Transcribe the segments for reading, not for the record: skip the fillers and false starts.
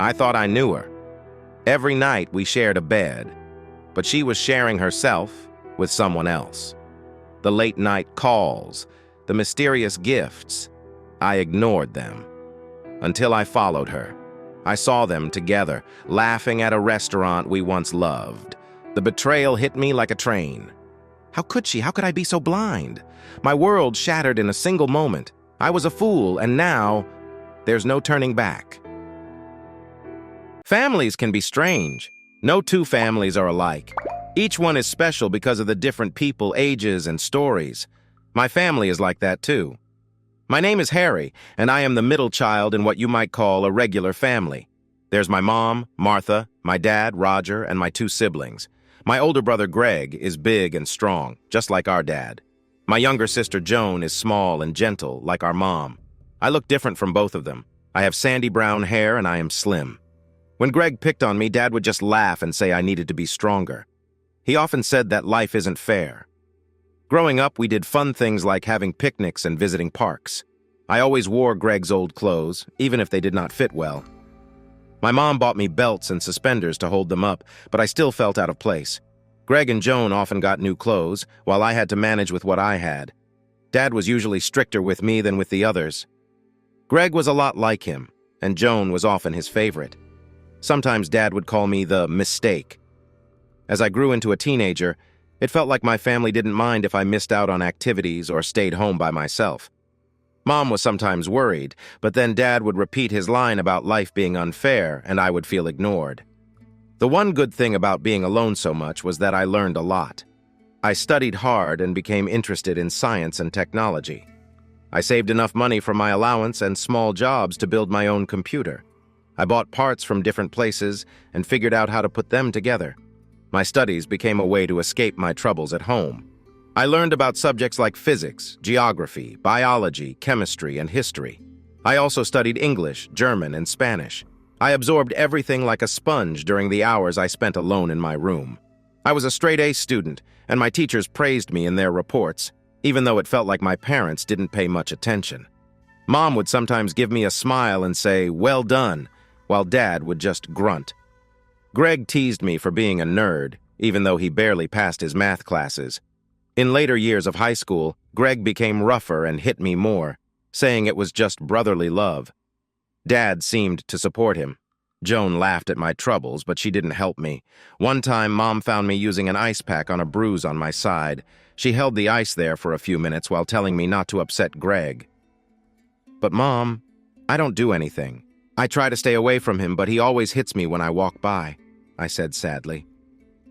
I thought I knew her. Every night we shared a bed, but she was sharing herself with someone else. The late-night calls, the mysterious gifts, I ignored them. Until I followed her. I saw them together, laughing at a restaurant we once loved. The betrayal hit me like a train. How could she? How could I be so blind? My world shattered in a single moment. I was a fool, and now there's no turning back. Families can be strange. No two families are alike. Each one is special because of the different people, ages, and stories. My family is like that too. My name is Harry, and I am the middle child in what you might call a regular family. There's my mom, Martha, my dad, Roger, and my two siblings. My older brother, Greg, is big and strong, just like our dad. My younger sister, Joan, is small and gentle, like our mom. I look different from both of them. I have sandy brown hair, and I am slim. When Greg picked on me, Dad would just laugh and say I needed to be stronger. He often said that life isn't fair. Growing up, we did fun things like having picnics and visiting parks. I always wore Greg's old clothes, even if they did not fit well. My mom bought me belts and suspenders to hold them up, but I still felt out of place. Greg and Joan often got new clothes, while I had to manage with what I had. Dad was usually stricter with me than with the others. Greg was a lot like him, and Joan was often his favorite. Sometimes Dad would call me the mistake. As I grew into a teenager, it felt like my family didn't mind if I missed out on activities or stayed home by myself. Mom was sometimes worried, but then Dad would repeat his line about life being unfair, and I would feel ignored. The one good thing about being alone so much was that I learned a lot. I studied hard and became interested in science and technology. I saved enough money from my allowance and small jobs to build my own computer. I bought parts from different places and figured out how to put them together. My studies became a way to escape my troubles at home. I learned about subjects like physics, geography, biology, chemistry, and history. I also studied English, German, and Spanish. I absorbed everything like a sponge during the hours I spent alone in my room. I was a straight-A student, and my teachers praised me in their reports, even though it felt like my parents didn't pay much attention. Mom would sometimes give me a smile and say, "Well done," while Dad would just grunt. Greg teased me for being a nerd, even though he barely passed his math classes. In later years of high school, Greg became rougher and hit me more, saying it was just brotherly love. Dad seemed to support him. Joan laughed at my troubles, but she didn't help me. One time, Mom found me using an ice pack on a bruise on my side. She held the ice there for a few minutes while telling me not to upset Greg. "But Mom, I don't do anything. I try to stay away from him, but he always hits me when I walk by," I said sadly.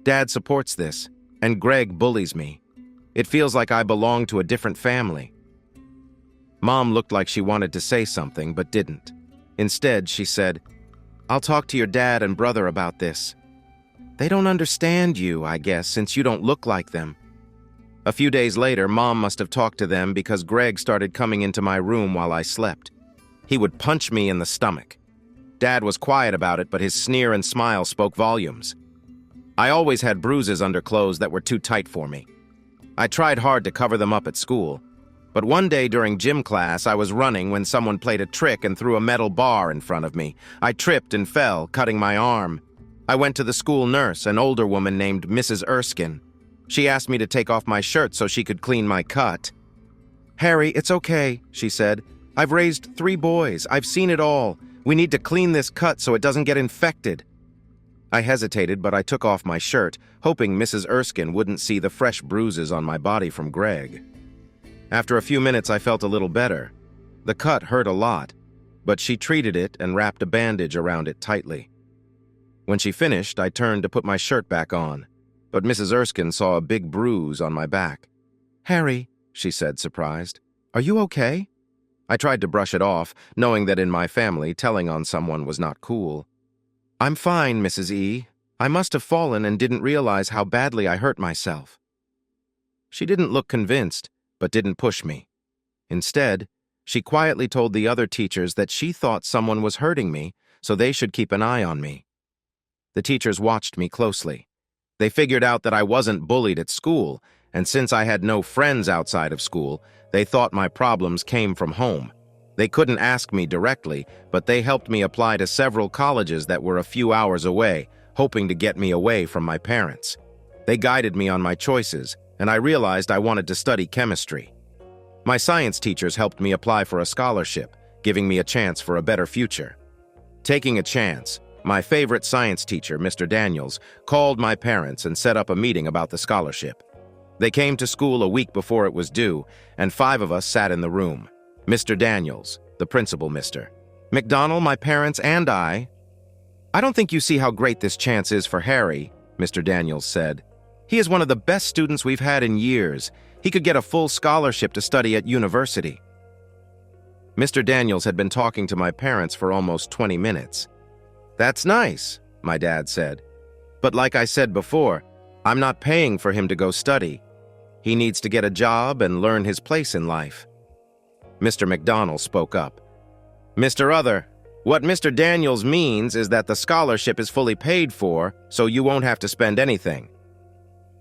"Dad supports this, and Greg bullies me. It feels like I belong to a different family." Mom looked like she wanted to say something, but didn't. Instead, she said, "I'll talk to your dad and brother about this. They don't understand you, I guess, since you don't look like them." A few days later, Mom must have talked to them because Greg started coming into my room while I slept. He would punch me in the stomach. Dad was quiet about it, but his sneer and smile spoke volumes. I always had bruises under clothes that were too tight for me. I tried hard to cover them up at school, but one day during gym class, I was running when someone played a trick and threw a metal bar in front of me. I tripped and fell, cutting my arm. I went to the school nurse, an older woman named Mrs. Erskine. She asked me to take off my shirt so she could clean my cut. "Harry, it's okay," she said. "I've raised 3 boys. I've seen it all. We need to clean this cut so it doesn't get infected." I hesitated, but I took off my shirt, hoping Mrs. Erskine wouldn't see the fresh bruises on my body from Greg. After a few minutes, I felt a little better. The cut hurt a lot, but she treated it and wrapped a bandage around it tightly. When she finished, I turned to put my shirt back on, but Mrs. Erskine saw a big bruise on my back. "Harry," she said, surprised, "are you okay?" I tried to brush it off, knowing that in my family, telling on someone was not cool. "I'm fine, Mrs. E. I must have fallen and didn't realize how badly I hurt myself." She didn't look convinced, but didn't push me. Instead, she quietly told the other teachers that she thought someone was hurting me, so they should keep an eye on me. The teachers watched me closely. They figured out that I wasn't bullied at school, and since I had no friends outside of school, they thought my problems came from home. They couldn't ask me directly, but they helped me apply to several colleges that were a few hours away, hoping to get me away from my parents. They guided me on my choices, and I realized I wanted to study chemistry. My science teachers helped me apply for a scholarship, giving me a chance for a better future. Taking a chance, my favorite science teacher, Mr. Daniels, called my parents and set up a meeting about the scholarship. They came to school a week before it was due, and 5 of us sat in the room. Mr. Daniels, the principal, Mr. McDonald, my parents, and I don't think you see how great this chance is for Harry, Mr. Daniels said. He is one of the best students we've had in years. He could get a full scholarship to study at university. Mr. Daniels had been talking to my parents for almost 20 minutes. That's nice, my dad said. But like I said before, I'm not paying for him to go study. He needs to get a job and learn his place in life. Mr. McDonald spoke up. Mr. Other, what Mr. Daniels means is that the scholarship is fully paid for, so you won't have to spend anything.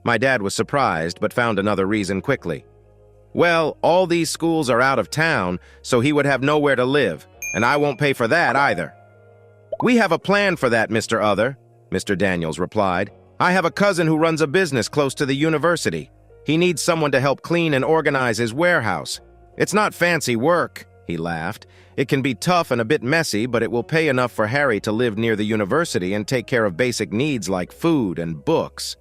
My dad was surprised, but found another reason quickly. Well, all these schools are out of town, so he would have nowhere to live, and I won't pay for that either. We have a plan for that, Mr. Other, Mr. Daniels replied. I have a cousin who runs a business close to the university. He needs someone to help clean and organize his warehouse. It's not fancy work, he laughed. It can be tough and a bit messy, but it will pay enough for Harry to live near the university and take care of basic needs like food and books.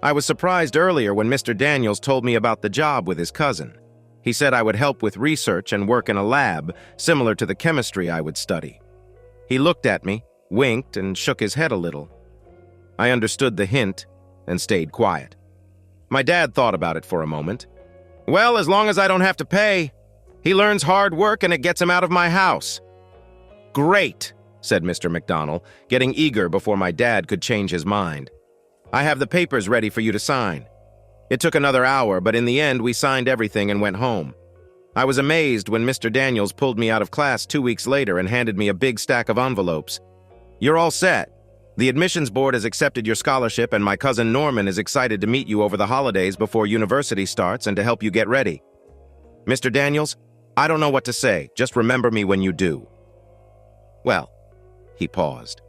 I was surprised earlier when Mr. Daniels told me about the job with his cousin. He said I would help with research and work in a lab, similar to the chemistry I would study. He looked at me, winked, and shook his head a little. I understood the hint and stayed quiet. My dad thought about it for a moment. Well, as long as I don't have to pay. He learns hard work and it gets him out of my house. Great, said Mr. McDonald, getting eager before my dad could change his mind. I have the papers ready for you to sign. It took another hour, but in the end we signed everything and went home. I was amazed when Mr. Daniels pulled me out of class 2 weeks later and handed me a big stack of envelopes. You're all set. The admissions board has accepted your scholarship and my cousin Norman is excited to meet you over the holidays before university starts and to help you get ready. Mr. Daniels, I don't know what to say. Just remember me when you do. Well, he paused.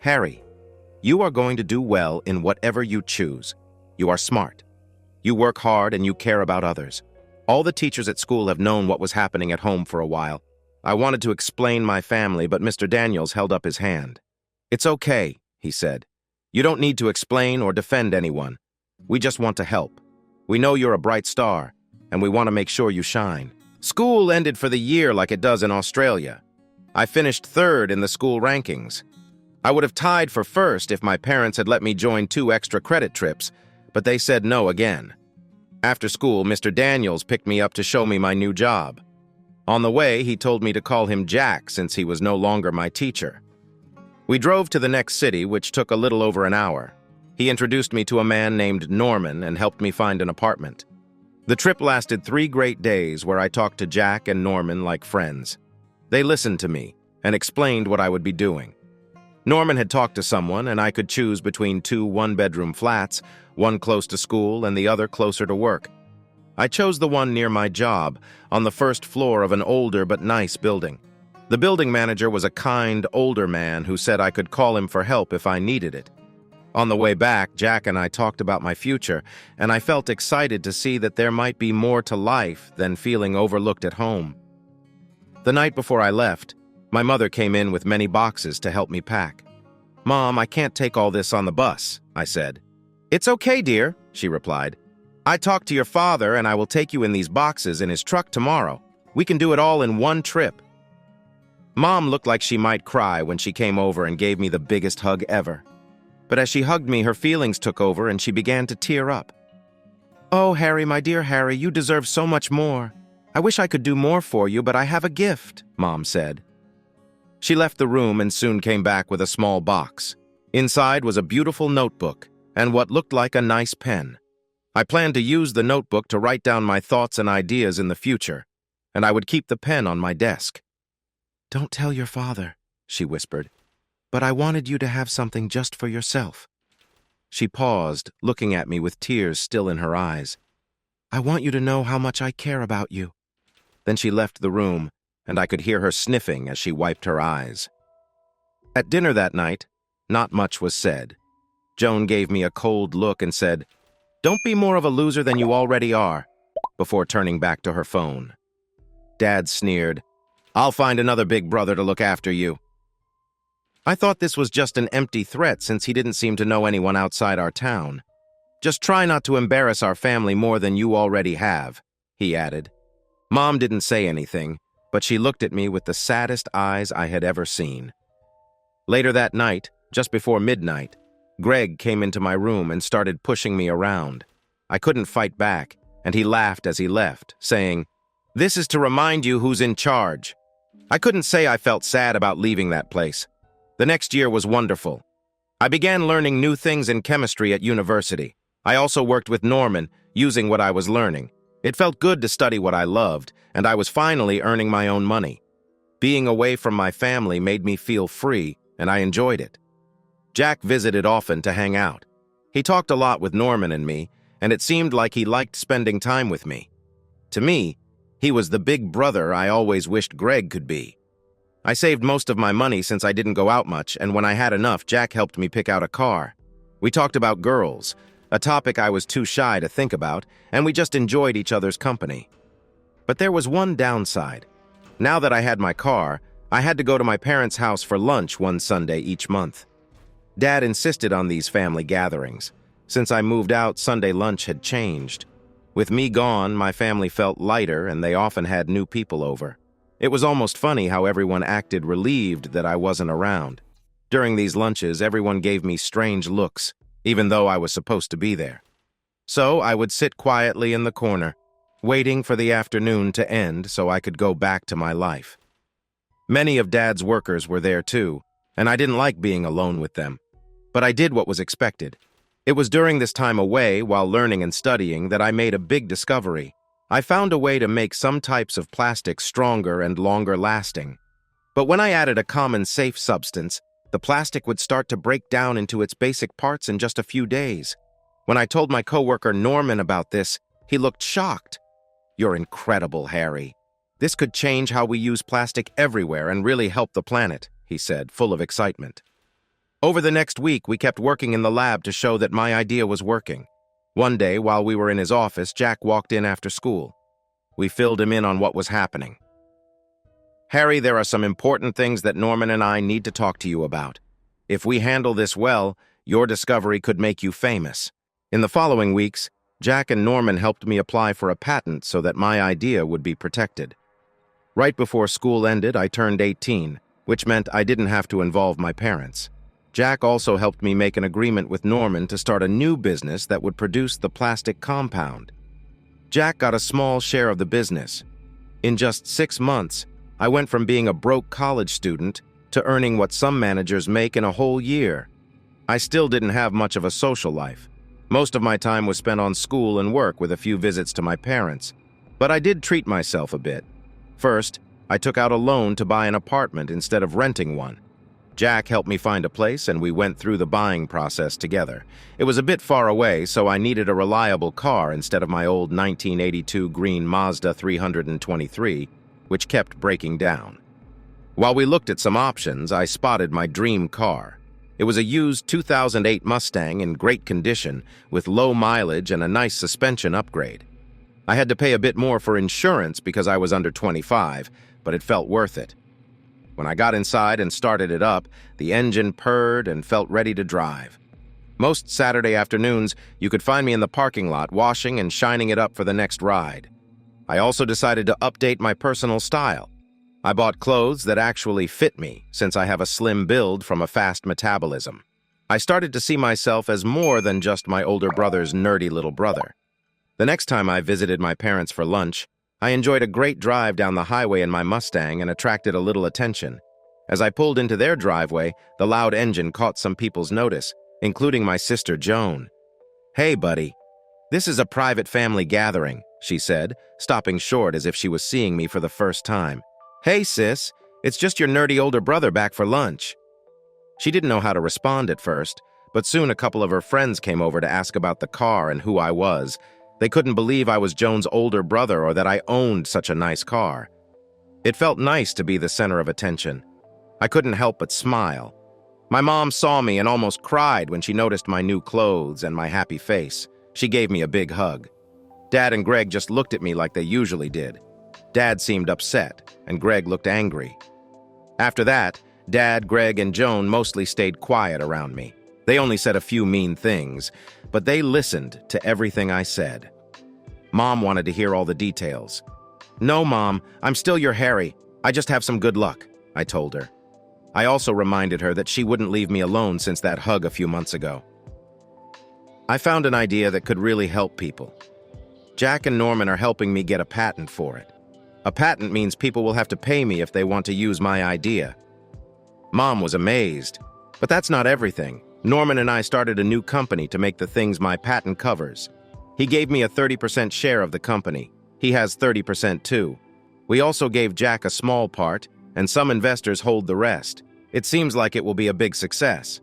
Harry, you are going to do well in whatever you choose. You are smart. You work hard and you care about others. All the teachers at school have known what was happening at home for a while. I wanted to explain my family, but Mr. Daniels held up his hand. It's okay, he said. You don't need to explain or defend anyone. We just want to help. We know you're a bright star, and we want to make sure you shine. School ended for the year like it does in Australia. I finished 3rd in the school rankings. I would have tied for 1st if my parents had let me join 2 extra credit trips, but they said no again. After school, Mr. Daniels picked me up to show me my new job. On the way, he told me to call him Jack since he was no longer my teacher. We drove to the next city, which took a little over an hour. He introduced me to a man named Norman and helped me find an apartment. The trip lasted 3 great days where I talked to Jack and Norman like friends. They listened to me and explained what I would be doing. Norman had talked to someone, and I could choose between 2 one-bedroom flats, one close to school and the other closer to work. I chose the one near my job, on the 1st floor of an older but nice building. The building manager was a kind, older man who said I could call him for help if I needed it. On the way back, Jack and I talked about my future, and I felt excited to see that there might be more to life than feeling overlooked at home. The night before I left, my mother came in with many boxes to help me pack. Mom, I can't take all this on the bus, I said. It's okay, dear, she replied. I talked to your father and I will take you in these boxes in his truck tomorrow. We can do it all in one trip. Mom looked like she might cry when she came over and gave me the biggest hug ever. But as she hugged me, her feelings took over and she began to tear up. Oh, Harry, my dear Harry, you deserve so much more. I wish I could do more for you, but I have a gift, Mom said. She left the room and soon came back with a small box. Inside was a beautiful notebook and what looked like a nice pen. I planned to use the notebook to write down my thoughts and ideas in the future, and I would keep the pen on my desk. Don't tell your father, she whispered, but I wanted you to have something just for yourself. She paused, looking at me with tears still in her eyes. I want you to know how much I care about you. Then she left the room, and I could hear her sniffing as she wiped her eyes. At dinner that night, not much was said. Joan gave me a cold look and said, "Don't be more of a loser than you already are," before turning back to her phone. Dad sneered, "I'll find another big brother to look after you." I thought this was just an empty threat since he didn't seem to know anyone outside our town. "Just try not to embarrass our family more than you already have," he added. Mom didn't say anything, but she looked at me with the saddest eyes I had ever seen. Later that night, just before midnight, Greg came into my room and started pushing me around. I couldn't fight back, and he laughed as he left, saying, "This is to remind you who's in charge." I couldn't say I felt sad about leaving that place. The next year was wonderful. I began learning new things in chemistry at university. I also worked with Norman, using what I was learning. It felt good to study what I loved, and I was finally earning my own money. Being away from my family made me feel free, and I enjoyed it. Jack visited often to hang out. He talked a lot with Norman and me, and it seemed like he liked spending time with me. To me, he was the big brother I always wished Greg could be. I saved most of my money since I didn't go out much, and when I had enough, Jack helped me pick out a car. We talked about girls, a topic I was too shy to think about, and we just enjoyed each other's company. But there was one downside. Now that I had my car, I had to go to my parents' house for lunch one Sunday each month. Dad insisted on these family gatherings. Since I moved out, Sunday lunch had changed. With me gone, my family felt lighter, and they often had new people over. It was almost funny how everyone acted relieved that I wasn't around. During these lunches, everyone gave me strange looks, even though I was supposed to be there. So I would sit quietly in the corner, waiting for the afternoon to end so I could go back to my life. Many of Dad's workers were there too, and I didn't like being alone with them. But I did what was expected. It was during this time away, while learning and studying, that I made a big discovery. I found a way to make some types of plastic stronger and longer lasting. But when I added a common safe substance, the plastic would start to break down into its basic parts in just a few days. When I told my coworker Norman about this, he looked shocked. "You're incredible, Harry. This could change how we use plastic everywhere and really help the planet," he said, full of excitement. Over the next week, we kept working in the lab to show that my idea was working. One day, while we were in his office, Jack walked in after school. We filled him in on what was happening. "Harry, there are some important things that Norman and I need to talk to you about. If we handle this well, your discovery could make you famous." In the following weeks, Jack and Norman helped me apply for a patent so that my idea would be protected. Right before school ended, I turned 18, which meant I didn't have to involve my parents. Jack also helped me make an agreement with Norman to start a new business that would produce the plastic compound. Jack got a small share of the business. In just 6 months, I went from being a broke college student to earning what some managers make in a whole year. I still didn't have much of a social life. Most of my time was spent on school and work with a few visits to my parents. But I did treat myself a bit. First, I took out a loan to buy an apartment instead of renting one. Jack helped me find a place, and we went through the buying process together. It was a bit far away, so I needed a reliable car instead of my old 1982 green Mazda 323, which kept breaking down. While we looked at some options, I spotted my dream car. It was a used 2008 Mustang in great condition, with low mileage and a nice suspension upgrade. I had to pay a bit more for insurance because I was under 25, but it felt worth it. When I got inside and started it up, the engine purred and felt ready to drive. Most Saturday afternoons, you could find me in the parking lot washing and shining it up for the next ride. I also decided to update my personal style. I bought clothes that actually fit me, since I have a slim build from a fast metabolism. I started to see myself as more than just my older brother's nerdy little brother. The next time I visited my parents for lunch, I enjoyed a great drive down the highway in my Mustang and attracted a little attention. As I pulled into their driveway, the loud engine caught some people's notice, including my sister Joan. "Hey, buddy. This is a private family gathering," she said, stopping short as if she was seeing me for the first time. "Hey, sis. It's just your nerdy older brother back for lunch." She didn't know how to respond at first, but soon a couple of her friends came over to ask about the car and who I was. They couldn't believe I was Joan's older brother or that I owned such a nice car. It felt nice to be the center of attention. I couldn't help but smile. My mom saw me and almost cried when she noticed my new clothes and my happy face. She gave me a big hug. Dad and Greg just looked at me like they usually did. Dad seemed upset, and Greg looked angry. After that, Dad, Greg, and Joan mostly stayed quiet around me. They only said a few mean things, but they listened to everything I said. Mom wanted to hear all the details. "No, Mom, I'm still your Harry. I just have some good luck," I told her. I also reminded her that she wouldn't leave me alone since that hug a few months ago. I found an idea that could really help people. Jack and Norman are helping me get a patent for it. A patent means people will have to pay me if they want to use my idea. Mom was amazed, but that's not everything. Norman and I started a new company to make the things my patent covers. He gave me a 30% share of the company. He has 30% too. We also gave Jack a small part, and some investors hold the rest. It seems like it will be a big success.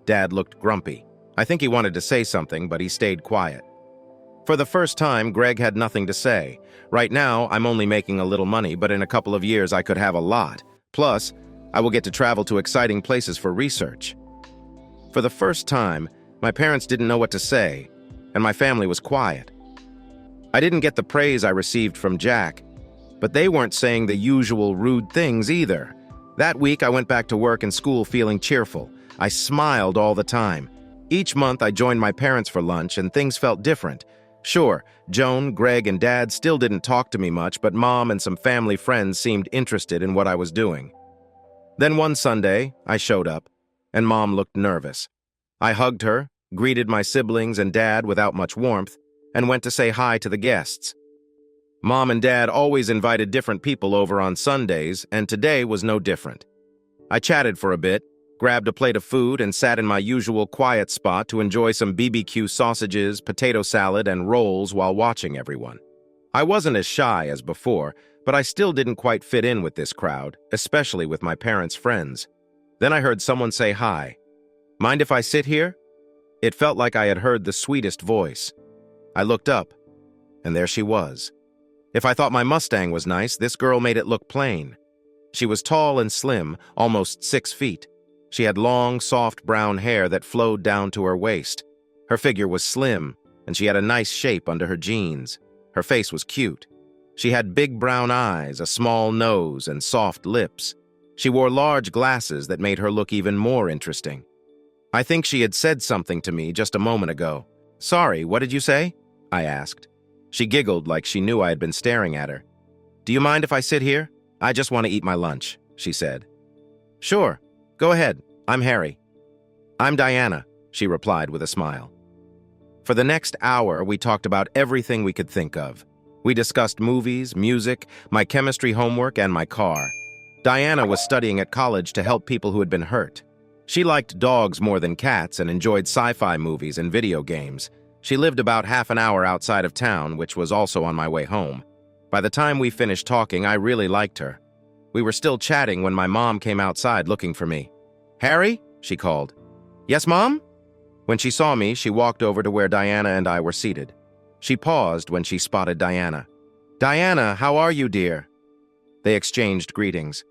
Dad looked grumpy. I think he wanted to say something, but he stayed quiet. For the first time, Greg had nothing to say. Right now, I'm only making a little money, but in a couple of years I could have a lot. Plus, I will get to travel to exciting places for research. For the first time, my parents didn't know what to say, and my family was quiet. I didn't get the praise I received from Jack, but they weren't saying the usual rude things either. That week, I went back to work and school feeling cheerful. I smiled all the time. Each month, I joined my parents for lunch, and things felt different. Sure, Joan, Greg, and Dad still didn't talk to me much, but Mom and some family friends seemed interested in what I was doing. Then one Sunday, I showed up, and Mom looked nervous. I hugged her, greeted my siblings and Dad without much warmth, and went to say hi to the guests. Mom and Dad always invited different people over on Sundays, and today was no different. I chatted for a bit, grabbed a plate of food, and sat in my usual quiet spot to enjoy some BBQ sausages, potato salad, and rolls while watching everyone. I wasn't as shy as before, but I still didn't quite fit in with this crowd, especially with my parents' friends. Then I heard someone say hi. "Mind if I sit here?" It felt like I had heard the sweetest voice. I looked up, and there she was. If I thought my Mustang was nice, this girl made it look plain. She was tall and slim, almost 6 feet. She had long, soft brown hair that flowed down to her waist. Her figure was slim, and she had a nice shape under her jeans. Her face was cute. She had big brown eyes, a small nose, and soft lips. She wore large glasses that made her look even more interesting. I think she had said something to me just a moment ago. "Sorry, what did you say?" I asked. She giggled like she knew I had been staring at her. "Do you mind if I sit here? I just want to eat my lunch," she said. "Sure. Go ahead. I'm Harry." "I'm Diana," she replied with a smile. For the next hour, we talked about everything we could think of. We discussed movies, music, my chemistry homework, and my car. Diana was studying at college to help people who had been hurt. She liked dogs more than cats and enjoyed sci-fi movies and video games. She lived about half an hour outside of town, which was also on my way home. By the time we finished talking, I really liked her. We were still chatting when my mom came outside looking for me. "Harry?" she called. "Yes, Mom?" When she saw me, she walked over to where Diana and I were seated. She paused when she spotted Diana. "Diana, how are you, dear?" They exchanged greetings.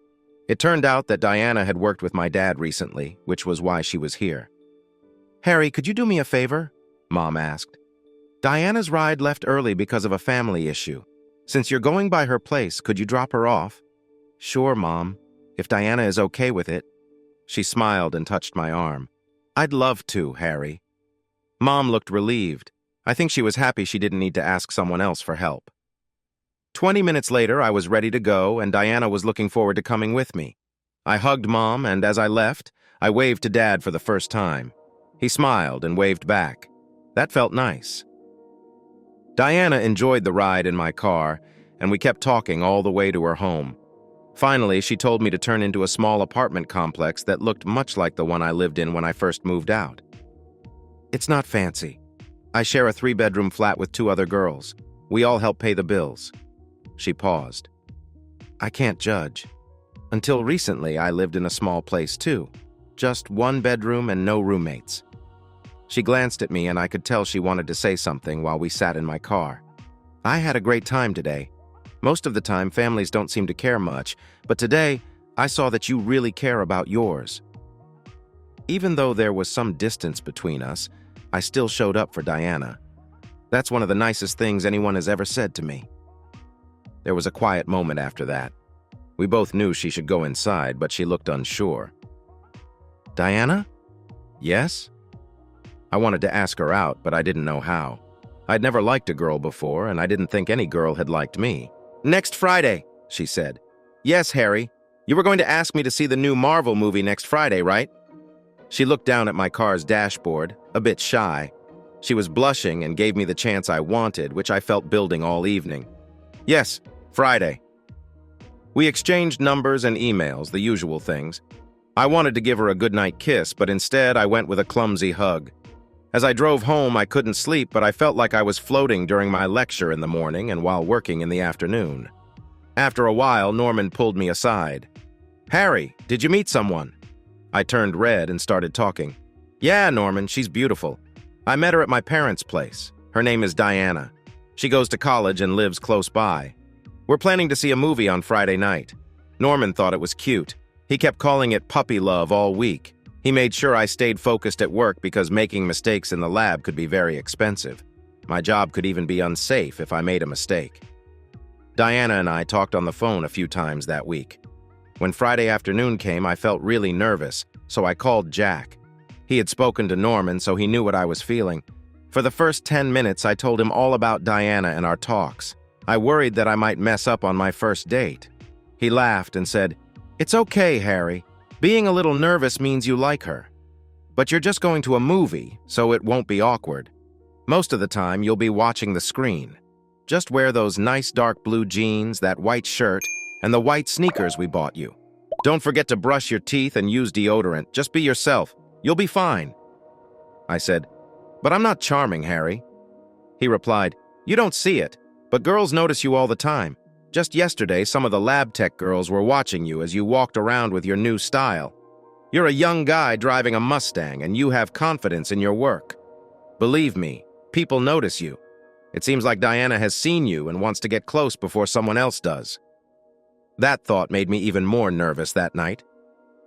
It turned out that Diana had worked with my dad recently, which was why she was here. "Harry, could you do me a favor?" Mom asked. "Diana's ride left early because of a family issue. Since you're going by her place, could you drop her off?" "Sure, Mom, if Diana is okay with it." She smiled and touched my arm. "I'd love to, Harry." Mom looked relieved. I think she was happy she didn't need to ask someone else for help. 20 minutes later, I was ready to go, and Diana was looking forward to coming with me. I hugged Mom, and as I left, I waved to Dad for the first time. He smiled and waved back. That felt nice. Diana enjoyed the ride in my car, and we kept talking all the way to her home. Finally, she told me to turn into a small apartment complex that looked much like the one I lived in when I first moved out. "It's not fancy. I share a 3-bedroom flat with 2 other girls. We all help pay the bills." She paused. "I can't judge. Until recently, I lived in a small place too. Just 1 bedroom and no roommates." She glanced at me, and I could tell she wanted to say something while we sat in my car. "I had a great time today. Most of the time, families don't seem to care much, but today, I saw that you really care about yours. Even though there was some distance between us, I still showed up for Diana. That's one of the nicest things anyone has ever said to me. There was a quiet moment after that. We both knew she should go inside, but she looked unsure. Diana? Yes? I wanted to ask her out, but I didn't know how. I'd never liked a girl before, and I didn't think any girl had liked me. Next Friday, she said. Yes, Harry. You were going to ask me to see the new Marvel movie next Friday, right? She looked down at my car's dashboard, a bit shy. She was blushing and gave me the chance I wanted, which I felt building all evening. Yes, Friday. We exchanged numbers and emails, the usual things. I wanted to give her a goodnight kiss, but instead I went with a clumsy hug. As I drove home, I couldn't sleep, but I felt like I was floating during my lecture in the morning and while working in the afternoon. After a while, Norman pulled me aside. Harry, did you meet someone? I turned red and started talking. Yeah, Norman, she's beautiful. I met her at my parents' place. Her name is Diana. She goes to college and lives close by. We're planning to see a movie on Friday night. Norman thought it was cute. He kept calling it puppy love all week. He made sure I stayed focused at work because making mistakes in the lab could be very expensive. My job could even be unsafe if I made a mistake. Diana and I talked on the phone a few times that week. When Friday afternoon came, I felt really nervous, so I called Jack. He had spoken to Norman, so he knew what I was feeling. For the first 10 minutes, I told him all about Diana and our talks. I worried that I might mess up on my first date. He laughed and said, It's okay, Harry. Being a little nervous means you like her. But you're just going to a movie, so it won't be awkward. Most of the time, you'll be watching the screen. Just wear those nice dark blue jeans, that white shirt, and the white sneakers we bought you. Don't forget to brush your teeth and use deodorant. Just be yourself. You'll be fine. I said, But I'm not charming, Harry. He replied, You don't see it, but girls notice you all the time. Just yesterday, some of the lab tech girls were watching you as you walked around with your new style. You're a young guy driving a Mustang, and you have confidence in your work. Believe me, people notice you. It seems like Diana has seen you and wants to get close before someone else does. That thought made me even more nervous that night.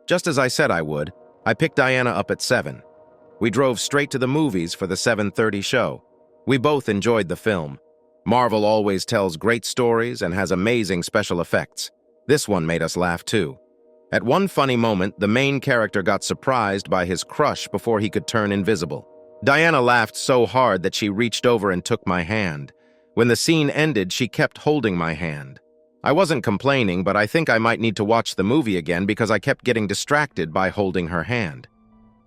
Just as I said I would, I picked Diana up at 7. We drove straight to the movies for the 7:30 show. We both enjoyed the film. Marvel always tells great stories and has amazing special effects. This one made us laugh too. At one funny moment, the main character got surprised by his crush before he could turn invisible. Diana laughed so hard that she reached over and took my hand. When the scene ended, she kept holding my hand. I wasn't complaining, but I think I might need to watch the movie again because I kept getting distracted by holding her hand.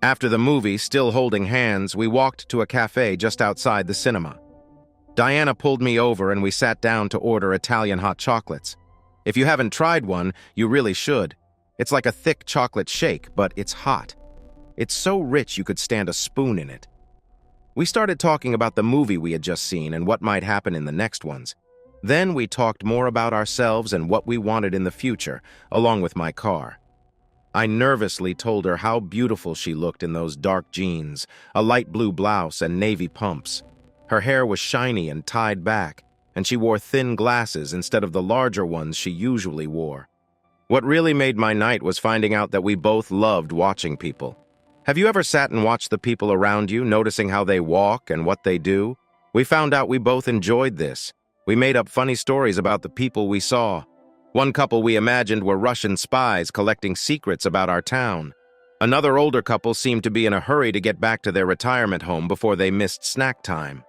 After the movie, still holding hands, we walked to a cafe just outside the cinema. Diana pulled me over and we sat down to order Italian hot chocolates. If you haven't tried one, you really should. It's like a thick chocolate shake, but it's hot. It's so rich you could stand a spoon in it. We started talking about the movie we had just seen and what might happen in the next ones. Then we talked more about ourselves and what we wanted in the future, along with my car. I nervously told her how beautiful she looked in those dark jeans, a light blue blouse, and navy pumps. Her hair was shiny and tied back, and she wore thin glasses instead of the larger ones she usually wore. What really made my night was finding out that we both loved watching people. Have you ever sat and watched the people around you, noticing how they walk and what they do? We found out we both enjoyed this. We made up funny stories about the people we saw. One couple we imagined were Russian spies collecting secrets about our town. Another older couple seemed to be in a hurry to get back to their retirement home before they missed snack time.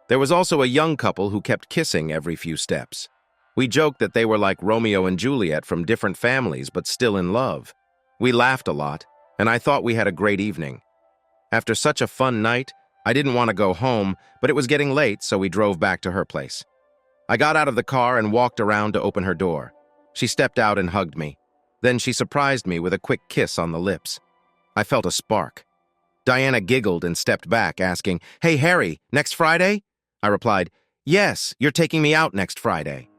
There was also a young couple who kept kissing every few steps. We joked that they were like Romeo and Juliet from different families but still in love. We laughed a lot, and I thought we had a great evening. After such a fun night, I didn't want to go home, but it was getting late, so we drove back to her place. I got out of the car and walked around to open her door. She stepped out and hugged me. Then she surprised me with a quick kiss on the lips. I felt a spark. Diana giggled and stepped back, asking, Hey, Harry, next Friday? I replied, Yes, you're taking me out next Friday.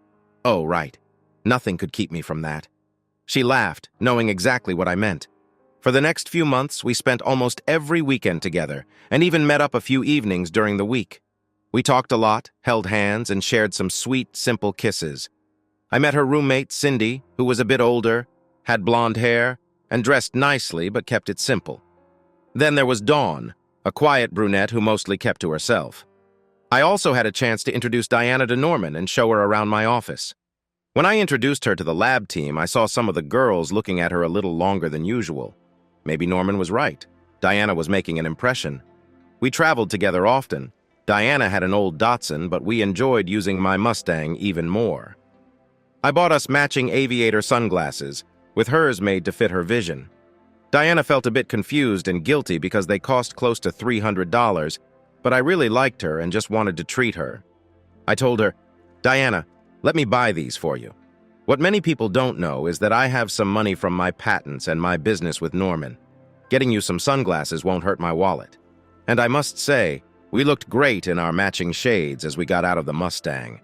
Oh, right. Nothing could keep me from that. She laughed, knowing exactly what I meant. For the next few months, we spent almost every weekend together, and even met up a few evenings during the week. We talked a lot, held hands, and shared some sweet, simple kisses. I met her roommate, Cindy, who was a bit older, had blonde hair, and dressed nicely but kept it simple. Then there was Dawn, a quiet brunette who mostly kept to herself. I also had a chance to introduce Diana to Norman and show her around my office. When I introduced her to the lab team, I saw some of the girls looking at her a little longer than usual. Maybe Norman was right. Diana was making an impression. We traveled together often. Diana had an old Datsun, but we enjoyed using my Mustang even more. I bought us matching aviator sunglasses, with hers made to fit her vision. Diana felt a bit confused and guilty because they cost close to $300, but I really liked her and just wanted to treat her. I told her, "Diana, let me buy these for you. What many people don't know is that I have some money from my patents and my business with Norman. Getting you some sunglasses won't hurt my wallet." And I must say, we looked great in our matching shades as we got out of the Mustang.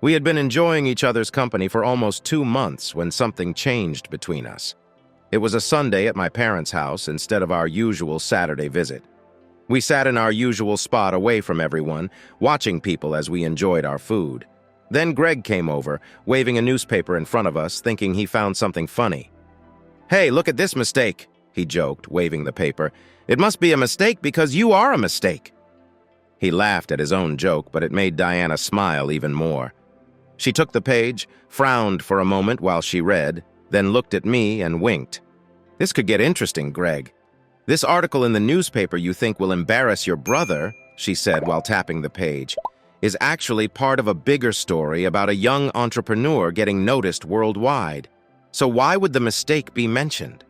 We had been enjoying each other's company for almost 2 months when something changed between us. It was a Sunday at my parents' house instead of our usual Saturday visit. We sat in our usual spot away from everyone, watching people as we enjoyed our food. Then Greg came over, waving a newspaper in front of us, thinking he found something funny. "Hey, look at this mistake," he joked, waving the paper. "It must be a mistake because you are a mistake." He laughed at his own joke, but it made Diana smile even more. She took the page, frowned for a moment while she read, then looked at me and winked. "This could get interesting, Greg. This article in the newspaper you think will embarrass your brother," she said while tapping the page, "is actually part of a bigger story about a young entrepreneur getting noticed worldwide. So why would the mistake be mentioned?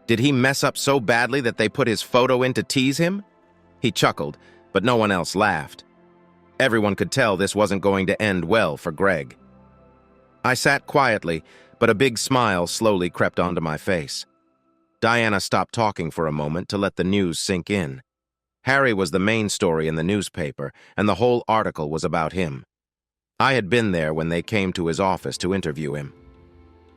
Did he mess up so badly that they put his photo in to tease him?" He chuckled, but no one else laughed. Everyone could tell this wasn't going to end well for Greg. I sat quietly, but a big smile slowly crept onto my face. Diana stopped talking for a moment to let the news sink in. Harry was the main story in the newspaper, and the whole article was about him. I had been there when they came to his office to interview him.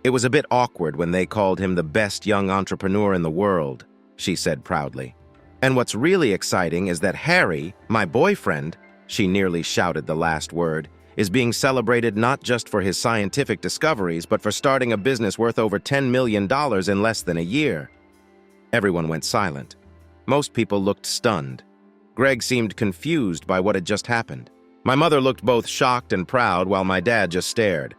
"It was a bit awkward when they called him the best young entrepreneur in the world," she said proudly. "And what's really exciting is that Harry, my boyfriend," she nearly shouted the last word, "is being celebrated not just for his scientific discoveries, but for starting a business worth over $10 million in less than a year." Everyone went silent. Most people looked stunned. Greg seemed confused by what had just happened. My mother looked both shocked and proud while my dad just stared.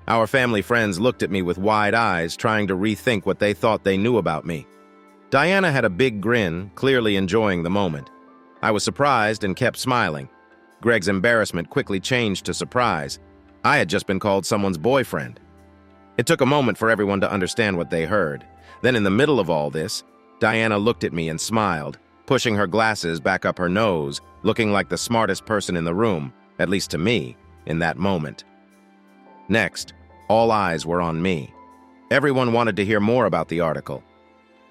Our family friends looked at me with wide eyes, trying to rethink what they thought they knew about me. Diana had a big grin, clearly enjoying the moment. I was surprised and kept smiling. Greg's embarrassment quickly changed to surprise. I had just been called someone's boyfriend. It took a moment for everyone to understand what they heard. Then in the middle of all this, Diana looked at me and smiled, pushing her glasses back up her nose, looking like the smartest person in the room, at least to me, in that moment. Next, all eyes were on me. Everyone wanted to hear more about the article.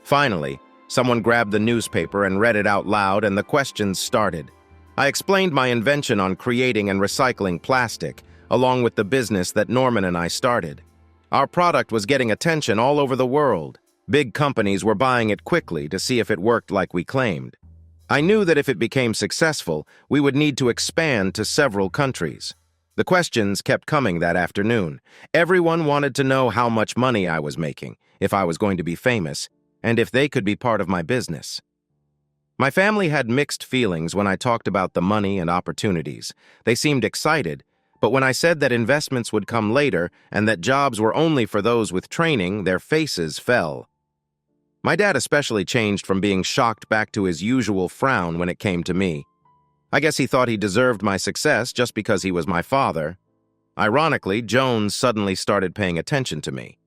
Finally, someone grabbed the newspaper and read it out loud, and the questions started. I explained my invention on creating and recycling plastic, along with the business that Norman and I started. Our product was getting attention all over the world. Big companies were buying it quickly to see if it worked like we claimed. I knew that if it became successful, we would need to expand to several countries. The questions kept coming that afternoon. Everyone wanted to know how much money I was making, if I was going to be famous, and if they could be part of my business. My family had mixed feelings when I talked about the money and opportunities. They seemed excited, but when I said that investments would come later and that jobs were only for those with training, their faces fell. My dad especially changed from being shocked back to his usual frown when it came to me. I guess he thought he deserved my success just because he was my father. Ironically, Joan suddenly started paying attention to me.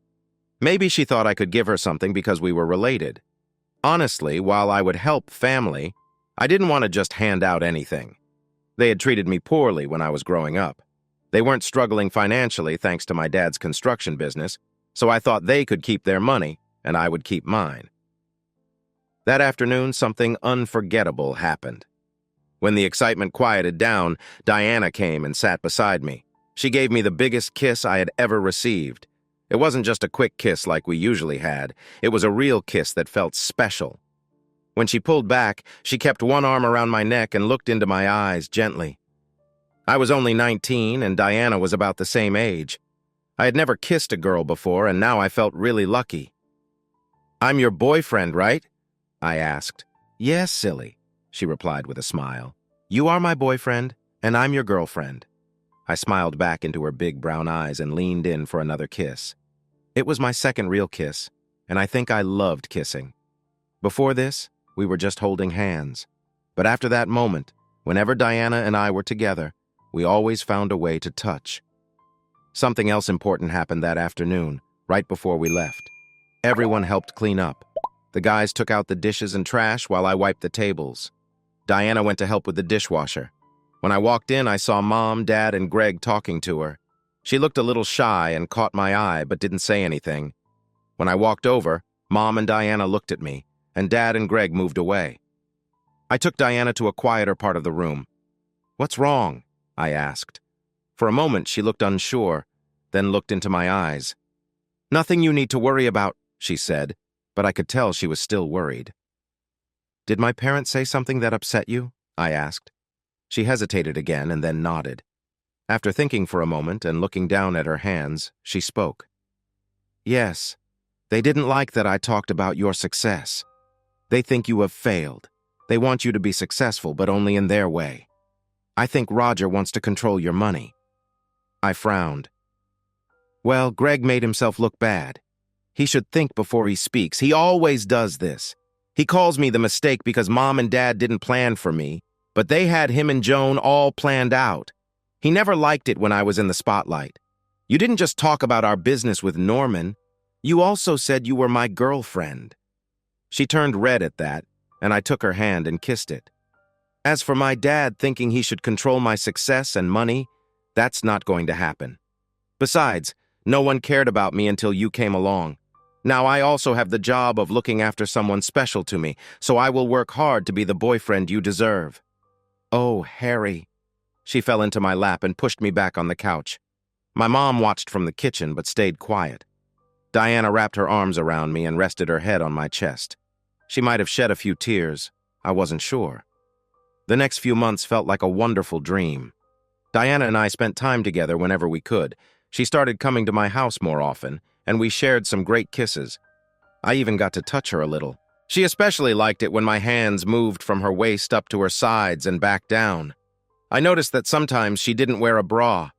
Maybe she thought I could give her something because we were related. Honestly, while I would help family, I didn't want to just hand out anything. They had treated me poorly when I was growing up. They weren't struggling financially thanks to my dad's construction business, so I thought they could keep their money and I would keep mine. That afternoon, something unforgettable happened. When the excitement quieted down, Diana came and sat beside me. She gave me the biggest kiss I had ever received. It wasn't just a quick kiss like we usually had. It was a real kiss that felt special. When she pulled back, she kept one arm around my neck and looked into my eyes gently. I was only 19 and Diana was about the same age. I had never kissed a girl before, and now I felt really lucky. "I'm your boyfriend, right?" I asked. "Yes, silly," she replied with a smile. "You are my boyfriend, and I'm your girlfriend." I smiled back into her big brown eyes and leaned in for another kiss. It was my second real kiss, and I think I loved kissing. Before this, we were just holding hands. But after that moment, whenever Diana and I were together, we always found a way to touch. Something else important happened that afternoon, right before we left. Everyone helped clean up. The guys took out the dishes and trash while I wiped the tables. Diana went to help with the dishwasher. When I walked in, I saw Mom, Dad, and Greg talking to her. She looked a little shy and caught my eye, but didn't say anything. When I walked over, Mom and Diana looked at me, and Dad and Greg moved away. I took Diana to a quieter part of the room. "What's wrong?" I asked. For a moment, she looked unsure, then looked into my eyes. "Nothing you need to worry about," she said, but I could tell she was still worried. "Did my parents say something that upset you?" I asked. She hesitated again and then nodded. After thinking for a moment and looking down at her hands, she spoke. "Yes, they didn't like that I talked about your success. They think you have failed. They want you to be successful, but only in their way. I think Roger wants to control your money." I frowned. "Well, Greg made himself look bad. He should think before he speaks. He always does this. He calls me the mistake because Mom and Dad didn't plan for me, but they had him and Joan all planned out. He never liked it when I was in the spotlight. You didn't just talk about our business with Norman. You also said you were my girlfriend." She turned red at that, and I took her hand and kissed it. "As for my dad thinking he should control my success and money, that's not going to happen. Besides, no one cared about me until you came along. Now I also have the job of looking after someone special to me, so I will work hard to be the boyfriend you deserve." "Oh, Harry." She fell into my lap and pushed me back on the couch. My mom watched from the kitchen but stayed quiet. Diana wrapped her arms around me and rested her head on my chest. She might have shed a few tears. I wasn't sure. The next few months felt like a wonderful dream. Diana and I spent time together whenever we could. She started coming to my house more often, and we shared some great kisses. I even got to touch her a little. She especially liked it when my hands moved from her waist up to her sides and back down. I noticed that sometimes she didn't wear a bra.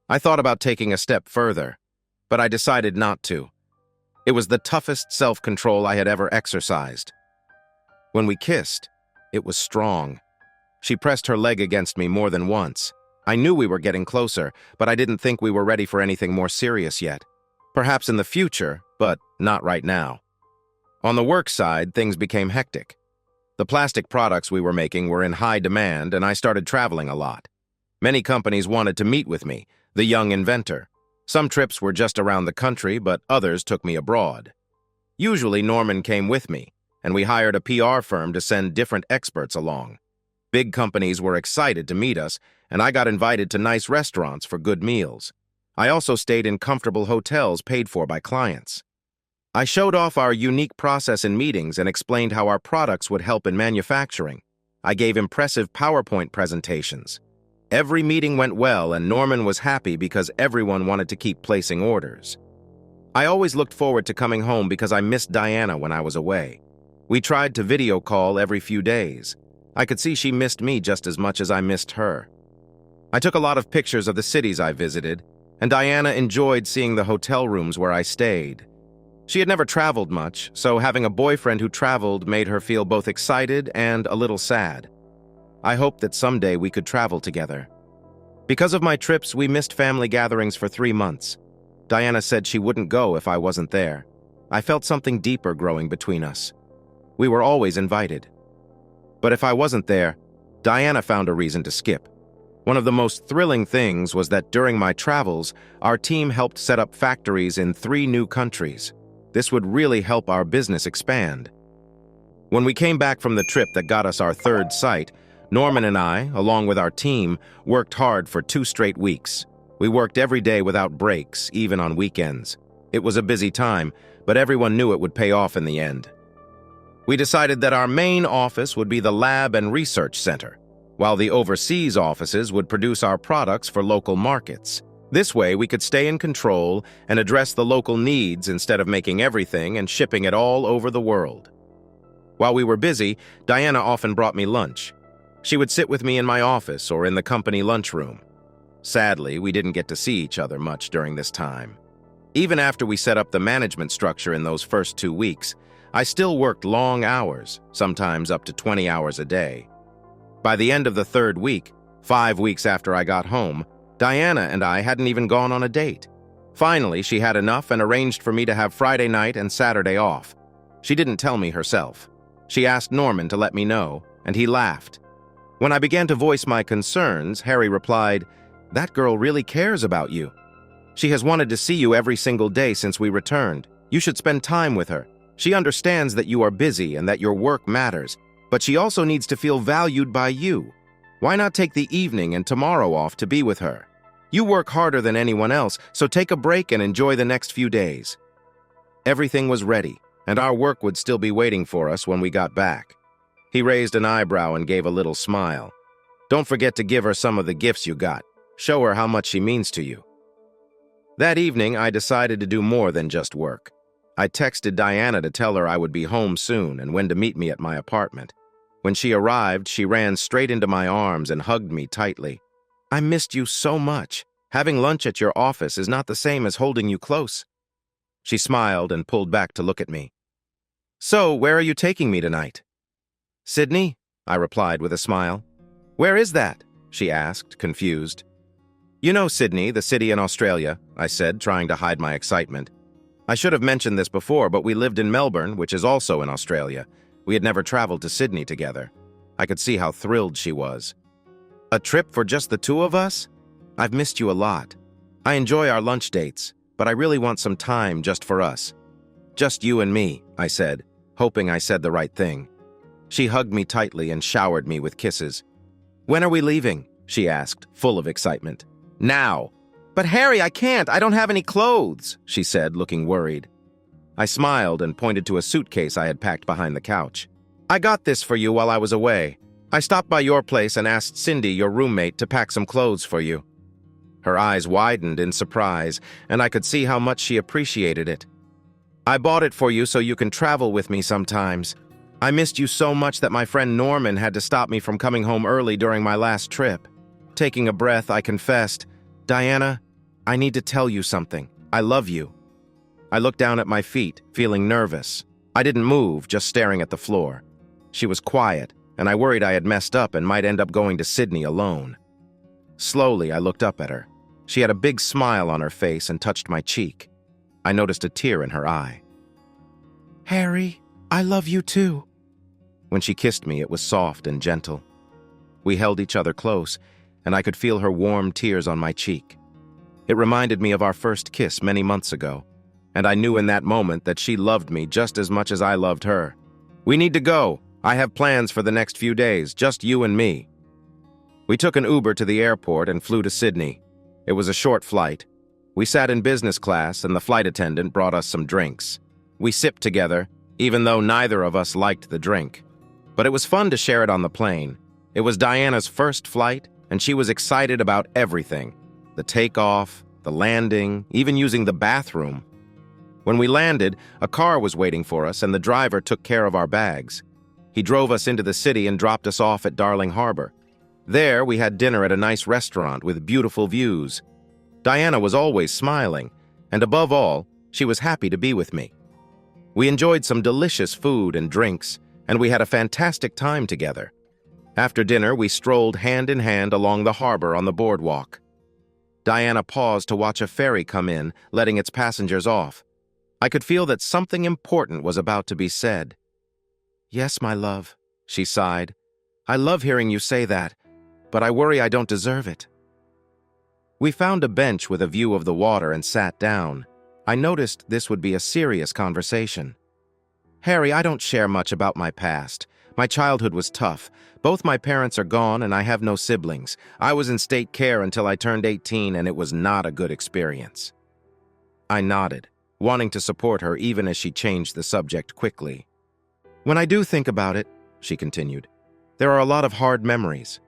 I thought about taking a step further, but I decided not to. It was the toughest self-control I had ever exercised. When we kissed, it was strong. She pressed her leg against me more than once. I knew we were getting closer, but I didn't think we were ready for anything more serious yet. Perhaps in the future, but not right now. On the work side, things became hectic. The plastic products we were making were in high demand, and I started traveling a lot. Many companies wanted to meet with me, the young inventor. Some trips were just around the country, but others took me abroad. Usually Norman came with me, and we hired a PR firm to send different experts along. Big companies were excited to meet us, and I got invited to nice restaurants for good meals. I also stayed in comfortable hotels paid for by clients. I showed off our unique process in meetings and explained how our products would help in manufacturing. I gave impressive PowerPoint presentations. Every meeting went well, and Norman was happy because everyone wanted to keep placing orders. I always looked forward to coming home because I missed Diana when I was away. We tried to video call every few days. I could see she missed me just as much as I missed her. I took a lot of pictures of the cities I visited, and Diana enjoyed seeing the hotel rooms where I stayed. She had never traveled much, so having a boyfriend who traveled made her feel both excited and a little sad. I hoped that someday we could travel together. Because of my trips, we missed family gatherings for 3 months. Diana said she wouldn't go if I wasn't there. I felt something deeper growing between us. We were always invited. But if I wasn't there, Diana found a reason to skip. One of the most thrilling things was that during my travels, our team helped set up factories in 3 new countries. This would really help our business expand. When we came back from the trip that got us our 3rd site, Norman and I, along with our team, worked hard for 2 straight weeks. We worked every day without breaks, even on weekends. It was a busy time, but everyone knew it would pay off in the end. We decided that our main office would be the lab and research center, while the overseas offices would produce our products for local markets. This way, we could stay in control and address the local needs instead of making everything and shipping it all over the world. While we were busy, Diana often brought me lunch. She would sit with me in my office or in the company lunchroom. Sadly, we didn't get to see each other much during this time. Even after we set up the management structure in those first 2 weeks, I still worked long hours, sometimes up to 20 hours a day. By the end of the 3rd week, 5 weeks after I got home, Diana and I hadn't even gone on a date. Finally, she had enough and arranged for me to have Friday night and Saturday off. She didn't tell me herself. She asked Norman to let me know, and he laughed. When I began to voice my concerns, Harry replied, "That girl really cares about you. She has wanted to see you every single day since we returned. You should spend time with her. She understands that you are busy and that your work matters, but she also needs to feel valued by you. Why not take the evening and tomorrow off to be with her? You work harder than anyone else, so take a break and enjoy the next few days." Everything was ready, and our work would still be waiting for us when we got back. He raised an eyebrow and gave a little smile. "Don't forget to give her some of the gifts you got. Show her how much she means to you." That evening, I decided to do more than just work. I texted Diana to tell her I would be home soon and when to meet me at my apartment. When she arrived, she ran straight into my arms and hugged me tightly. "I missed you so much. Having lunch at your office is not the same as holding you close." She smiled and pulled back to look at me. "So, where are you taking me tonight?" "Sydney," I replied with a smile. "Where is that?" she asked, confused. "You know Sydney, the city in Australia," I said, trying to hide my excitement. I should have mentioned this before, but we lived in Melbourne, which is also in Australia. We had never traveled to Sydney together. I could see how thrilled she was. "A trip for just the 2 of us? I've missed you a lot. I enjoy our lunch dates, but I really want some time just for us." "Just you and me," I said, hoping I said the right thing. She hugged me tightly and showered me with kisses. "When are we leaving?" she asked, full of excitement. "Now." "But Harry, I can't. I don't have any clothes," she said, looking worried. I smiled and pointed to a suitcase I had packed behind the couch. "I got this for you while I was away. I stopped by your place and asked Cindy, your roommate, to pack some clothes for you." Her eyes widened in surprise, and I could see how much she appreciated it. "I bought it for you so you can travel with me sometimes. I missed you so much that my friend Norman had to stop me from coming home early during my last trip." Taking a breath, I confessed, "Diana, I need to tell you something. I love you." I looked down at my feet, feeling nervous. I didn't move, just staring at the floor. She was quiet, and I worried I had messed up and might end up going to Sydney alone. Slowly, I looked up at her. She had a big smile on her face and touched my cheek. I noticed a tear in her eye. "Harry, I love you too." When she kissed me, it was soft and gentle. We held each other close, and I could feel her warm tears on my cheek. It reminded me of our first kiss many months ago, and I knew in that moment that she loved me just as much as I loved her. "We need to go. I have plans for the next few days, just you and me." We took an Uber to the airport and flew to Sydney. It was a short flight. We sat in business class, and the flight attendant brought us some drinks. We sipped together, even though neither of us liked the drink. But it was fun to share it on the plane. It was Diana's first flight, and she was excited about everything. The takeoff, the landing, even using the bathroom. When we landed, a car was waiting for us, and the driver took care of our bags. He drove us into the city and dropped us off at Darling Harbour. There, we had dinner at a nice restaurant with beautiful views. Diana was always smiling, and above all, she was happy to be with me. We enjoyed some delicious food and drinks, and we had a fantastic time together. After dinner, we strolled hand in hand along the harbor on the boardwalk. Diana paused to watch a ferry come in, letting its passengers off. I could feel that something important was about to be said. "Yes, my love," she sighed. "I love hearing you say that, but I worry I don't deserve it." We found a bench with a view of the water and sat down. I noticed this would be a serious conversation. "Harry, I don't share much about my past. My childhood was tough. Both my parents are gone and I have no siblings. I was in state care until I turned 18 and it was not a good experience." I nodded, wanting to support her even as she changed the subject quickly. "When I do think about it," she continued, "there are a lot of hard memories.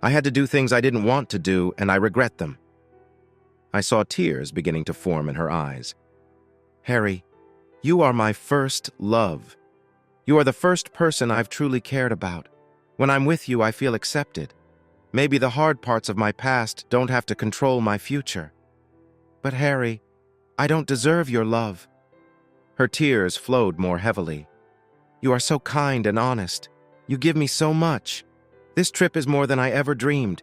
I had to do things I didn't want to do and I regret them." I saw tears beginning to form in her eyes. "Harry, you are my first love. You are the first person I've truly cared about. When I'm with you, I feel accepted. Maybe the hard parts of my past don't have to control my future. But Harry, I don't deserve your love." Her tears flowed more heavily. "You are so kind and honest. You give me so much. This trip is more than I ever dreamed.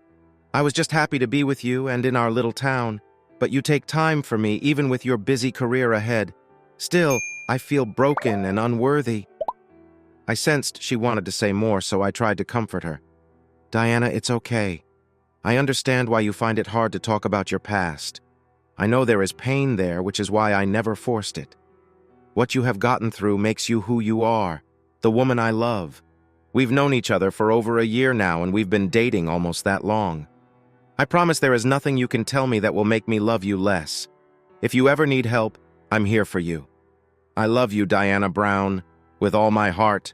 I was just happy to be with you and in our little town, but you take time for me even with your busy career ahead. Still, I feel broken and unworthy." I sensed she wanted to say more, so I tried to comfort her. "Diana, it's okay. I understand why you find it hard to talk about your past. I know there is pain there, which is why I never forced it. What you have gotten through makes you who you are, the woman I love. We've known each other for over a year now, and we've been dating almost that long. I promise there is nothing you can tell me that will make me love you less. If you ever need help, I'm here for you. I love you, Diana Brown, with all my heart."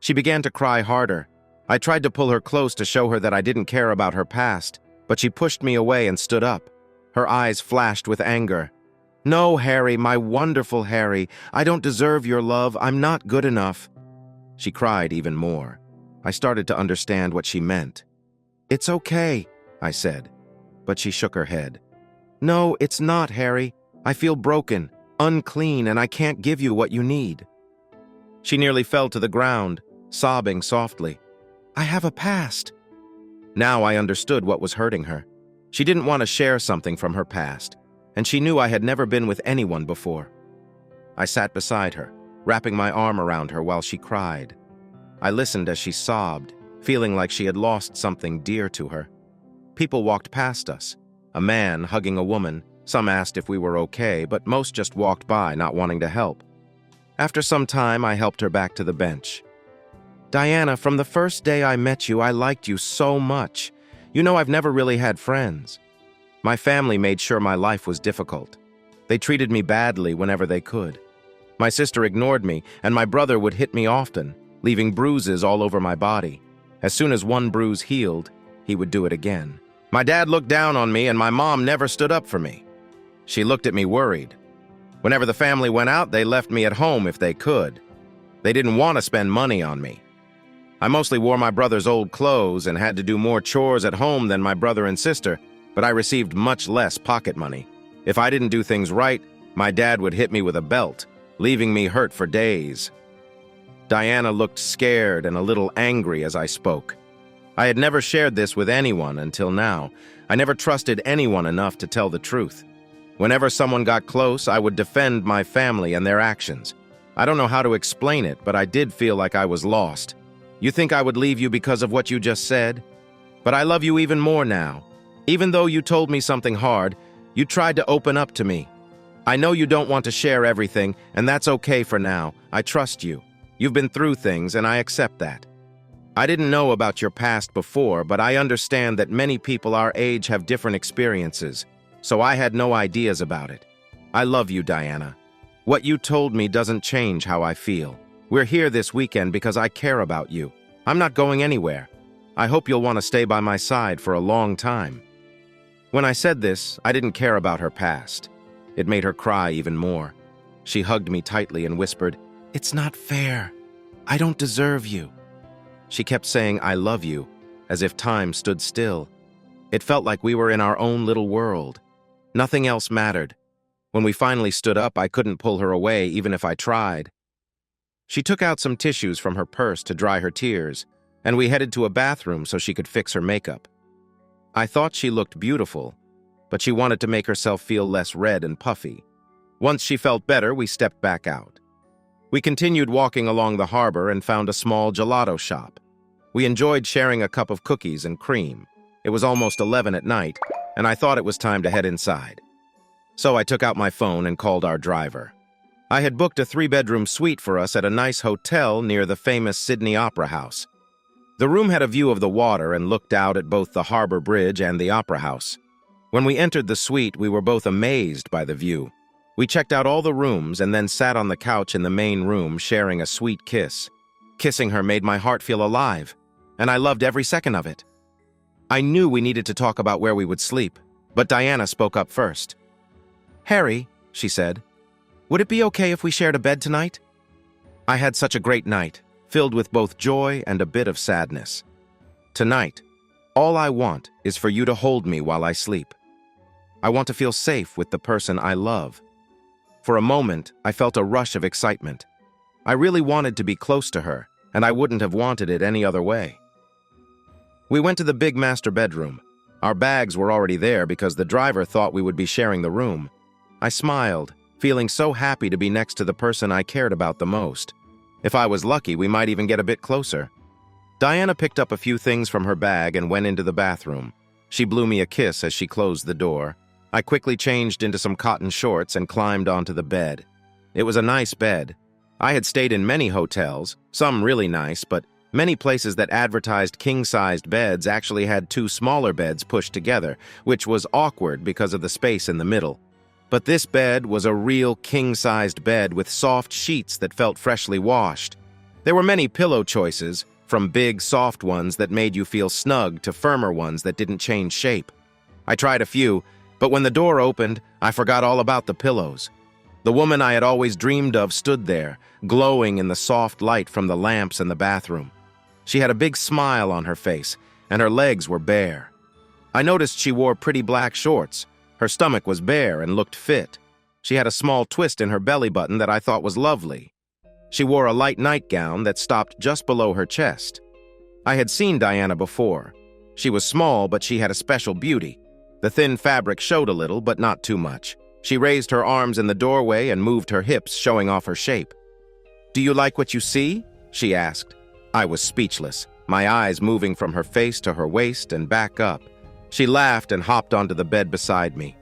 She began to cry harder. I tried to pull her close to show her that I didn't care about her past, but she pushed me away and stood up. Her eyes flashed with anger. "No, Harry, my wonderful Harry. I don't deserve your love. I'm not good enough." She cried even more. I started to understand what she meant. "It's okay," I said, but she shook her head. "No, it's not, Harry. I feel broken, unclean, and I can't give you what you need." She nearly fell to the ground, sobbing softly. "I have a past." Now I understood what was hurting her. She didn't want to share something from her past, and she knew I had never been with anyone before. I sat beside her, wrapping my arm around her while she cried. I listened as she sobbed, feeling like she had lost something dear to her. People walked past us, a man hugging a woman. Some asked if we were okay, but most just walked by, not wanting to help. After some time, I helped her back to the bench. "Diana, from the first day I met you, I liked you so much. You know, I've never really had friends. My family made sure my life was difficult. They treated me badly whenever they could. My sister ignored me, and my brother would hit me often, leaving bruises all over my body. As soon as one bruise healed, he would do it again. My dad looked down on me, and my mom never stood up for me. She looked at me worried. Whenever the family went out, they left me at home if they could. They didn't want to spend money on me. I mostly wore my brother's old clothes and had to do more chores at home than my brother and sister, but I received much less pocket money. If I didn't do things right, my dad would hit me with a belt, leaving me hurt for days." Diana looked scared and a little angry as I spoke. I had never shared this with anyone until now. I never trusted anyone enough to tell the truth. Whenever someone got close, I would defend my family and their actions. I don't know how to explain it, but I did feel like I was lost. "You think I would leave you because of what you just said? But I love you even more now. Even though you told me something hard, you tried to open up to me. I know you don't want to share everything, and that's okay for now. I trust you. You've been through things, and I accept that. I didn't know about your past before, but I understand that many people our age have different experiences, so I had no ideas about it. I love you, Diana. What you told me doesn't change how I feel. We're here this weekend because I care about you. I'm not going anywhere. I hope you'll want to stay by my side for a long time." When I said this, I didn't care about her past. It made her cry even more. She hugged me tightly and whispered, "It's not fair. I don't deserve you." She kept saying, "I love you," as if time stood still. It felt like we were in our own little world. Nothing else mattered. When we finally stood up, I couldn't pull her away even if I tried. She took out some tissues from her purse to dry her tears, and we headed to a bathroom so she could fix her makeup. I thought she looked beautiful, but she wanted to make herself feel less red and puffy. Once she felt better, we stepped back out. We continued walking along the harbor and found a small gelato shop. We enjoyed sharing a cup of cookies and cream. It was almost 11 at night, and I thought it was time to head inside. So I took out my phone and called our driver. I had booked a 3-bedroom suite for us at a nice hotel near the famous Sydney Opera House. The room had a view of the water and looked out at both the harbor bridge and the Opera House. When we entered the suite, we were both amazed by the view. We checked out all the rooms and then sat on the couch in the main room sharing a sweet kiss. Kissing her made my heart feel alive, and I loved every second of it. I knew we needed to talk about where we would sleep. But Diana spoke up first. "Harry," she said, "would it be okay if we shared a bed tonight? I had such a great night, filled with both joy and a bit of sadness. Tonight, all I want is for you to hold me while I sleep. I want to feel safe with the person I love." For a moment, I felt a rush of excitement. I really wanted to be close to her, and I wouldn't have wanted it any other way. We went to the big master bedroom. Our bags were already there because the driver thought we would be sharing the room. I smiled, feeling so happy to be next to the person I cared about the most. If I was lucky, we might even get a bit closer. Diana picked up a few things from her bag and went into the bathroom. She blew me a kiss as she closed the door. I quickly changed into some cotton shorts and climbed onto the bed. It was a nice bed. I had stayed in many hotels, some really nice, but many places that advertised king-sized beds actually had two smaller beds pushed together, which was awkward because of the space in the middle. But this bed was a real king-sized bed with soft sheets that felt freshly washed. There were many pillow choices, from big, soft ones that made you feel snug to firmer ones that didn't change shape. I tried a few, but when the door opened, I forgot all about the pillows. The woman I had always dreamed of stood there, glowing in the soft light from the lamps in the bathroom. She had a big smile on her face, and her legs were bare. I noticed she wore pretty black shorts. Her stomach was bare and looked fit. She had a small twist in her belly button that I thought was lovely. She wore a light nightgown that stopped just below her chest. I had seen Diana before. She was small, but she had a special beauty. The thin fabric showed a little, but not too much. She raised her arms in the doorway and moved her hips, showing off her shape. "Do you like what you see?" she asked. I was speechless, my eyes moving from her face to her waist and back up. She laughed and hopped onto the bed beside me.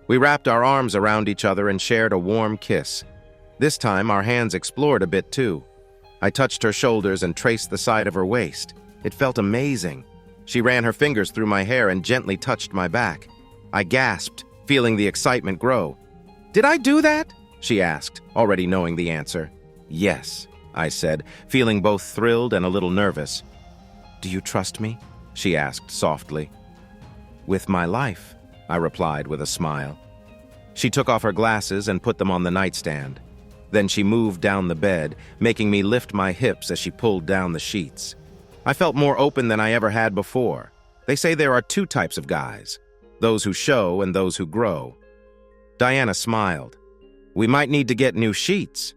We wrapped our arms around each other and shared a warm kiss. This time, our hands explored a bit too. I touched her shoulders and traced the side of her waist. It felt amazing. She ran her fingers through my hair and gently touched my back. I gasped, feeling the excitement grow. "Did I do that?" she asked, already knowing the answer. "Yes," I said, feeling both thrilled and a little nervous. "Do you trust me?" she asked softly. "With my life," I replied with a smile. She took off her glasses and put them on the nightstand. Then she moved down the bed, making me lift my hips as she pulled down the sheets. I felt more open than I ever had before. They say there are two types of guys, those who show and those who grow. Diana smiled. "We might need to get new sheets."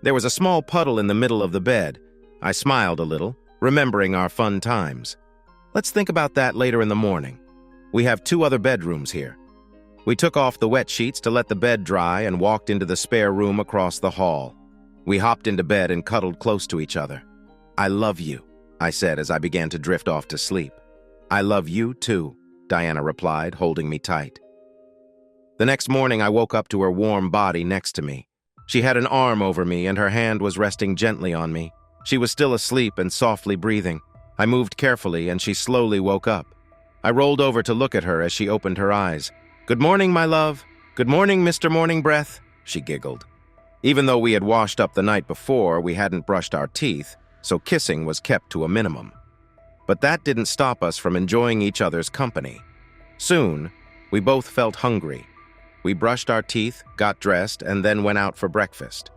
There was a small puddle in the middle of the bed. I smiled a little, remembering our fun times. "Let's think about that later in the morning. We have 2 other bedrooms here." We took off the wet sheets to let the bed dry and walked into the spare room across the hall. We hopped into bed and cuddled close to each other. "I love you," I said as I began to drift off to sleep. "I love you too," Diana replied, holding me tight. The next morning, I woke up to her warm body next to me. She had an arm over me and her hand was resting gently on me. She was still asleep and softly breathing. I moved carefully and she slowly woke up. I rolled over to look at her as she opened her eyes. "Good morning, my love. Good morning, Mr. Morning Breath," she giggled. Even though we had washed up the night before, we hadn't brushed our teeth, so kissing was kept to a minimum. But that didn't stop us from enjoying each other's company. Soon, we both felt hungry. We brushed our teeth, got dressed, and then went out for breakfast.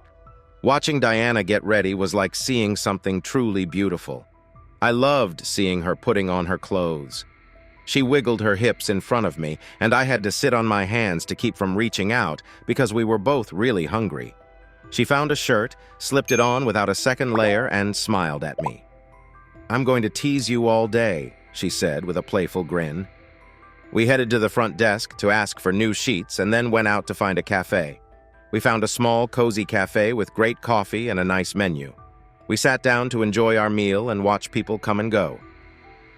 Watching Diana get ready was like seeing something truly beautiful. I loved seeing her putting on her clothes. She wiggled her hips in front of me, and I had to sit on my hands to keep from reaching out because we were both really hungry. She found a shirt, slipped it on without a second layer, and smiled at me. "I'm going to tease you all day," she said with a playful grin. We headed to the front desk to ask for new sheets and then went out to find a cafe. We found a small, cozy cafe with great coffee and a nice menu. We sat down to enjoy our meal and watch people come and go.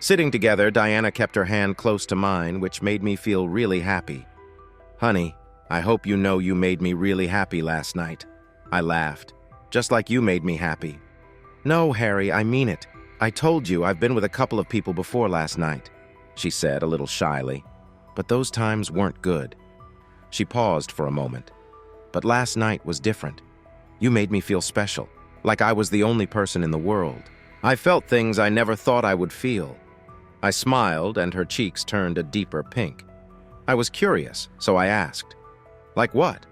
Sitting together, Diana kept her hand close to mine, which made me feel really happy. "Honey, I hope you know you made me really happy last night." I laughed. "Just like you made me happy." "No, Harry, I mean it. I told you I've been with a couple of people before last night," she said a little shyly. "But those times weren't good." She paused for a moment. "But last night was different. You made me feel special, like I was the only person in the world. I felt things I never thought I would feel." I smiled, and her cheeks turned a deeper pink. I was curious, so I asked, "Like what?"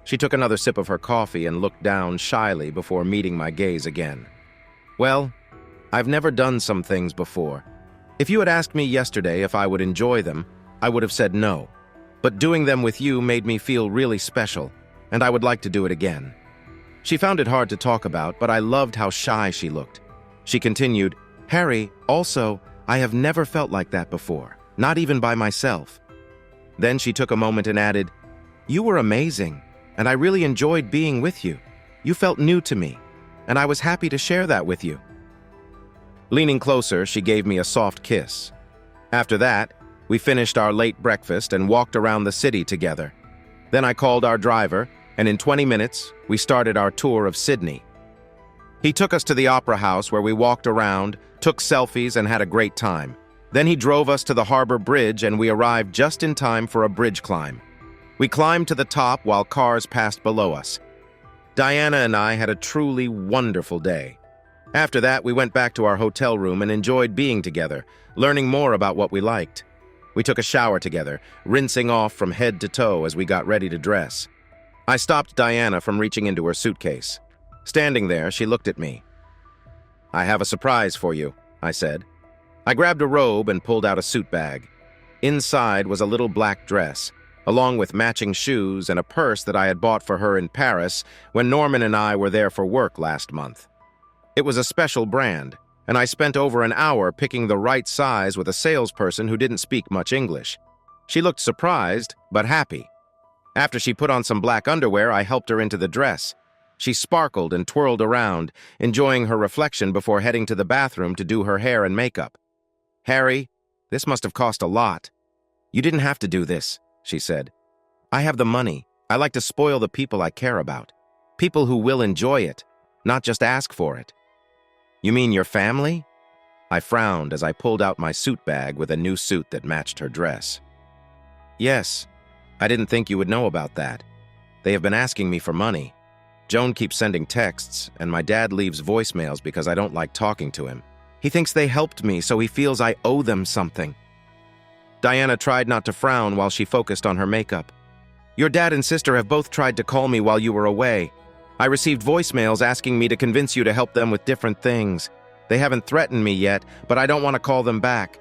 She took another sip of her coffee and looked down shyly before meeting my gaze again. "Well, I've never done some things before. If you had asked me yesterday if I would enjoy them, I would have said no. But doing them with you made me feel really special, and I would like to do it again." She found it hard to talk about, but I loved how shy she looked. She continued, "Harry, also, I have never felt like that before, not even by myself." Then she took a moment and added, "You were amazing, and I really enjoyed being with you. You felt new to me, and I was happy to share that with you." Leaning closer, she gave me a soft kiss. After that, we finished our late breakfast and walked around the city together. Then I called our driver, and in 20 minutes, we started our tour of Sydney. He took us to the Opera House where we walked around, took selfies, and had a great time. Then he drove us to the Harbor Bridge, and we arrived just in time for a bridge climb. We climbed to the top while cars passed below us. Diana and I had a truly wonderful day. After that, we went back to our hotel room and enjoyed being together, learning more about what we liked. We took a shower together, rinsing off from head to toe as we got ready to dress. I stopped Diana from reaching into her suitcase. Standing there, she looked at me. "I have a surprise for you," I said. I grabbed a robe and pulled out a suit bag. Inside was a little black dress, along with matching shoes and a purse that I had bought for her in Paris when Norman and I were there for work last month. It was a special brand, and I spent over an hour picking the right size with a salesperson who didn't speak much English. She looked surprised, but happy. After she put on some black underwear, I helped her into the dress. She sparkled and twirled around, enjoying her reflection before heading to the bathroom to do her hair and makeup. "Harry, this must have cost a lot." "You didn't have to do this," she said. "I have the money. I like to spoil the people I care about. People who will enjoy it, not just ask for it." "You mean your family?" I frowned as I pulled out my suit bag with a new suit that matched her dress. "Yes. I didn't think you would know about that. They have been asking me for money. Joan keeps sending texts, and my dad leaves voicemails because I don't like talking to him. He thinks they helped me, so he feels I owe them something." Diana tried not to frown while she focused on her makeup. "Your dad and sister have both tried to call me while you were away. I received voicemails asking me to convince you to help them with different things. They haven't threatened me yet, but I don't want to call them back.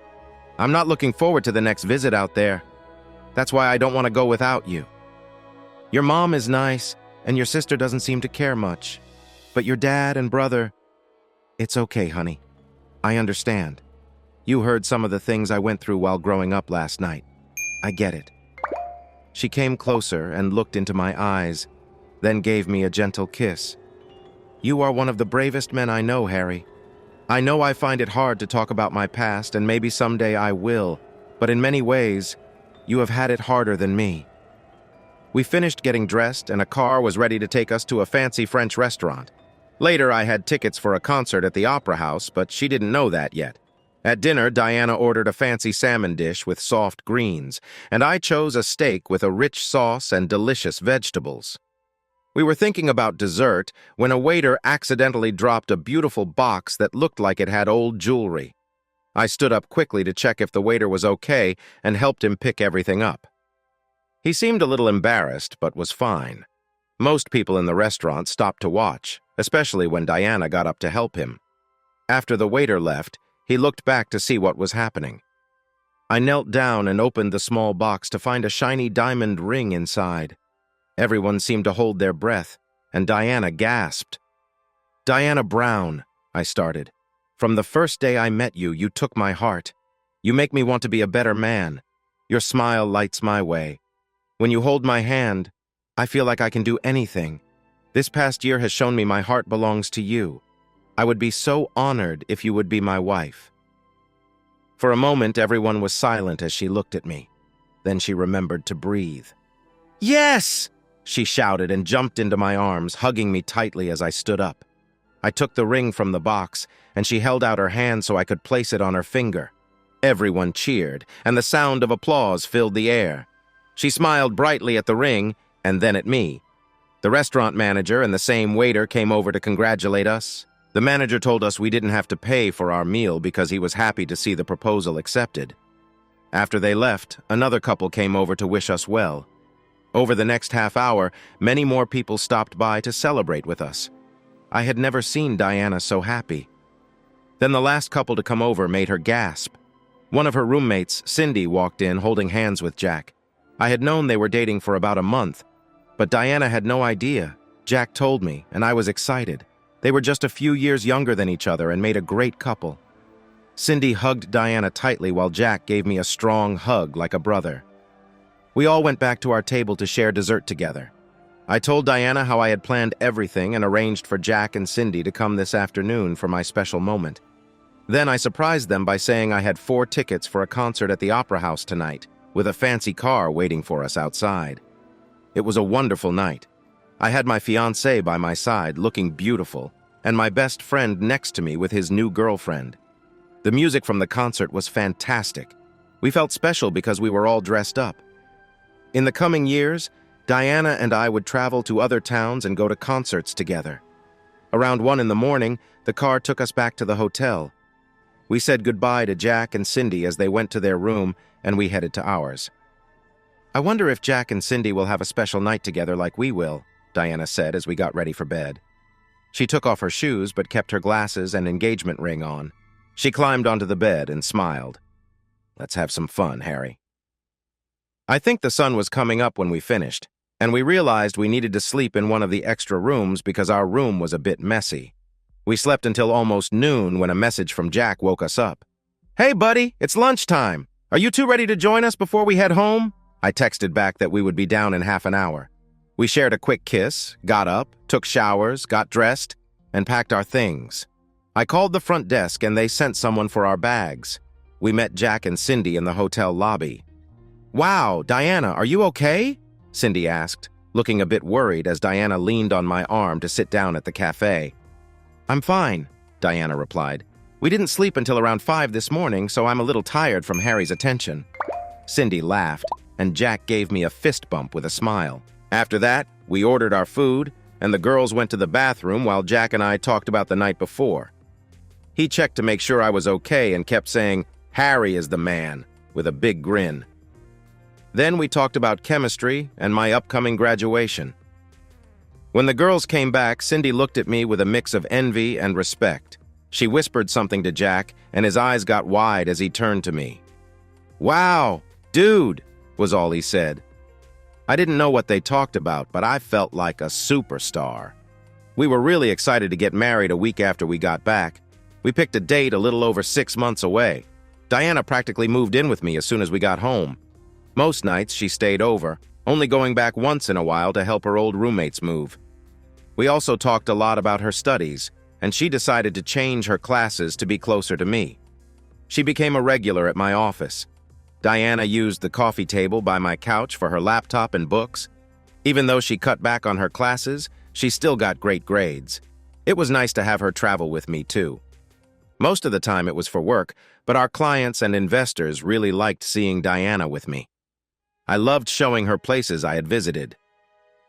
I'm not looking forward to the next visit out there. That's why I don't want to go without you. Your mom is nice, and your sister doesn't seem to care much. But your dad and brother... It's okay, honey. I understand. You heard some of the things I went through while growing up last night. I get it." She came closer and looked into my eyes, then gave me a gentle kiss. "You are one of the bravest men I know, Harry. I know I find it hard to talk about my past, and maybe someday I will, but in many ways, you have had it harder than me." We finished getting dressed, and a car was ready to take us to a fancy French restaurant. Later, I had tickets for a concert at the Opera House, but she didn't know that yet. At dinner, Diana ordered a fancy salmon dish with soft greens, and I chose a steak with a rich sauce and delicious vegetables. We were thinking about dessert when a waiter accidentally dropped a beautiful box that looked like it had old jewelry. I stood up quickly to check if the waiter was okay and helped him pick everything up. He seemed a little embarrassed, but was fine. Most people in the restaurant stopped to watch, especially when Diana got up to help him. After the waiter left, he looked back to see what was happening. I knelt down and opened the small box to find a shiny diamond ring inside. Everyone seemed to hold their breath, and Diana gasped. "Diana Brown," I started. "From the first day I met you, you took my heart. You make me want to be a better man. Your smile lights my way. When you hold my hand, I feel like I can do anything. This past year has shown me my heart belongs to you. I would be so honored if you would be my wife." For a moment, everyone was silent as she looked at me. Then she remembered to breathe. "Yes!" she shouted and jumped into my arms, hugging me tightly as I stood up. I took the ring from the box, and she held out her hand so I could place it on her finger. Everyone cheered, and the sound of applause filled the air. She smiled brightly at the ring, and then at me. The restaurant manager and the same waiter came over to congratulate us. The manager told us we didn't have to pay for our meal because he was happy to see the proposal accepted. After they left, another couple came over to wish us well. Over the next half hour, many more people stopped by to celebrate with us. I had never seen Diana so happy. Then the last couple to come over made her gasp. One of her roommates, Cindy, walked in holding hands with Jack. I had known they were dating for about a month, but Diana had no idea. Jack told me, and I was excited. They were just a few years younger than each other and made a great couple. Cindy hugged Diana tightly while Jack gave me a strong hug like a brother. We all went back to our table to share dessert together. I told Diana how I had planned everything and arranged for Jack and Cindy to come this afternoon for my special moment. Then I surprised them by saying I had 4 tickets for a concert at the Opera House tonight, with a fancy car waiting for us outside. It was a wonderful night. I had my fiancé by my side, looking beautiful, and my best friend next to me with his new girlfriend. The music from the concert was fantastic. We felt special because we were all dressed up. In the coming years, Diana and I would travel to other towns and go to concerts together. Around 1 in the morning, the car took us back to the hotel. We said goodbye to Jack and Cindy as they went to their room, and we headed to ours. "I wonder if Jack and Cindy will have a special night together like we will," Diana said as we got ready for bed. She took off her shoes but kept her glasses and engagement ring on. She climbed onto the bed and smiled. "Let's have some fun, Harry." I think the sun was coming up when we finished, and we realized we needed to sleep in one of the extra rooms because our room was a bit messy. We slept until almost noon when a message from Jack woke us up. "Hey, buddy, it's lunchtime. Are you two ready to join us before we head home?" I texted back that we would be down in half an hour. We shared a quick kiss, got up, took showers, got dressed, and packed our things. I called the front desk and they sent someone for our bags. We met Jack and Cindy in the hotel lobby. "Wow, Diana, are you okay?" Cindy asked, looking a bit worried as Diana leaned on my arm to sit down at the cafe. "I'm fine," Diana replied. "We didn't sleep until around 5 this morning, so I'm a little tired from Harry's attention." Cindy laughed, and Jack gave me a fist bump with a smile. After that, we ordered our food, and the girls went to the bathroom while Jack and I talked about the night before. He checked to make sure I was okay and kept saying, "Harry is the man," with a big grin. Then we talked about chemistry and my upcoming graduation. When the girls came back, Cindy looked at me with a mix of envy and respect. She whispered something to Jack, and his eyes got wide as he turned to me. "Wow, dude," was all he said. I didn't know what they talked about, but I felt like a superstar. We were really excited to get married a week after we got back. We picked a date a little over 6 months away. Diana practically moved in with me as soon as we got home. Most nights she stayed over, only going back once in a while to help her old roommates move. We also talked a lot about her studies, and she decided to change her classes to be closer to me. She became a regular at my office. Diana used the coffee table by my couch for her laptop and books. Even though she cut back on her classes, she still got great grades. It was nice to have her travel with me, too. Most of the time it was for work, but our clients and investors really liked seeing Diana with me. I loved showing her places I had visited.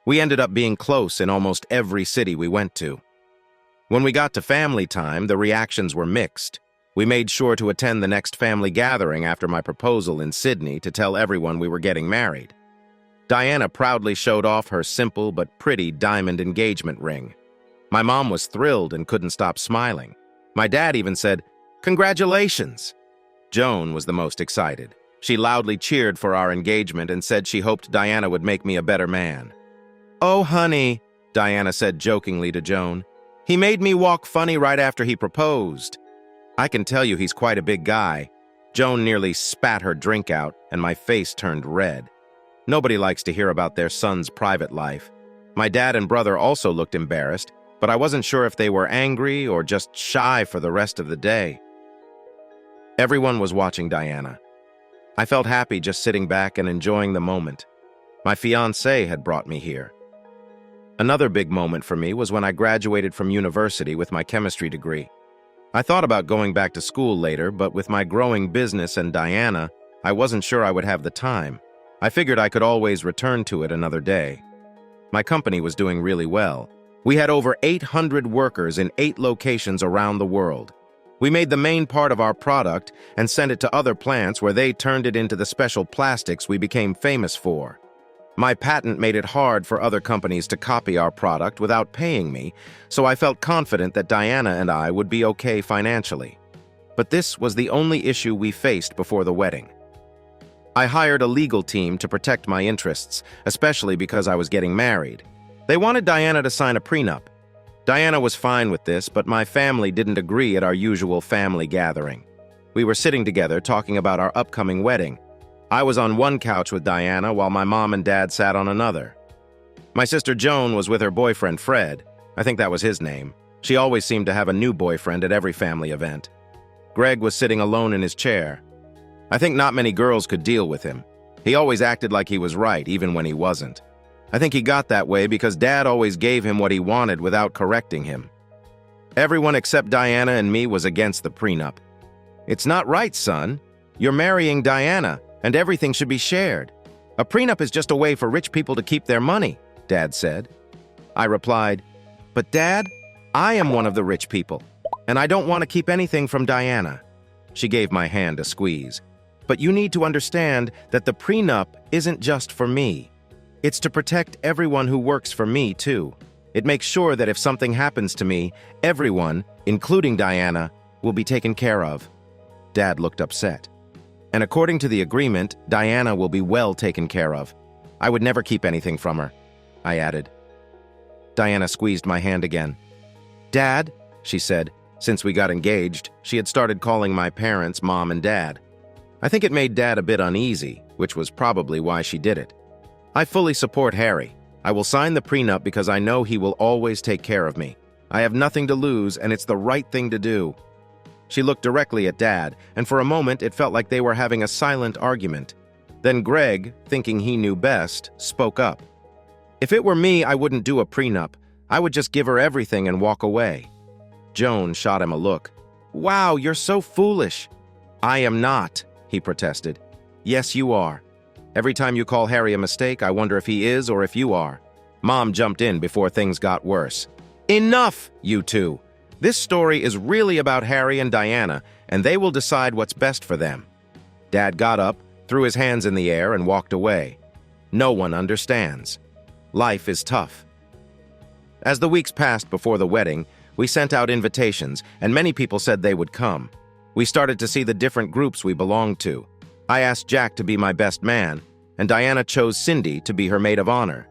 We ended up being close in almost every city we went to. When we got to family time, the reactions were mixed. We made sure to attend the next family gathering after my proposal in Sydney to tell everyone we were getting married. Diana proudly showed off her simple but pretty diamond engagement ring. My mom was thrilled and couldn't stop smiling. My dad even said, "Congratulations!" Joan was the most excited. She loudly cheered for our engagement and said she hoped Diana would make me a better man. "Oh, honey," Diana said jokingly to Joan, "he made me walk funny right after he proposed." I can tell you he's quite a big guy. Joan nearly spat her drink out, and my face turned red. Nobody likes to hear about their son's private life. My dad and brother also looked embarrassed, but I wasn't sure if they were angry or just shy for the rest of the day. Everyone was watching Diana. I felt happy just sitting back and enjoying the moment. My fiancé had brought me here. Another big moment for me was when I graduated from university with my chemistry degree. I thought about going back to school later, but with my growing business and Diana, I wasn't sure I would have the time. I figured I could always return to it another day. My company was doing really well. We had over 800 workers in 8 locations around the world. We made the main part of our product and sent it to other plants where they turned it into the special plastics we became famous for. My patent made it hard for other companies to copy our product without paying me, so I felt confident that Diana and I would be okay financially. But this was the only issue we faced before the wedding. I hired a legal team to protect my interests, especially because I was getting married. They wanted Diana to sign a prenup. Diana was fine with this, but my family didn't agree at our usual family gathering. We were sitting together talking about our upcoming wedding. I was on one couch with Diana while my mom and dad sat on another. My sister Joan was with her boyfriend Fred. I think that was his name. She always seemed to have a new boyfriend at every family event. Greg was sitting alone in his chair. I think not many girls could deal with him. He always acted like he was right, even when he wasn't. I think he got that way because Dad always gave him what he wanted without correcting him. Everyone except Diana and me was against the prenup. "It's not right, son. You're marrying Diana, and everything should be shared. A prenup is just a way for rich people to keep their money," Dad said. I replied, "But Dad, I am one of the rich people, and I don't want to keep anything from Diana." She gave my hand a squeeze. "But you need to understand that the prenup isn't just for me. It's to protect everyone who works for me, too. It makes sure that if something happens to me, everyone, including Diana, will be taken care of." Dad looked upset. "And according to the agreement, Diana will be well taken care of. I would never keep anything from her," I added. Diana squeezed my hand again. "Dad," she said, since we got engaged, she had started calling my parents Mom and Dad. I think it made Dad a bit uneasy, which was probably why she did it. "I fully support Harry. I will sign the prenup because I know he will always take care of me. I have nothing to lose, and it's the right thing to do." She looked directly at Dad, and for a moment it felt like they were having a silent argument. Then Greg, thinking he knew best, spoke up. "If it were me, I wouldn't do a prenup. I would just give her everything and walk away." Joan shot him a look. "Wow, you're so foolish." "I am not," he protested. "Yes, you are. Every time you call Harry a mistake, I wonder if he is or if you are." Mom jumped in before things got worse. "Enough, you two. This story is really about Harry and Diana, and they will decide what's best for them." Dad got up, threw his hands in the air, and walked away. No one understands. Life is tough. As the weeks passed before the wedding, we sent out invitations, and many people said they would come. We started to see the different groups we belonged to. I asked Jack to be my best man, and Diana chose Cindy to be her maid of honor.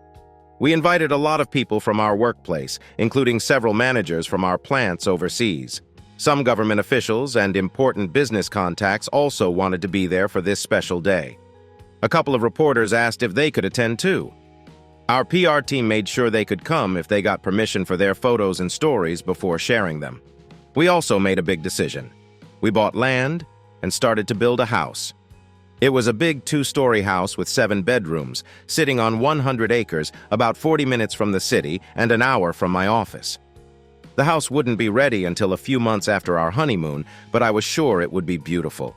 We invited a lot of people from our workplace, including several managers from our plants overseas. Some government officials and important business contacts also wanted to be there for this special day. A couple of reporters asked if they could attend too. Our PR team made sure they could come if they got permission for their photos and stories before sharing them. We also made a big decision. We bought land and started to build a house. It was a big 2-story house with 7 bedrooms, sitting on 100 acres, about 40 minutes from the city and an hour from my office. The house wouldn't be ready until a few months after our honeymoon, but I was sure it would be beautiful.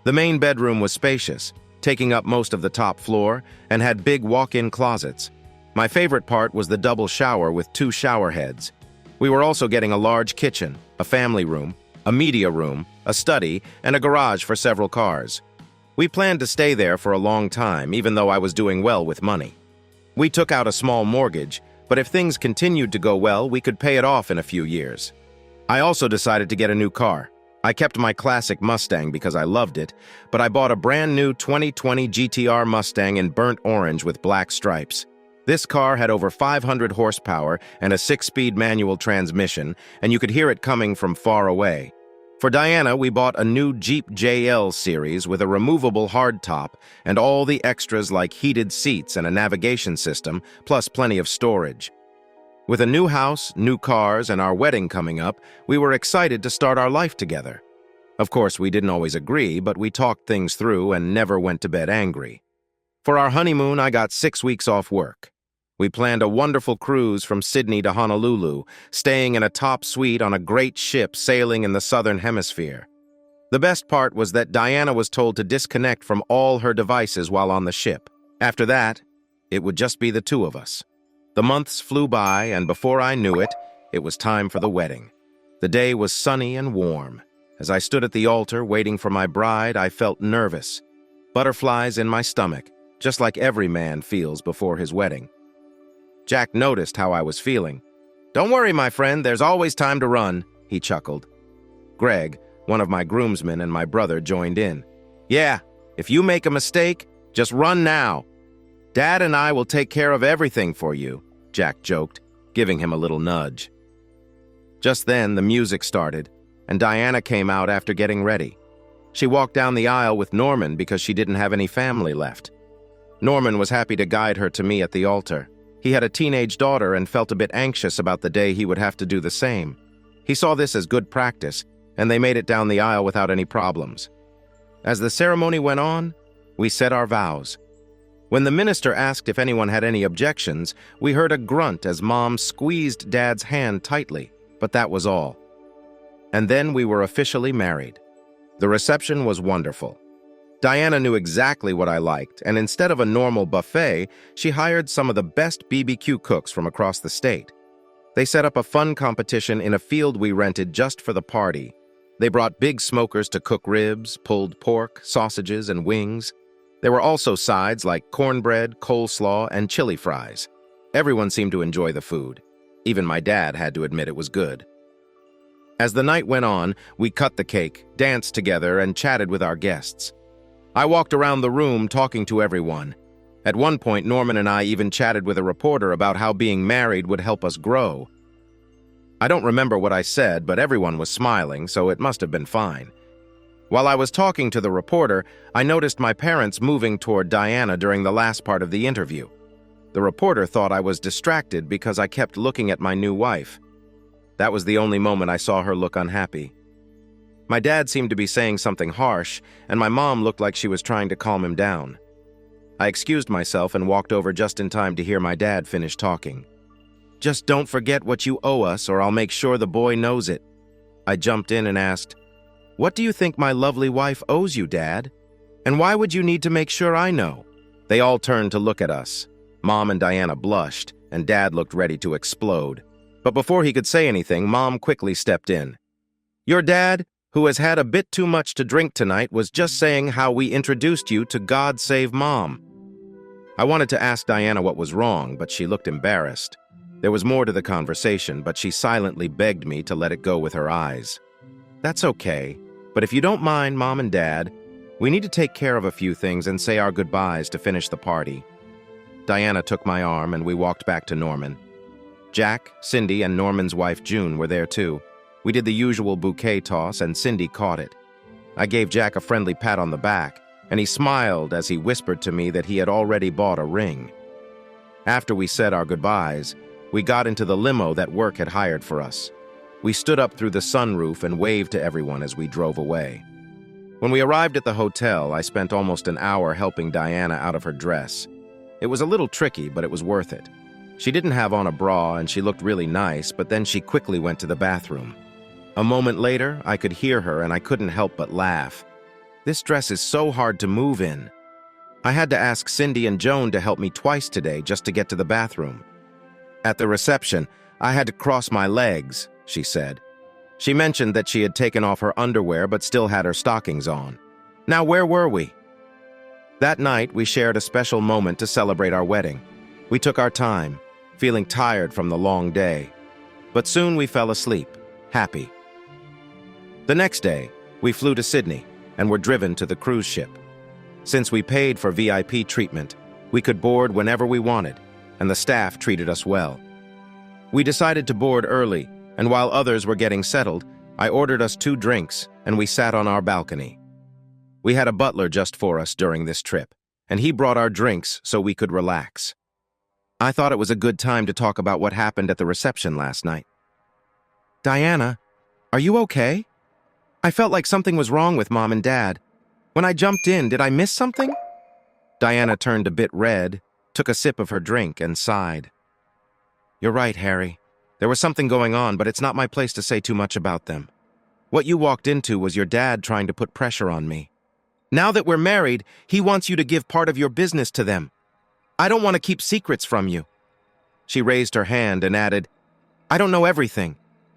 The main bedroom was spacious, taking up most of the top floor, and had big walk-in closets. My favorite part was the double shower with 2 shower heads. We were also getting a large kitchen, a family room, a media room, a study, and a garage for several cars. We planned to stay there for a long time, even though I was doing well with money. We took out a small mortgage, but if things continued to go well, we could pay it off in a few years. I also decided to get a new car. I kept my classic Mustang because I loved it, but I bought a brand new 2020 GTR Mustang in burnt orange with black stripes. This car had over 500 horsepower and a 6-speed manual transmission, and you could hear it coming from far away. For Diana, we bought a new Jeep JL series with a removable hardtop and all the extras like heated seats and a navigation system, plus plenty of storage. With a new house, new cars, and our wedding coming up, we were excited to start our life together. Of course, we didn't always agree, but we talked things through and never went to bed angry. For our honeymoon, I got 6 weeks off work. We planned a wonderful cruise from Sydney to Honolulu, staying in a top suite on a great ship sailing in the southern hemisphere. The best part was that Diana was told to disconnect from all her devices while on the ship. After that, it would just be the 2 of us. The months flew by, and before I knew it, it was time for the wedding. The day was sunny and warm. As I stood at the altar waiting for my bride, I felt nervous. Butterflies in my stomach, just like every man feels before his wedding. Jack noticed how I was feeling. "Don't worry, my friend, there's always time to run," he chuckled. Greg, one of my groomsmen, and my brother joined in. "Yeah, if you make a mistake, just run now. Dad and I will take care of everything for you," Jack joked, giving him a little nudge. Just then, the music started, and Diana came out after getting ready. She walked down the aisle with Norman because she didn't have any family left. Norman was happy to guide her to me at the altar. He had a teenage daughter and felt a bit anxious about the day he would have to do the same. He saw this as good practice, and they made it down the aisle without any problems. As the ceremony went on, we said our vows. When the minister asked if anyone had any objections, we heard a grunt as Mom squeezed Dad's hand tightly, but that was all. And then we were officially married. The reception was wonderful. Diana knew exactly what I liked, and instead of a normal buffet, she hired some of the best BBQ cooks from across the state. They set up a fun competition in a field we rented just for the party. They brought big smokers to cook ribs, pulled pork, sausages, and wings. There were also sides like cornbread, coleslaw, and chili fries. Everyone seemed to enjoy the food. Even my dad had to admit it was good. As the night went on, we cut the cake, danced together, and chatted with our guests. I walked around the room talking to everyone. At one point, Norman and I even chatted with a reporter about how being married would help us grow. I don't remember what I said, but everyone was smiling, so it must have been fine. While I was talking to the reporter, I noticed my parents moving toward Diana during the last part of the interview. The reporter thought I was distracted because I kept looking at my new wife. That was the only moment I saw her look unhappy. My dad seemed to be saying something harsh, and my mom looked like she was trying to calm him down. I excused myself and walked over just in time to hear my dad finish talking. "Just don't forget what you owe us, or I'll make sure the boy knows it." I jumped in and asked, "What do you think my lovely wife owes you, Dad? And why would you need to make sure I know?" They all turned to look at us. Mom and Diana blushed, and Dad looked ready to explode. But before he could say anything, Mom quickly stepped in. "Your dad, who has had a bit too much to drink tonight, was just saying how we introduced you to God Save Mom." I wanted to ask Diana what was wrong, but she looked embarrassed. There was more to the conversation, but she silently begged me to let it go with her eyes. "That's okay, but if you don't mind, Mom and Dad, we need to take care of a few things and say our goodbyes to finish the party." Diana took my arm and we walked back to Norman. Jack, Cindy, and Norman's wife June were there too. We did the usual bouquet toss and Cindy caught it. I gave Jack a friendly pat on the back, and he smiled as he whispered to me that he had already bought a ring. After we said our goodbyes, we got into the limo that work had hired for us. We stood up through the sunroof and waved to everyone as we drove away. When we arrived at the hotel, I spent almost an hour helping Diana out of her dress. It was a little tricky, but it was worth it. She didn't have on a bra and she looked really nice, but then she quickly went to the bathroom. A moment later, I could hear her and I couldn't help but laugh. "This dress is so hard to move in." I had to ask Cindy and Joan to help me twice today just to get to the bathroom. At the reception, I had to cross my legs, she said. She mentioned that she had taken off her underwear but still had her stockings on. Now, where were we? That night, we shared a special moment to celebrate our wedding. We took our time, feeling tired from the long day. But soon we fell asleep, happy. The next day, we flew to Sydney and were driven to the cruise ship. Since we paid for VIP treatment, we could board whenever we wanted, and the staff treated us well. We decided to board early, and while others were getting settled, I ordered us 2 drinks, and we sat on our balcony. We had a butler just for us during this trip, and he brought our drinks so we could relax. I thought it was a good time to talk about what happened at the reception last night. "Diana, are you okay? I felt like something was wrong with Mom and Dad. When I jumped in, did I miss something?" Diana turned a bit red, took a sip of her drink, and sighed. "You're right, Harry. There was something going on, but it's not my place to say too much about them. What you walked into was your dad trying to put pressure on me. Now that we're married, he wants you to give part of your business to them. I don't want to keep secrets from you." She raised her hand and added, "I don't know everything.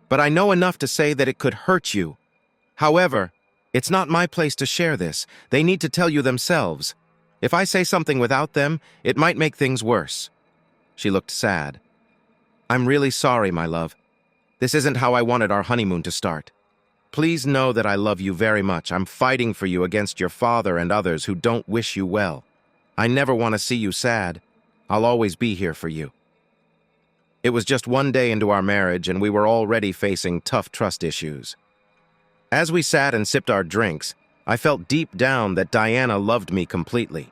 but I know enough to say that it could hurt you. However, it's not my place to share this. They need to tell you themselves. If I say something without them, it might make things worse." She looked sad. "I'm really sorry, my love. This isn't how I wanted our honeymoon to start. Please know that I love you very much. I'm fighting for you against your father and others who don't wish you well. I never want to see you sad. I'll always be here for you." It was just one day into our marriage, and we were already facing tough trust issues. As we sat and sipped our drinks, I felt deep down that Diana loved me completely.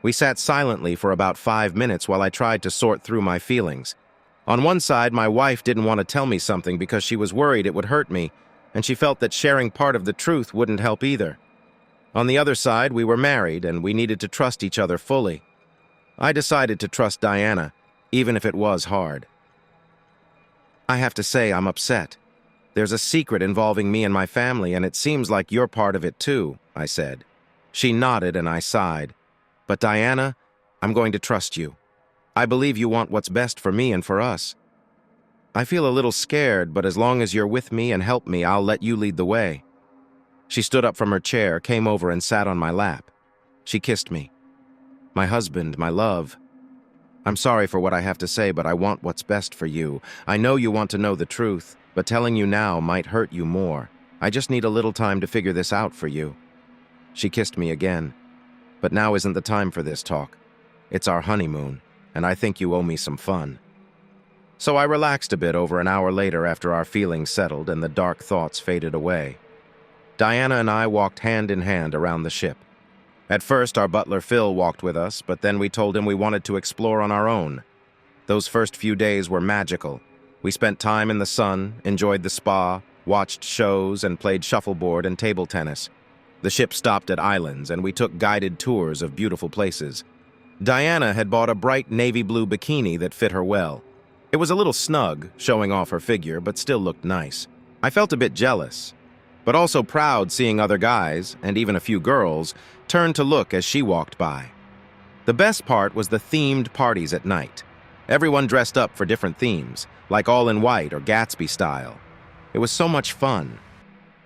We sat silently for about 5 minutes while I tried to sort through my feelings. On one side, my wife didn't want to tell me something because she was worried it would hurt me, and she felt that sharing part of the truth wouldn't help either. On the other side, we were married, and we needed to trust each other fully. I decided to trust Diana, even if it was hard. "I have to say I'm upset. There's a secret involving me and my family, and it seems like you're part of it too," I said. She nodded, and I sighed. "But Diana, I'm going to trust you. I believe you want what's best for me and for us. I feel a little scared, but as long as you're with me and help me, I'll let you lead the way." She stood up from her chair, came over and sat on my lap. She kissed me. "My husband, my love, I'm sorry for what I have to say, but I want what's best for you. I know you want to know the truth, but telling you now might hurt you more. I just need a little time to figure this out for you." She kissed me again. "But now isn't the time for this talk. It's our honeymoon, and I think you owe me some fun." So I relaxed a bit over an hour later after our feelings settled and the dark thoughts faded away. Diana and I walked hand in hand around the ship. At first, our butler Phil walked with us, but then we told him we wanted to explore on our own. Those first few days were magical. We spent time in the sun, enjoyed the spa, watched shows, and played shuffleboard and table tennis. The ship stopped at islands, and we took guided tours of beautiful places. Diana had bought a bright navy blue bikini that fit her well. It was a little snug, showing off her figure, but still looked nice. I felt a bit jealous, but also proud seeing other guys, and even a few girls, turn to look as she walked by. The best part was the themed parties at night. Everyone dressed up for different themes, like All in White or Gatsby style. It was so much fun.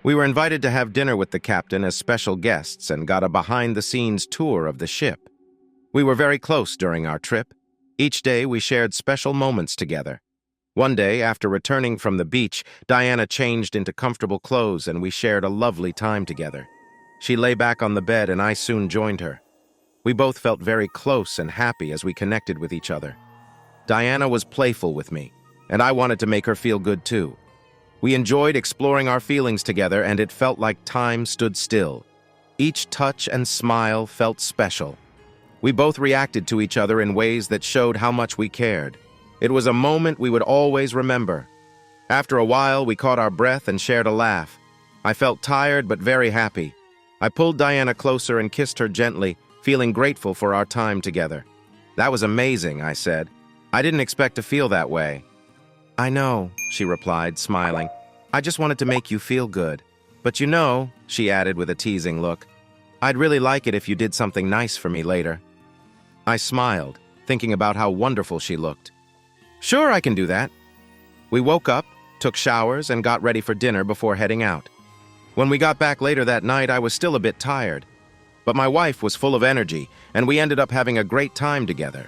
We were invited to have dinner with the captain as special guests and got a behind-the-scenes tour of the ship. We were very close during our trip. Each day we shared special moments together. One day, after returning from the beach, Diana changed into comfortable clothes and we shared a lovely time together. She lay back on the bed and I soon joined her. We both felt very close and happy as we connected with each other. Diana was playful with me, and I wanted to make her feel good too. We enjoyed exploring our feelings together, and it felt like time stood still. Each touch and smile felt special. We both reacted to each other in ways that showed how much we cared. It was a moment we would always remember. After a while, we caught our breath and shared a laugh. I felt tired but very happy. I pulled Diana closer and kissed her gently, feeling grateful for our time together. "That was amazing," I said. "I didn't expect to feel that way." "I know," she replied, smiling. "I just wanted to make you feel good. But you know," she added with a teasing look, "I'd really like it if you did something nice for me later." I smiled, thinking about how wonderful she looked. "Sure, I can do that." We woke up, took showers, and got ready for dinner before heading out. When we got back later that night, I was still a bit tired. But my wife was full of energy, and we ended up having a great time together.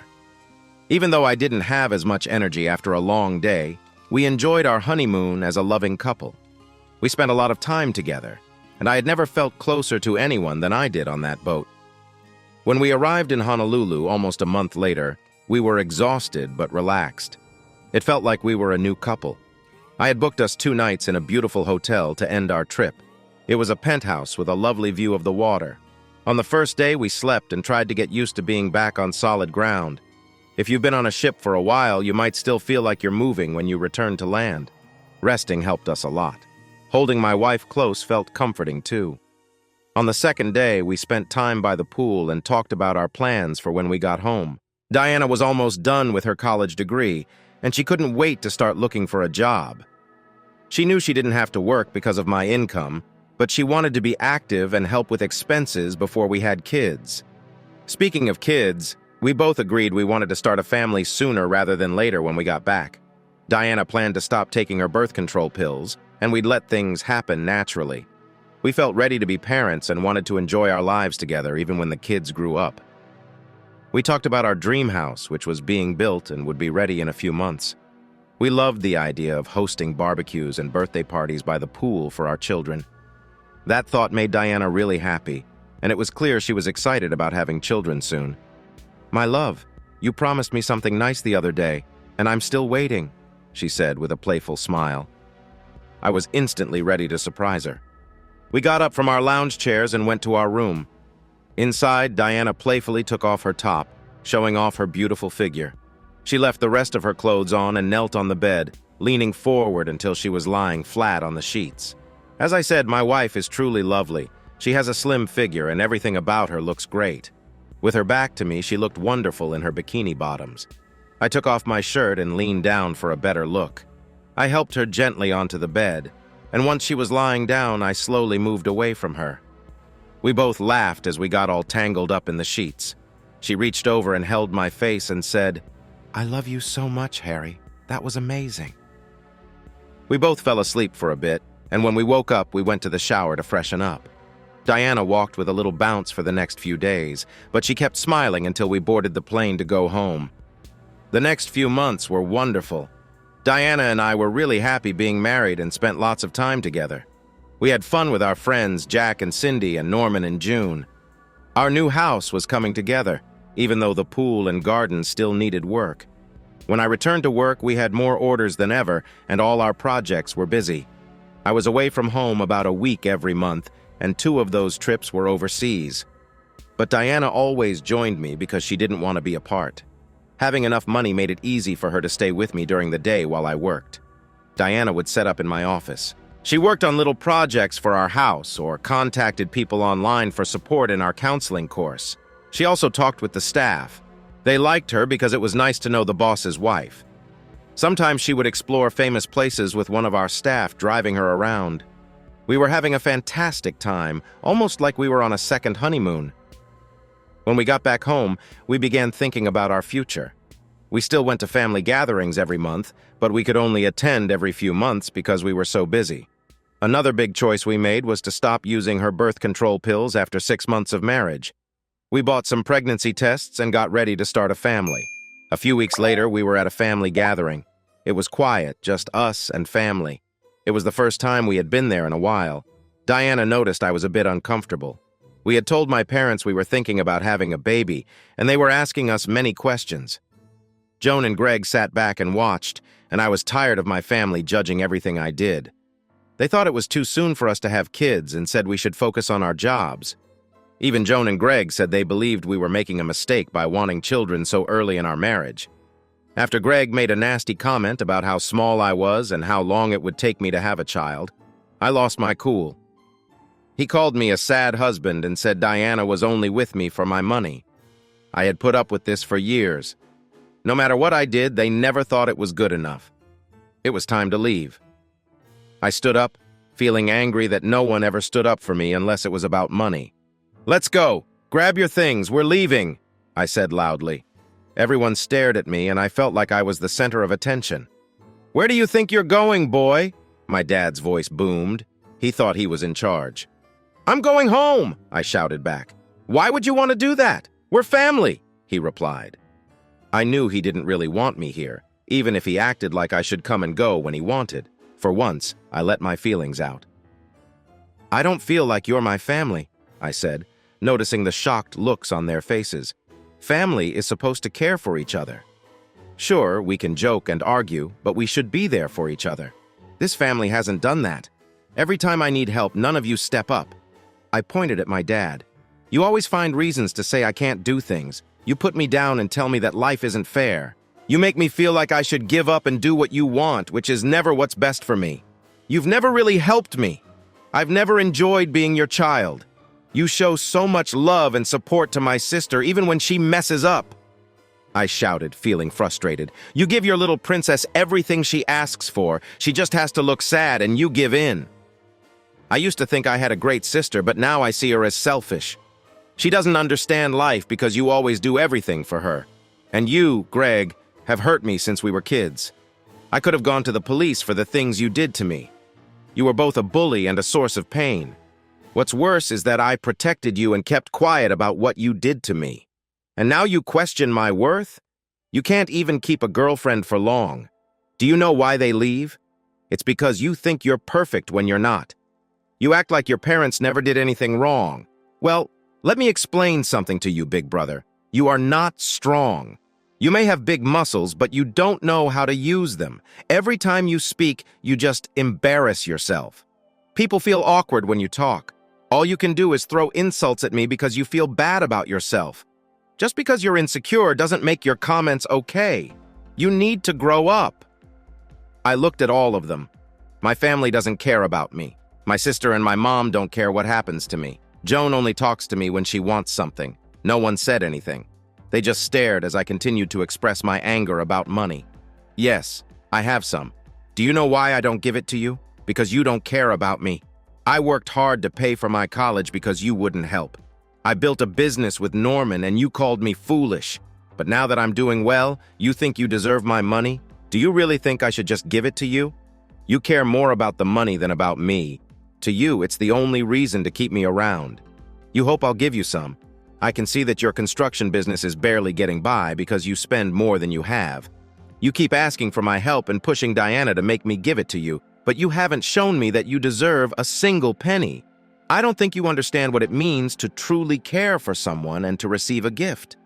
Even though I didn't have as much energy after a long day, we enjoyed our honeymoon as a loving couple. We spent a lot of time together, and I had never felt closer to anyone than I did on that boat. When we arrived in Honolulu almost a month later, we were exhausted but relaxed. It felt like we were a new couple. I had booked us 2 nights in a beautiful hotel to end our trip. It was a penthouse with a lovely view of the water. On the first day, we slept and tried to get used to being back on solid ground. If you've been on a ship for a while, you might still feel like you're moving when you return to land. Resting helped us a lot. Holding my wife close felt comforting too. On the second day, we spent time by the pool and talked about our plans for when we got home. Diana was almost done with her college degree, and she couldn't wait to start looking for a job. She knew she didn't have to work because of my income, but she wanted to be active and help with expenses before we had kids. Speaking of kids, we both agreed we wanted to start a family sooner rather than later when we got back. Diana planned to stop taking her birth control pills, and we'd let things happen naturally. We felt ready to be parents and wanted to enjoy our lives together even when the kids grew up. We talked about our dream house, which was being built and would be ready in a few months. We loved the idea of hosting barbecues and birthday parties by the pool for our children. That thought made Diana really happy, and it was clear she was excited about having children soon. "My love, you promised me something nice the other day, and I'm still waiting," she said with a playful smile. I was instantly ready to surprise her. We got up from our lounge chairs and went to our room. Inside, Diana playfully took off her top, showing off her beautiful figure. She left the rest of her clothes on and knelt on the bed, leaning forward until she was lying flat on the sheets. As I said, my wife is truly lovely. She has a slim figure and everything about her looks great. With her back to me, she looked wonderful in her bikini bottoms. I took off my shirt and leaned down for a better look. I helped her gently onto the bed, and once she was lying down, I slowly moved away from her. We both laughed as we got all tangled up in the sheets. She reached over and held my face and said, "I love you so much, Harry. That was amazing." We both fell asleep for a bit, and when we woke up, we went to the shower to freshen up. Diana walked with a little bounce for the next few days, but she kept smiling until we boarded the plane to go home. The next few months were wonderful. Diana and I were really happy being married and spent lots of time together. We had fun with our friends Jack and Cindy and Norman and June. Our new house was coming together, even though the pool and garden still needed work. When I returned to work, we had more orders than ever, and all our projects were busy. I was away from home about a week every month, and 2 of those trips were overseas. But Diana always joined me because she didn't want to be apart. Having enough money made it easy for her to stay with me during the day while I worked. Diana would set up in my office. She worked on little projects for our house or contacted people online for support in our counseling course. She also talked with the staff. They liked her because it was nice to know the boss's wife. Sometimes she would explore famous places with one of our staff driving her around. We were having a fantastic time, almost like we were on a second honeymoon. When we got back home, we began thinking about our future. We still went to family gatherings every month, but we could only attend every few months because we were so busy. Another big choice we made was to stop using her birth control pills after 6 months of marriage. We bought some pregnancy tests and got ready to start a family. A few weeks later, we were at a family gathering. It was quiet, just us and family. It was the first time we had been there in a while. Diana noticed I was a bit uncomfortable. We had told my parents we were thinking about having a baby, and they were asking us many questions. Joan and Greg sat back and watched, and I was tired of my family judging everything I did. They thought it was too soon for us to have kids and said we should focus on our jobs. Even Joan and Greg said they believed we were making a mistake by wanting children so early in our marriage. After Greg made a nasty comment about how small I was and how long it would take me to have a child, I lost my cool. He called me a sad husband and said Diana was only with me for my money. I had put up with this for years. No matter what I did, they never thought it was good enough. It was time to leave. I stood up, feeling angry that no one ever stood up for me unless it was about money. "Let's go! Grab your things, we're leaving!" I said loudly. Everyone stared at me and I felt like I was the center of attention. "Where do you think you're going, boy?" My dad's voice boomed. He thought he was in charge. "I'm going home!" I shouted back. "Why would you want to do that? We're family!" he replied. I knew he didn't really want me here, even if he acted like I should come and go when he wanted. For once, I let my feelings out. "I don't feel like you're my family," I said, noticing the shocked looks on their faces. Family is supposed to care for each other. Sure, we can joke and argue, but we should be there for each other. This family hasn't done that. Every time I need help, none of you step up. I pointed at my dad. "You always find reasons to say I can't do things. You put me down and tell me that life isn't fair. You make me feel like I should give up and do what you want, which is never what's best for me. You've never really helped me. I've never enjoyed being your child. You show so much love and support to my sister even when she messes up." I shouted, feeling frustrated. "You give your little princess everything she asks for. She just has to look sad and you give in. I used to think I had a great sister, but now I see her as selfish. She doesn't understand life because you always do everything for her. And you, Greg, have hurt me since we were kids. I could have gone to the police for the things you did to me. You were both a bully and a source of pain. What's worse is that I protected you and kept quiet about what you did to me. And now you question my worth? You can't even keep a girlfriend for long. Do you know why they leave? It's because you think you're perfect when you're not. You act like your parents never did anything wrong. Well, let me explain something to you, big brother. You are not strong. You may have big muscles, but you don't know how to use them. Every time you speak, you just embarrass yourself. People feel awkward when you talk. All you can do is throw insults at me because you feel bad about yourself. Just because you're insecure doesn't make your comments okay. You need to grow up. I looked at all of them. My family doesn't care about me. My sister and my mom don't care what happens to me. Joan only talks to me when she wants something. No one said anything. They just stared as I continued to express my anger about money. Yes, I have some. Do you know why I don't give it to you? Because you don't care about me. I worked hard to pay for my college because you wouldn't help. I built a business with Norman and you called me foolish. But now that I'm doing well, you think you deserve my money? Do you really think I should just give it to you? You care more about the money than about me. To you, it's the only reason to keep me around. You hope I'll give you some. I can see that your construction business is barely getting by because you spend more than you have. You keep asking for my help and pushing Diana to make me give it to you, but you haven't shown me that you deserve a single penny. I don't think you understand what it means to truly care for someone and to receive a gift.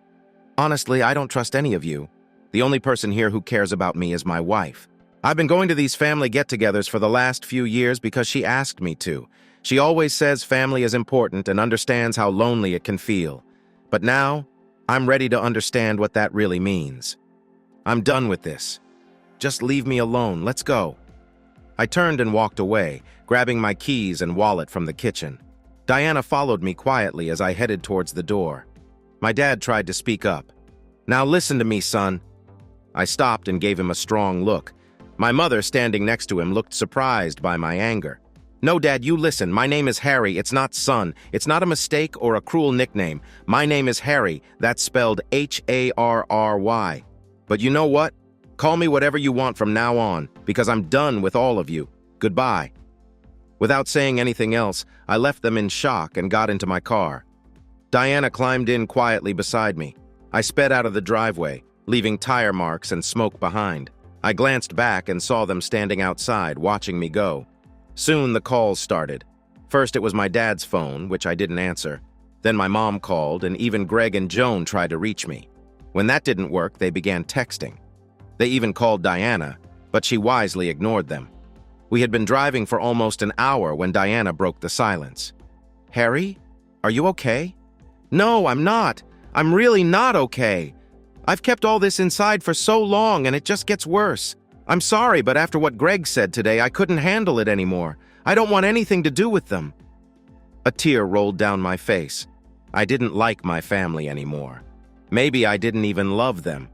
Honestly, I don't trust any of you. The only person here who cares about me is my wife. I've been going to these family get-togethers for the last few years because she asked me to. She always says family is important and understands how lonely it can feel. But now, I'm ready to understand what that really means. I'm done with this. Just leave me alone. Let's go. I turned and walked away, grabbing my keys and wallet from the kitchen. Diana followed me quietly as I headed towards the door. My dad tried to speak up. "Now listen to me, son." I stopped and gave him a strong look. My mother, standing next to him, looked surprised by my anger. "No, Dad, you listen. My name is Harry. It's not son. It's not a mistake or a cruel nickname. My name is Harry. That's spelled Harry. But you know what? Call me whatever you want from now on, because I'm done with all of you. Goodbye." Without saying anything else, I left them in shock and got into my car. Diana climbed in quietly beside me. I sped out of the driveway, leaving tire marks and smoke behind. I glanced back and saw them standing outside, watching me go. Soon the calls started. First it was my dad's phone, which I didn't answer. Then my mom called, and even Greg and Joan tried to reach me. When that didn't work, they began texting. They even called Diana, but she wisely ignored them. We had been driving for almost an hour when Diana broke the silence. "Harry, are you okay?" "No, I'm not. I'm really not okay. I've kept all this inside for so long and it just gets worse. I'm sorry, but after what Greg said today, I couldn't handle it anymore. I don't want anything to do with them." A tear rolled down my face. I didn't like my family anymore. Maybe I didn't even love them.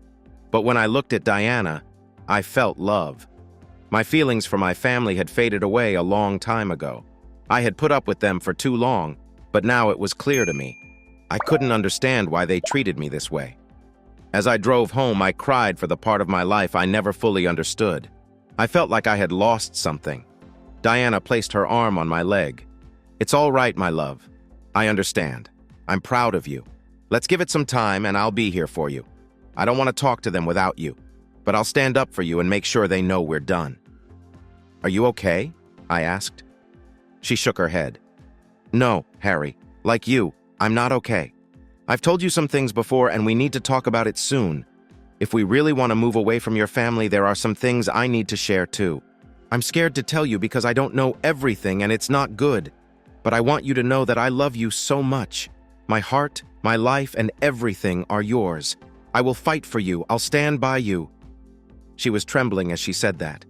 But when I looked at Diana, I felt love. My feelings for my family had faded away a long time ago. I had put up with them for too long, but now it was clear to me. I couldn't understand why they treated me this way. As I drove home, I cried for the part of my life I never fully understood. I felt like I had lost something. Diana placed her arm on my leg. "It's all right, my love. I understand. I'm proud of you. Let's give it some time and I'll be here for you. I don't want to talk to them without you, but I'll stand up for you and make sure they know we're done." "Are you okay?" I asked. She shook her head. "No, Harry. Like you, I'm not okay. I've told you some things before and we need to talk about it soon. If we really want to move away from your family, there are some things I need to share too. I'm scared to tell you because I don't know everything and it's not good. But I want you to know that I love you so much. My heart, my life, and everything are yours. I will fight for you. I'll stand by you." She was trembling as she said that.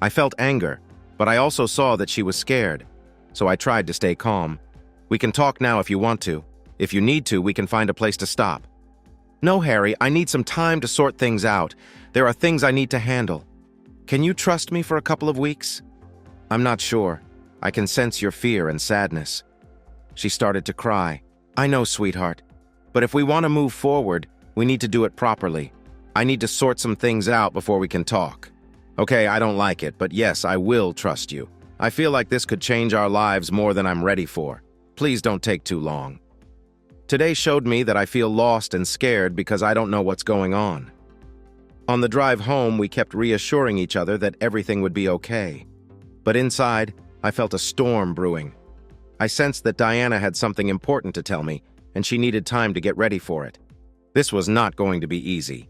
I felt anger, but I also saw that she was scared, so I tried to stay calm. "We can talk now if you want to. If you need to, we can find a place to stop." "No, Harry, I need some time to sort things out. There are things I need to handle. Can you trust me for a couple of weeks?" "I'm not sure. I can sense your fear and sadness." She started to cry. "I know, sweetheart. But if we want to move forward, we need to do it properly. I need to sort some things out before we can talk." Okay, I don't like it, but yes, I will trust you. I feel like this could change our lives more than I'm ready for. Please don't take too long. Today showed me that I feel lost and scared because I don't know what's going on. On the drive home, we kept reassuring each other that everything would be okay. But inside, I felt a storm brewing. I sensed that Diana had something important to tell me, and she needed time to get ready for it. This was not going to be easy.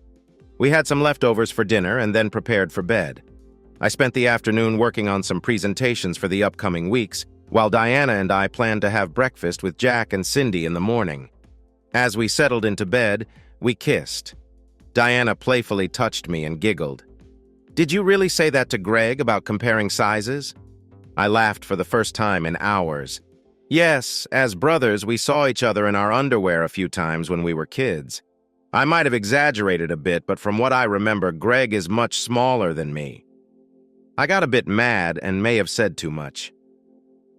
We had some leftovers for dinner and then prepared for bed. I spent the afternoon working on some presentations for the upcoming weeks, while Diana and I planned to have breakfast with Jack and Cindy in the morning. As we settled into bed, we kissed. Diana playfully touched me and giggled. "Did you really say that to Greg about comparing sizes?" I laughed for the first time in hours. Yes, as brothers, we saw each other in our underwear a few times when we were kids. I might have exaggerated a bit, but from what I remember, Greg is much smaller than me. I got a bit mad and may have said too much.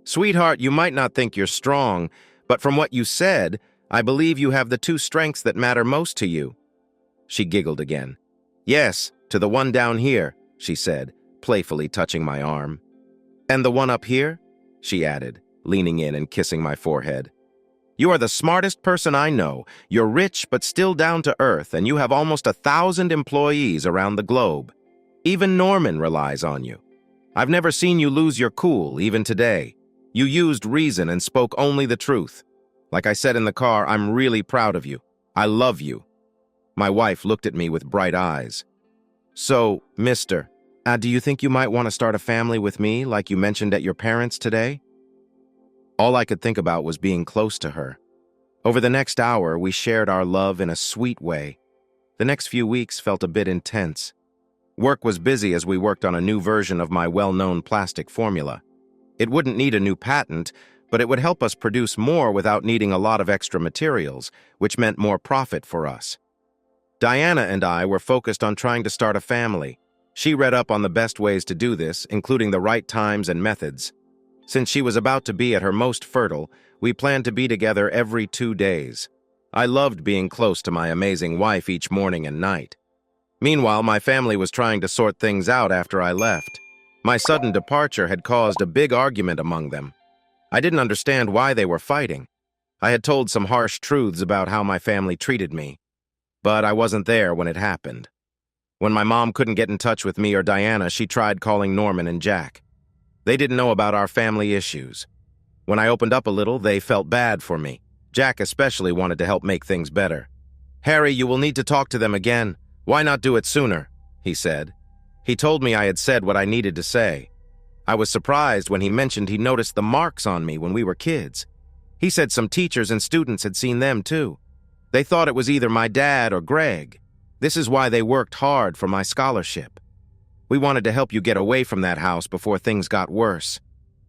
"Sweetheart, you might not think you're strong, but from what you said, I believe you have the two strengths that matter most to you." She giggled again. "Yes, to the one down here," she said, playfully touching my arm. "And the one up here?" she added, leaning in and kissing my forehead. "You are the smartest person I know. You're rich but still down to earth, and you have almost 1,000 employees around the globe. Even Norman relies on you. I've never seen you lose your cool, even today. You used reason and spoke only the truth. Like I said in the car, I'm really proud of you. I love you." My wife looked at me with bright eyes. "So, mister, do you think you might want to start a family with me like you mentioned at your parents' today?" All I could think about was being close to her. Over the next hour, we shared our love in a sweet way. The next few weeks felt a bit intense. Work was busy as we worked on a new version of my well-known plastic formula. It wouldn't need a new patent, but it would help us produce more without needing a lot of extra materials, which meant more profit for us. Diana and I were focused on trying to start a family. She read up on the best ways to do this, including the right times and methods. Since she was about to be at her most fertile, we planned to be together every 2 days. I loved being close to my amazing wife each morning and night. Meanwhile, my family was trying to sort things out after I left. My sudden departure had caused a big argument among them. I didn't understand why they were fighting. I had told some harsh truths about how my family treated me, but I wasn't there when it happened. When my mom couldn't get in touch with me or Diana, she tried calling Norman and Jack. They didn't know about our family issues. When I opened up a little, they felt bad for me. Jack especially wanted to help make things better. "Harry, you will need to talk to them again. Why not do it sooner?" he said. He told me I had said what I needed to say. I was surprised when he mentioned he noticed the marks on me when we were kids. He said some teachers and students had seen them too. They thought it was either my dad or Greg. This is why they worked hard for my scholarship. "We wanted to help you get away from that house before things got worse.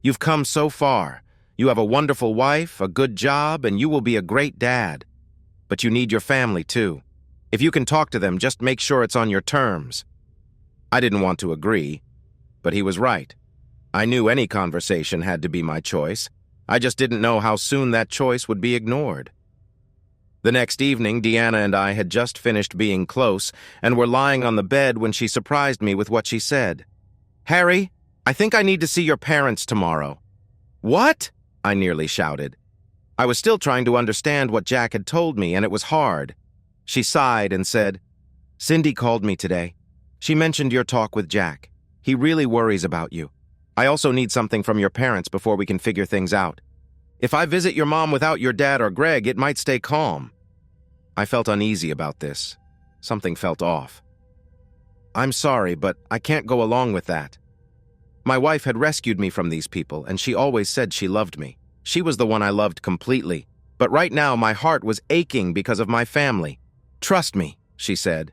You've come so far. You have a wonderful wife, a good job, and you will be a great dad. But you need your family too. If you can talk to them, just make sure it's on your terms." I didn't want to agree, but he was right. I knew any conversation had to be my choice. I just didn't know how soon that choice would be ignored. The next evening, Deanna and I had just finished being close and were lying on the bed when she surprised me with what she said. "Harry, I think I need to see your parents tomorrow." "What?" I nearly shouted. I was still trying to understand what Jack had told me, and it was hard. She sighed and said, "Cindy called me today. She mentioned your talk with Jack. He really worries about you. I also need something from your parents before we can figure things out. If I visit your mom without your dad or Greg, it might stay calm." I felt uneasy about this. Something felt off. "I'm sorry, but I can't go along with that. My wife had rescued me from these people, and she always said she loved me. She was the one I loved completely. But right now, my heart was aching because of my family. Trust me," she said.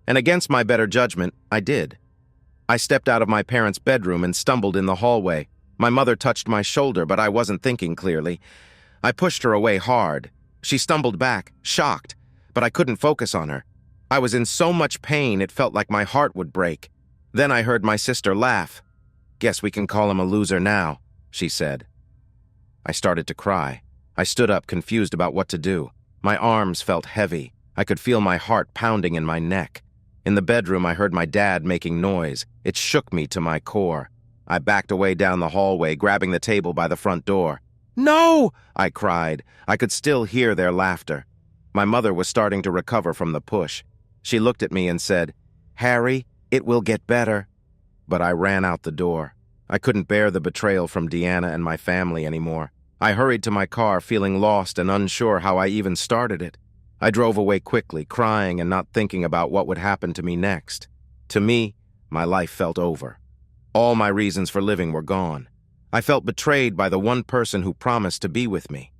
And against my better judgment, I did. I stepped out of my parents' bedroom and stumbled in the hallway. My mother touched my shoulder, but I wasn't thinking clearly. I pushed her away hard. She stumbled back, shocked, but I couldn't focus on her. I was in so much pain it felt like my heart would break. Then I heard my sister laugh. "Guess we can call him a loser now," she said. I started to cry. I stood up, confused about what to do. My arms felt heavy. I could feel my heart pounding in my neck. In the bedroom, I heard my dad making noise. It shook me to my core. I backed away down the hallway, grabbing the table by the front door. "No!" I cried. I could still hear their laughter. My mother was starting to recover from the push. She looked at me and said, "Harry, it will get better." But I ran out the door. I couldn't bear the betrayal from Deanna and my family anymore. I hurried to my car, feeling lost and unsure how I even started it. I drove away quickly, crying and not thinking about what would happen to me next. To me, my life felt over. All my reasons for living were gone. I felt betrayed by the one person who promised to be with me.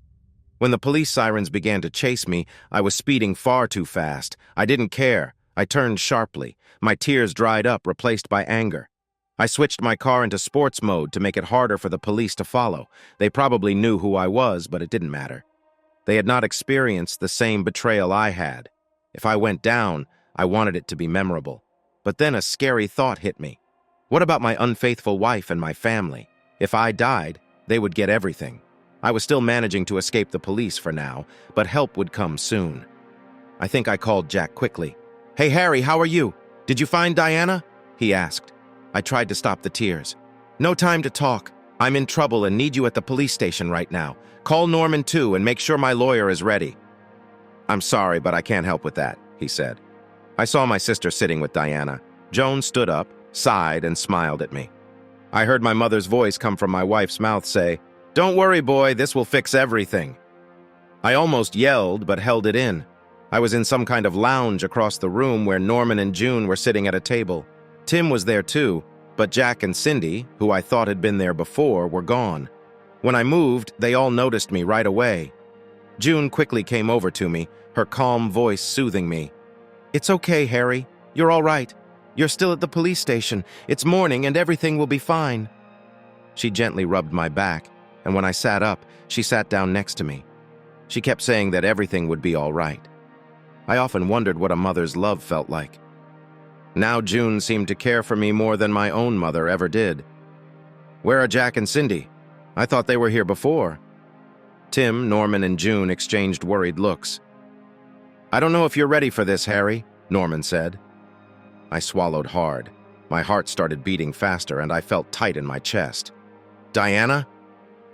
When the police sirens began to chase me, I was speeding far too fast. I didn't care. I turned sharply. My tears dried up, replaced by anger. I switched my car into sports mode to make it harder for the police to follow. They probably knew who I was, but it didn't matter. They had not experienced the same betrayal I had. If I went down, I wanted it to be memorable. But then a scary thought hit me. What about my unfaithful wife and my family? If I died, they would get everything. I was still managing to escape the police for now, but help would come soon. I think I called Jack quickly. "Hey, Harry, how are you? Did you find Diana?" he asked. I tried to stop the tears. "No time to talk. I'm in trouble and need you at the police station right now. Call Norman too and make sure my lawyer is ready." "I'm sorry, but I can't help with that," he said. I saw my sister sitting with Diana. Joan stood up, sighed, and smiled at me. I heard my mother's voice come from my wife's mouth say, "Don't worry, boy, this will fix everything." I almost yelled, but held it in. I was in some kind of lounge across the room where Norman and June were sitting at a table. Tim was there too, but Jack and Cindy, who I thought had been there before, were gone. When I moved, they all noticed me right away. June quickly came over to me, her calm voice soothing me. "It's okay, Harry. You're all right. You're still at the police station. It's morning and everything will be fine." She gently rubbed my back, and when I sat up, she sat down next to me. She kept saying that everything would be all right. I often wondered what a mother's love felt like. Now June seemed to care for me more than my own mother ever did. "Where are Jack and Cindy? I thought they were here before." Tim, Norman, and June exchanged worried looks. "I don't know if you're ready for this, Harry," Norman said. I swallowed hard. My heart started beating faster, and I felt tight in my chest. "Diana?"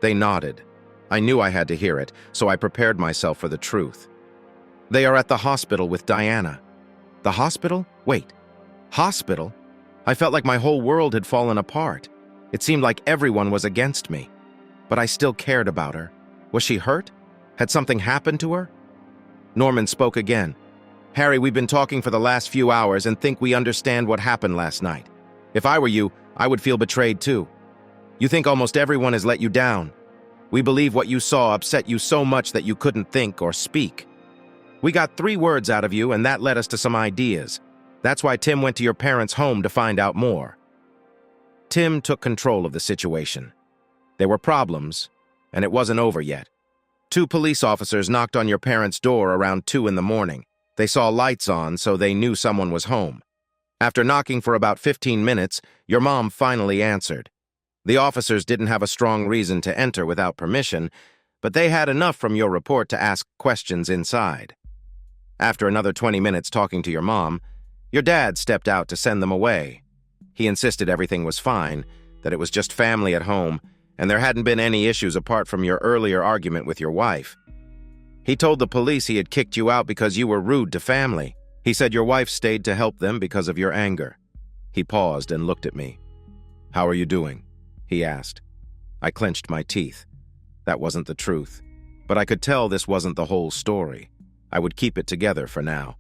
They nodded. I knew I had to hear it, so I prepared myself for the truth. "They are at the hospital with Diana." "The hospital? Wait. Hospital?" I felt like my whole world had fallen apart. It seemed like everyone was against me. But I still cared about her. Was she hurt? Had something happened to her? Norman spoke again. "Harry, we've been talking for the last few hours and think we understand what happened last night. If I were you, I would feel betrayed too. You think almost everyone has let you down. We believe what you saw upset you so much that you couldn't think or speak. We got 3 words out of you, and that led us to some ideas. That's why Tim went to your parents' home to find out more." Tim took control of the situation. There were problems, and it wasn't over yet. 2 police officers knocked on your parents' door around 2 in the morning. They saw lights on, so they knew someone was home. After knocking for about 15 minutes, your mom finally answered. The officers didn't have a strong reason to enter without permission, but they had enough from your report to ask questions inside. After another 20 minutes talking to your mom, your dad stepped out to send them away. He insisted everything was fine, that it was just family at home, and there hadn't been any issues apart from your earlier argument with your wife. He told the police he had kicked you out because you were rude to family. He said your wife stayed to help them because of your anger. He paused and looked at me. "How are you doing?" he asked. I clenched my teeth. That wasn't the truth, but I could tell this wasn't the whole story. I would keep it together for now.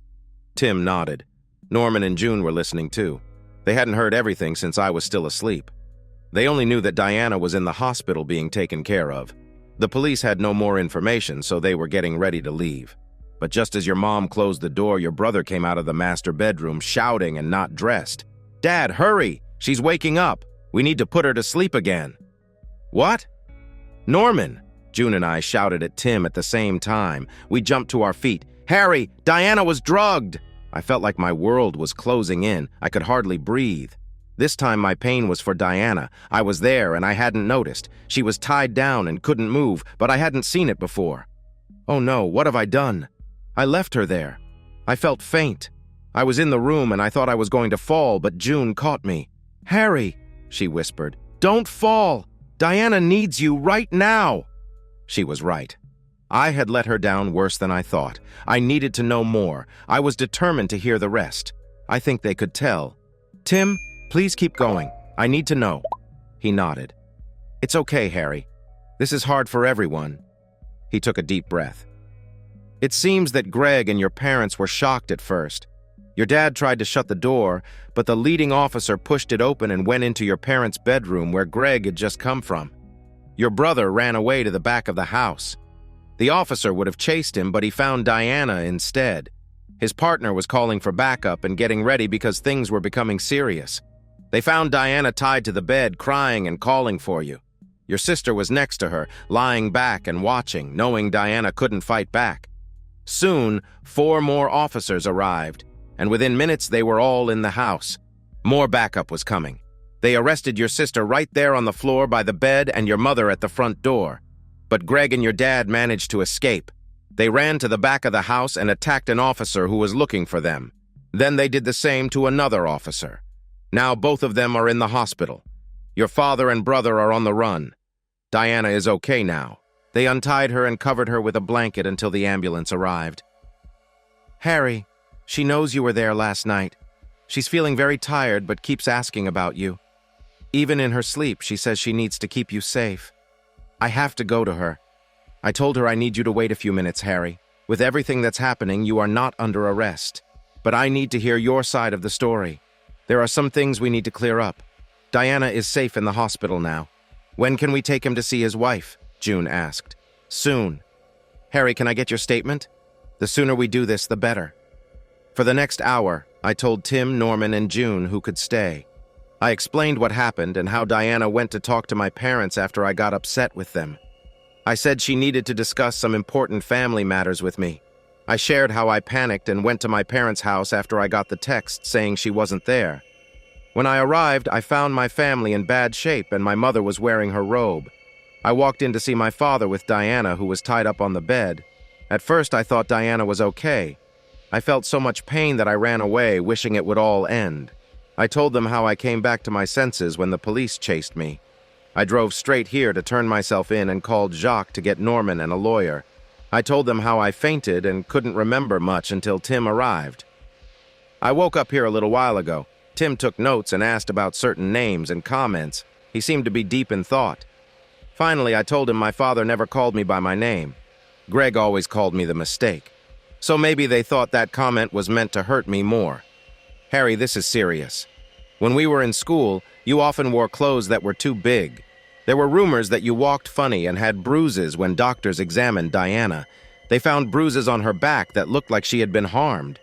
Tim nodded. Norman and June were listening too. They hadn't heard everything since I was still asleep. They only knew that Diana was in the hospital being taken care of. The police had no more information, so they were getting ready to leave. But just as your mom closed the door, your brother came out of the master bedroom, shouting and not dressed. "Dad, hurry! She's waking up! We need to put her to sleep again." "What?" "Norman!" June and I shouted at Tim at the same time. We jumped to our feet. "Harry, Diana was drugged!" I felt like my world was closing in. I could hardly breathe. This time my pain was for Diana. I was there and I hadn't noticed. She was tied down and couldn't move, but I hadn't seen it before. Oh no, what have I done? I left her there. I felt faint. I was in the room and I thought I was going to fall, but June caught me. "Harry," she whispered, "don't fall. Diana needs you right now." She was right. I had let her down worse than I thought. I needed to know more. I was determined to hear the rest. I think they could tell. "Tim, please keep going. I need to know." He nodded. "It's okay, Harry. This is hard for everyone." He took a deep breath. "It seems that Greg and your parents were shocked at first. Your dad tried to shut the door, but the leading officer pushed it open and went into your parents' bedroom where Greg had just come from. Your brother ran away to the back of the house. The officer would have chased him, but he found Diana instead. His partner was calling for backup and getting ready because things were becoming serious. They found Diana tied to the bed, crying and calling for you. Your sister was next to her, lying back and watching, knowing Diana couldn't fight back. Soon, 4 more officers arrived, and within minutes they were all in the house. More backup was coming. They arrested your sister right there on the floor by the bed and your mother at the front door. But Greg and your dad managed to escape. They ran to the back of the house and attacked an officer who was looking for them. Then they did the same to another officer. Now both of them are in the hospital. Your father and brother are on the run. Diana is okay now. They untied her and covered her with a blanket until the ambulance arrived. Harry, she knows you were there last night. She's feeling very tired but keeps asking about you. Even in her sleep, she says she needs to keep you safe. I have to go to her. I told her I need you to wait a few minutes, Harry. With everything that's happening, you are not under arrest. But I need to hear your side of the story. There are some things we need to clear up. Diana is safe in the hospital now. When can we take him to see his wife? June asked. Soon. Harry, can I get your statement? The sooner we do this, the better. For the next hour, I told Tim, Norman, and June who could stay. I explained what happened and how Diana went to talk to my parents after I got upset with them. I said she needed to discuss some important family matters with me. I shared how I panicked and went to my parents' house after I got the text saying she wasn't there. When I arrived, I found my family in bad shape and my mother was wearing her robe. I walked in to see my father with Diana, who was tied up on the bed. At first, I thought Diana was okay. I felt so much pain that I ran away, wishing it would all end. I told them how I came back to my senses when the police chased me. I drove straight here to turn myself in and called Jacques to get Norman and a lawyer. I told them how I fainted and couldn't remember much until Tim arrived. I woke up here a little while ago. Tim took notes and asked about certain names and comments. He seemed to be deep in thought. Finally, I told him my father never called me by my name. Greg always called me the mistake. So maybe they thought that comment was meant to hurt me more. Harry, this is serious. When we were in school, you often wore clothes that were too big. There were rumors that you walked funny and had bruises when doctors examined Diana. They found bruises on her back that looked like she had been harmed.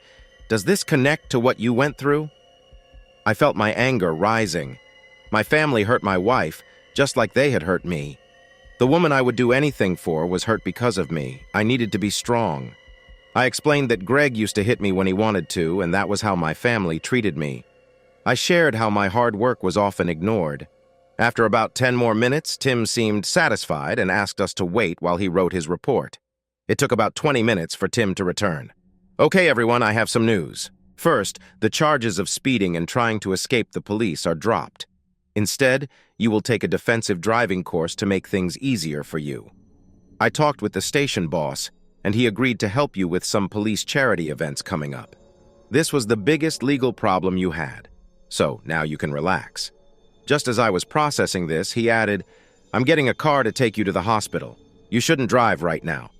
Does this connect to what you went through? I felt my anger rising. My family hurt my wife, just like they had hurt me. The woman I would do anything for was hurt because of me. I needed to be strong. I explained that Greg used to hit me when he wanted to, and that was how my family treated me. I shared how my hard work was often ignored. After about 10 more minutes, Tim seemed satisfied and asked us to wait while he wrote his report. It took about 20 minutes for Tim to return. Okay, everyone, I have some news. First, the charges of speeding and trying to escape the police are dropped. Instead, you will take a defensive driving course to make things easier for you. I talked with the station boss, and he agreed to help you with some police charity events coming up. This was the biggest legal problem you had, so now you can relax. Just as I was processing this, he added, I'm getting a car to take you to the hospital. You shouldn't drive right now.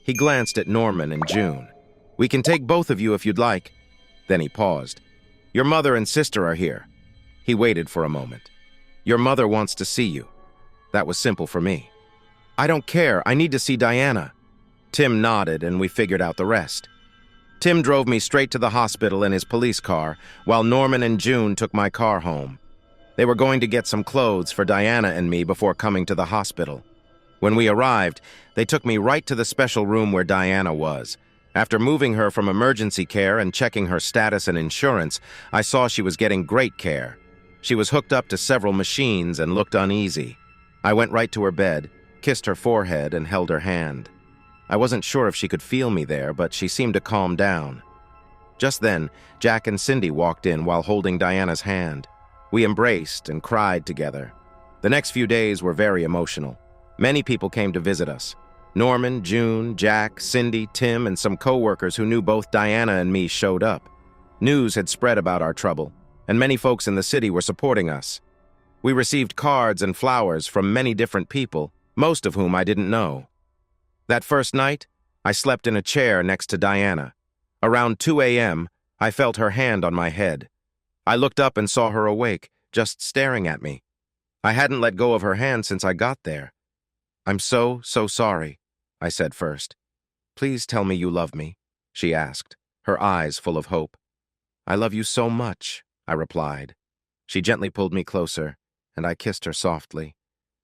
He glanced at Norman and June. We can take both of you if you'd like. Then he paused. Your mother and sister are here. He waited for a moment. Your mother wants to see you. That was simple for me. I don't care. I need to see Diana. Tim nodded, and we figured out the rest. Tim drove me straight to the hospital in his police car, while Norman and June took my car home. They were going to get some clothes for Diana and me before coming to the hospital. When we arrived, they took me right to the special room where Diana was. After moving her from emergency care and checking her status and insurance, I saw she was getting great care. She was hooked up to several machines and looked uneasy. I went right to her bed, kissed her forehead, and held her hand. I wasn't sure if she could feel me there, but she seemed to calm down. Just then, Jack and Cindy walked in while holding Diana's hand. We embraced and cried together. The next few days were very emotional. Many people came to visit us. Norman, June, Jack, Cindy, Tim, and some co-workers who knew both Diana and me showed up. News had spread about our trouble, and many folks in the city were supporting us. We received cards and flowers from many different people, most of whom I didn't know. That first night, I slept in a chair next to Diana. Around 2 a.m., I felt her hand on my head. I looked up and saw her awake, just staring at me. I hadn't let go of her hand since I got there. "I'm so sorry," I said first. "Please tell me you love me," she asked, her eyes full of hope. "I love you so much," I replied. She gently pulled me closer, and I kissed her softly.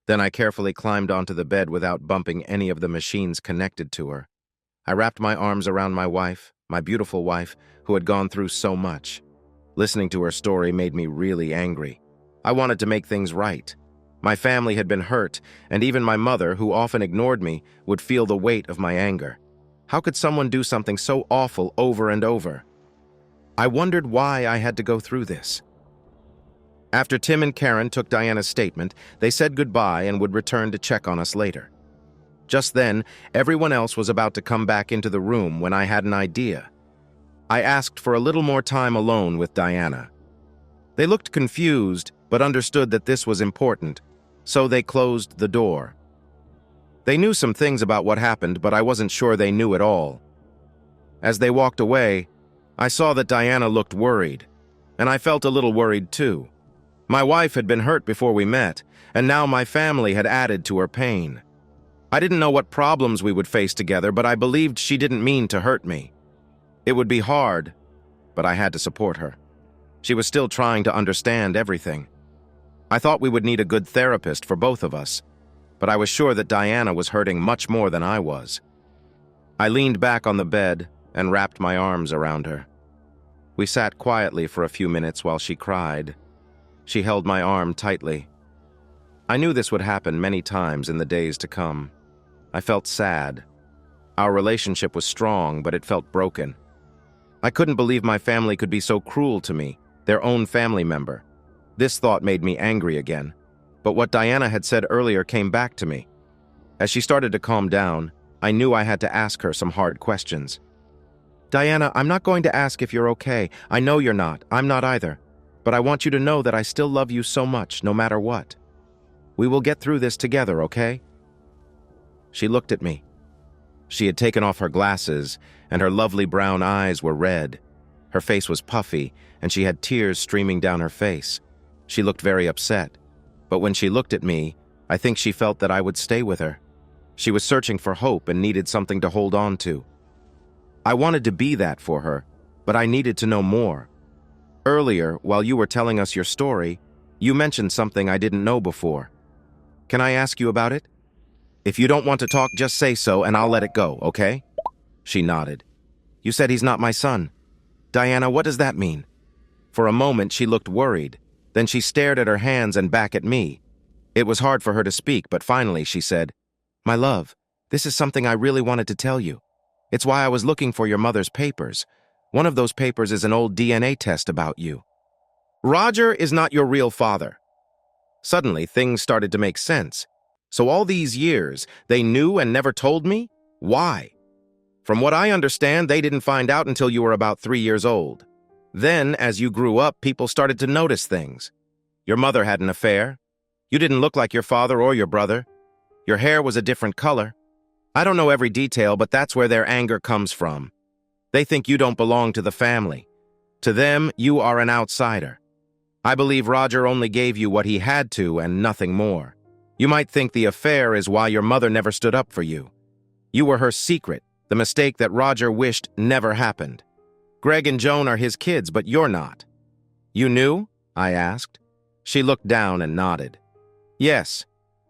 Then I carefully climbed onto the bed without bumping any of the machines connected to her. I wrapped my arms around my wife, my beautiful wife, who had gone through so much. Listening to her story made me really angry. I wanted to make things right. My family had been hurt, and even my mother, who often ignored me, would feel the weight of my anger. How could someone do something so awful over and over? I wondered why I had to go through this. After Tim and Karen took Diana's statement, they said goodbye and would return to check on us later. Just then, everyone else was about to come back into the room when I had an idea. I asked for a little more time alone with Diana. They looked confused, but understood that this was important, so they closed the door. They knew some things about what happened, but I wasn't sure they knew it all. As they walked away, I saw that Diana looked worried, and I felt a little worried too. My wife had been hurt before we met, and now my family had added to her pain. I didn't know what problems we would face together, but I believed she didn't mean to hurt me. It would be hard, but I had to support her. She was still trying to understand everything. I thought we would need a good therapist for both of us, but I was sure that Diana was hurting much more than I was. I leaned back on the bed and wrapped my arms around her. We sat quietly for a few minutes while she cried. She held my arm tightly. I knew this would happen many times in the days to come. I felt sad. Our relationship was strong, but it felt broken. I couldn't believe my family could be so cruel to me, their own family member. This thought made me angry again, but what Diana had said earlier came back to me. As she started to calm down, I knew I had to ask her some hard questions. "Diana, I'm not going to ask if you're okay. I know you're not. I'm not either. But I want you to know that I still love you so much, no matter what. We will get through this together, okay?" She looked at me. She had taken off her glasses, and her lovely brown eyes were red. Her face was puffy, and she had tears streaming down her face. She looked very upset. But when she looked at me, I think she felt that I would stay with her. She was searching for hope and needed something to hold on to. I wanted to be that for her, but I needed to know more. Earlier, while you were telling us your story, you mentioned something I didn't know before. Can I ask you about it? If you don't want to talk, just say so and I'll let it go, okay? She nodded. "You said he's not my son. Diana, what does that mean?" For a moment, she looked worried. Then she stared at her hands and back at me. It was hard for her to speak, but finally she said, "My love, this is something I really wanted to tell you. It's why I was looking for your mother's papers. One of those papers is an old DNA test about you. Roger is not your real father." Suddenly, things started to make sense. So all these years, they knew and never told me? Why? From what I understand, they didn't find out until you were about 3 years old. Then, as you grew up, people started to notice things. Your mother had an affair. You didn't look like your father or your brother. Your hair was a different color. I don't know every detail, but that's where their anger comes from. They think you don't belong to the family. To them, you are an outsider. I believe Roger only gave you what he had to and nothing more. You might think the affair is why your mother never stood up for you. You were her secret, the mistake that Roger wished never happened. Greg and Joan are his kids, but you're not. You knew? I asked. She looked down and nodded. Yes.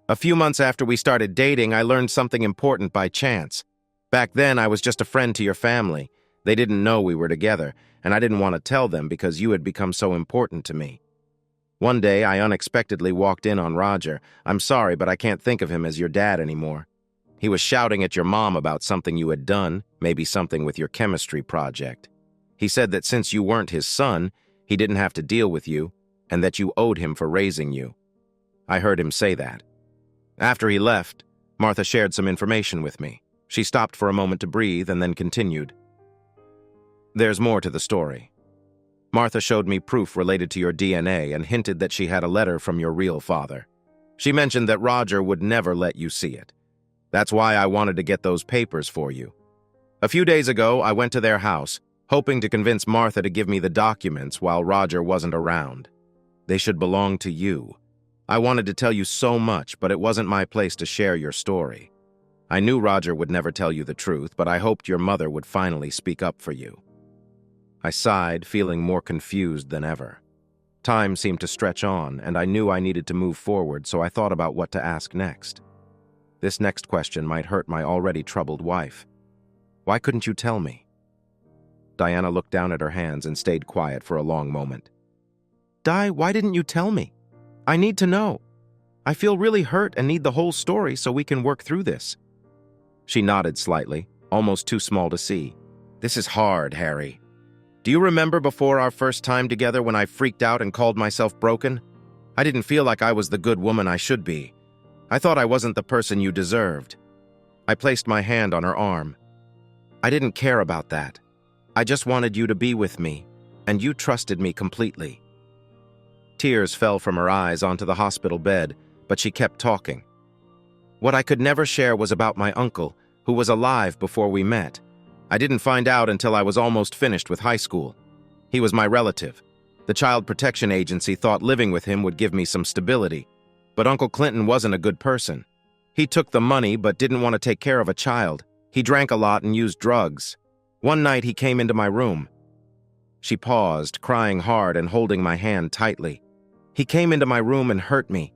A few months after we started dating, I learned something important by chance. Back then, I was just a friend to your family. They didn't know we were together, and I didn't want to tell them because you had become so important to me. One day, I unexpectedly walked in on Roger. I'm sorry, but I can't think of him as your dad anymore. He was shouting at your mom about something you had done, maybe something with your chemistry project. He said that since you weren't his son, he didn't have to deal with you, and that you owed him for raising you. I heard him say that. After he left, Martha shared some information with me. She stopped for a moment to breathe and then continued. There's more to the story. Martha showed me proof related to your DNA and hinted that she had a letter from your real father. She mentioned that Roger would never let you see it. That's why I wanted to get those papers for you. A few days ago, I went to their house, hoping to convince Martha to give me the documents while Roger wasn't around. They should belong to you. I wanted to tell you so much, but it wasn't my place to share your story. I knew Roger would never tell you the truth, but I hoped your mother would finally speak up for you. I sighed, feeling more confused than ever. Time seemed to stretch on, and I knew I needed to move forward, so I thought about what to ask next. This next question might hurt my already troubled wife. Why couldn't you tell me? Diana looked down at her hands and stayed quiet for a long moment. Di, why didn't you tell me? I need to know. I feel really hurt and need the whole story so we can work through this. She nodded slightly, almost too small to see. This is hard, Harry. Do you remember before our first time together when I freaked out and called myself broken? I didn't feel like I was the good woman I should be. I thought I wasn't the person you deserved. I placed my hand on her arm. I didn't care about that. I just wanted you to be with me, and you trusted me completely. Tears fell from her eyes onto the hospital bed, but she kept talking. What I could never share was about my uncle, who was alive before we met. I didn't find out until I was almost finished with high school. He was my relative. The Child Protection Agency thought living with him would give me some stability. But Uncle Clinton wasn't a good person. He took the money but didn't want to take care of a child. He drank a lot and used drugs. One night he came into my room. She paused, crying hard and holding my hand tightly. He came into my room and hurt me.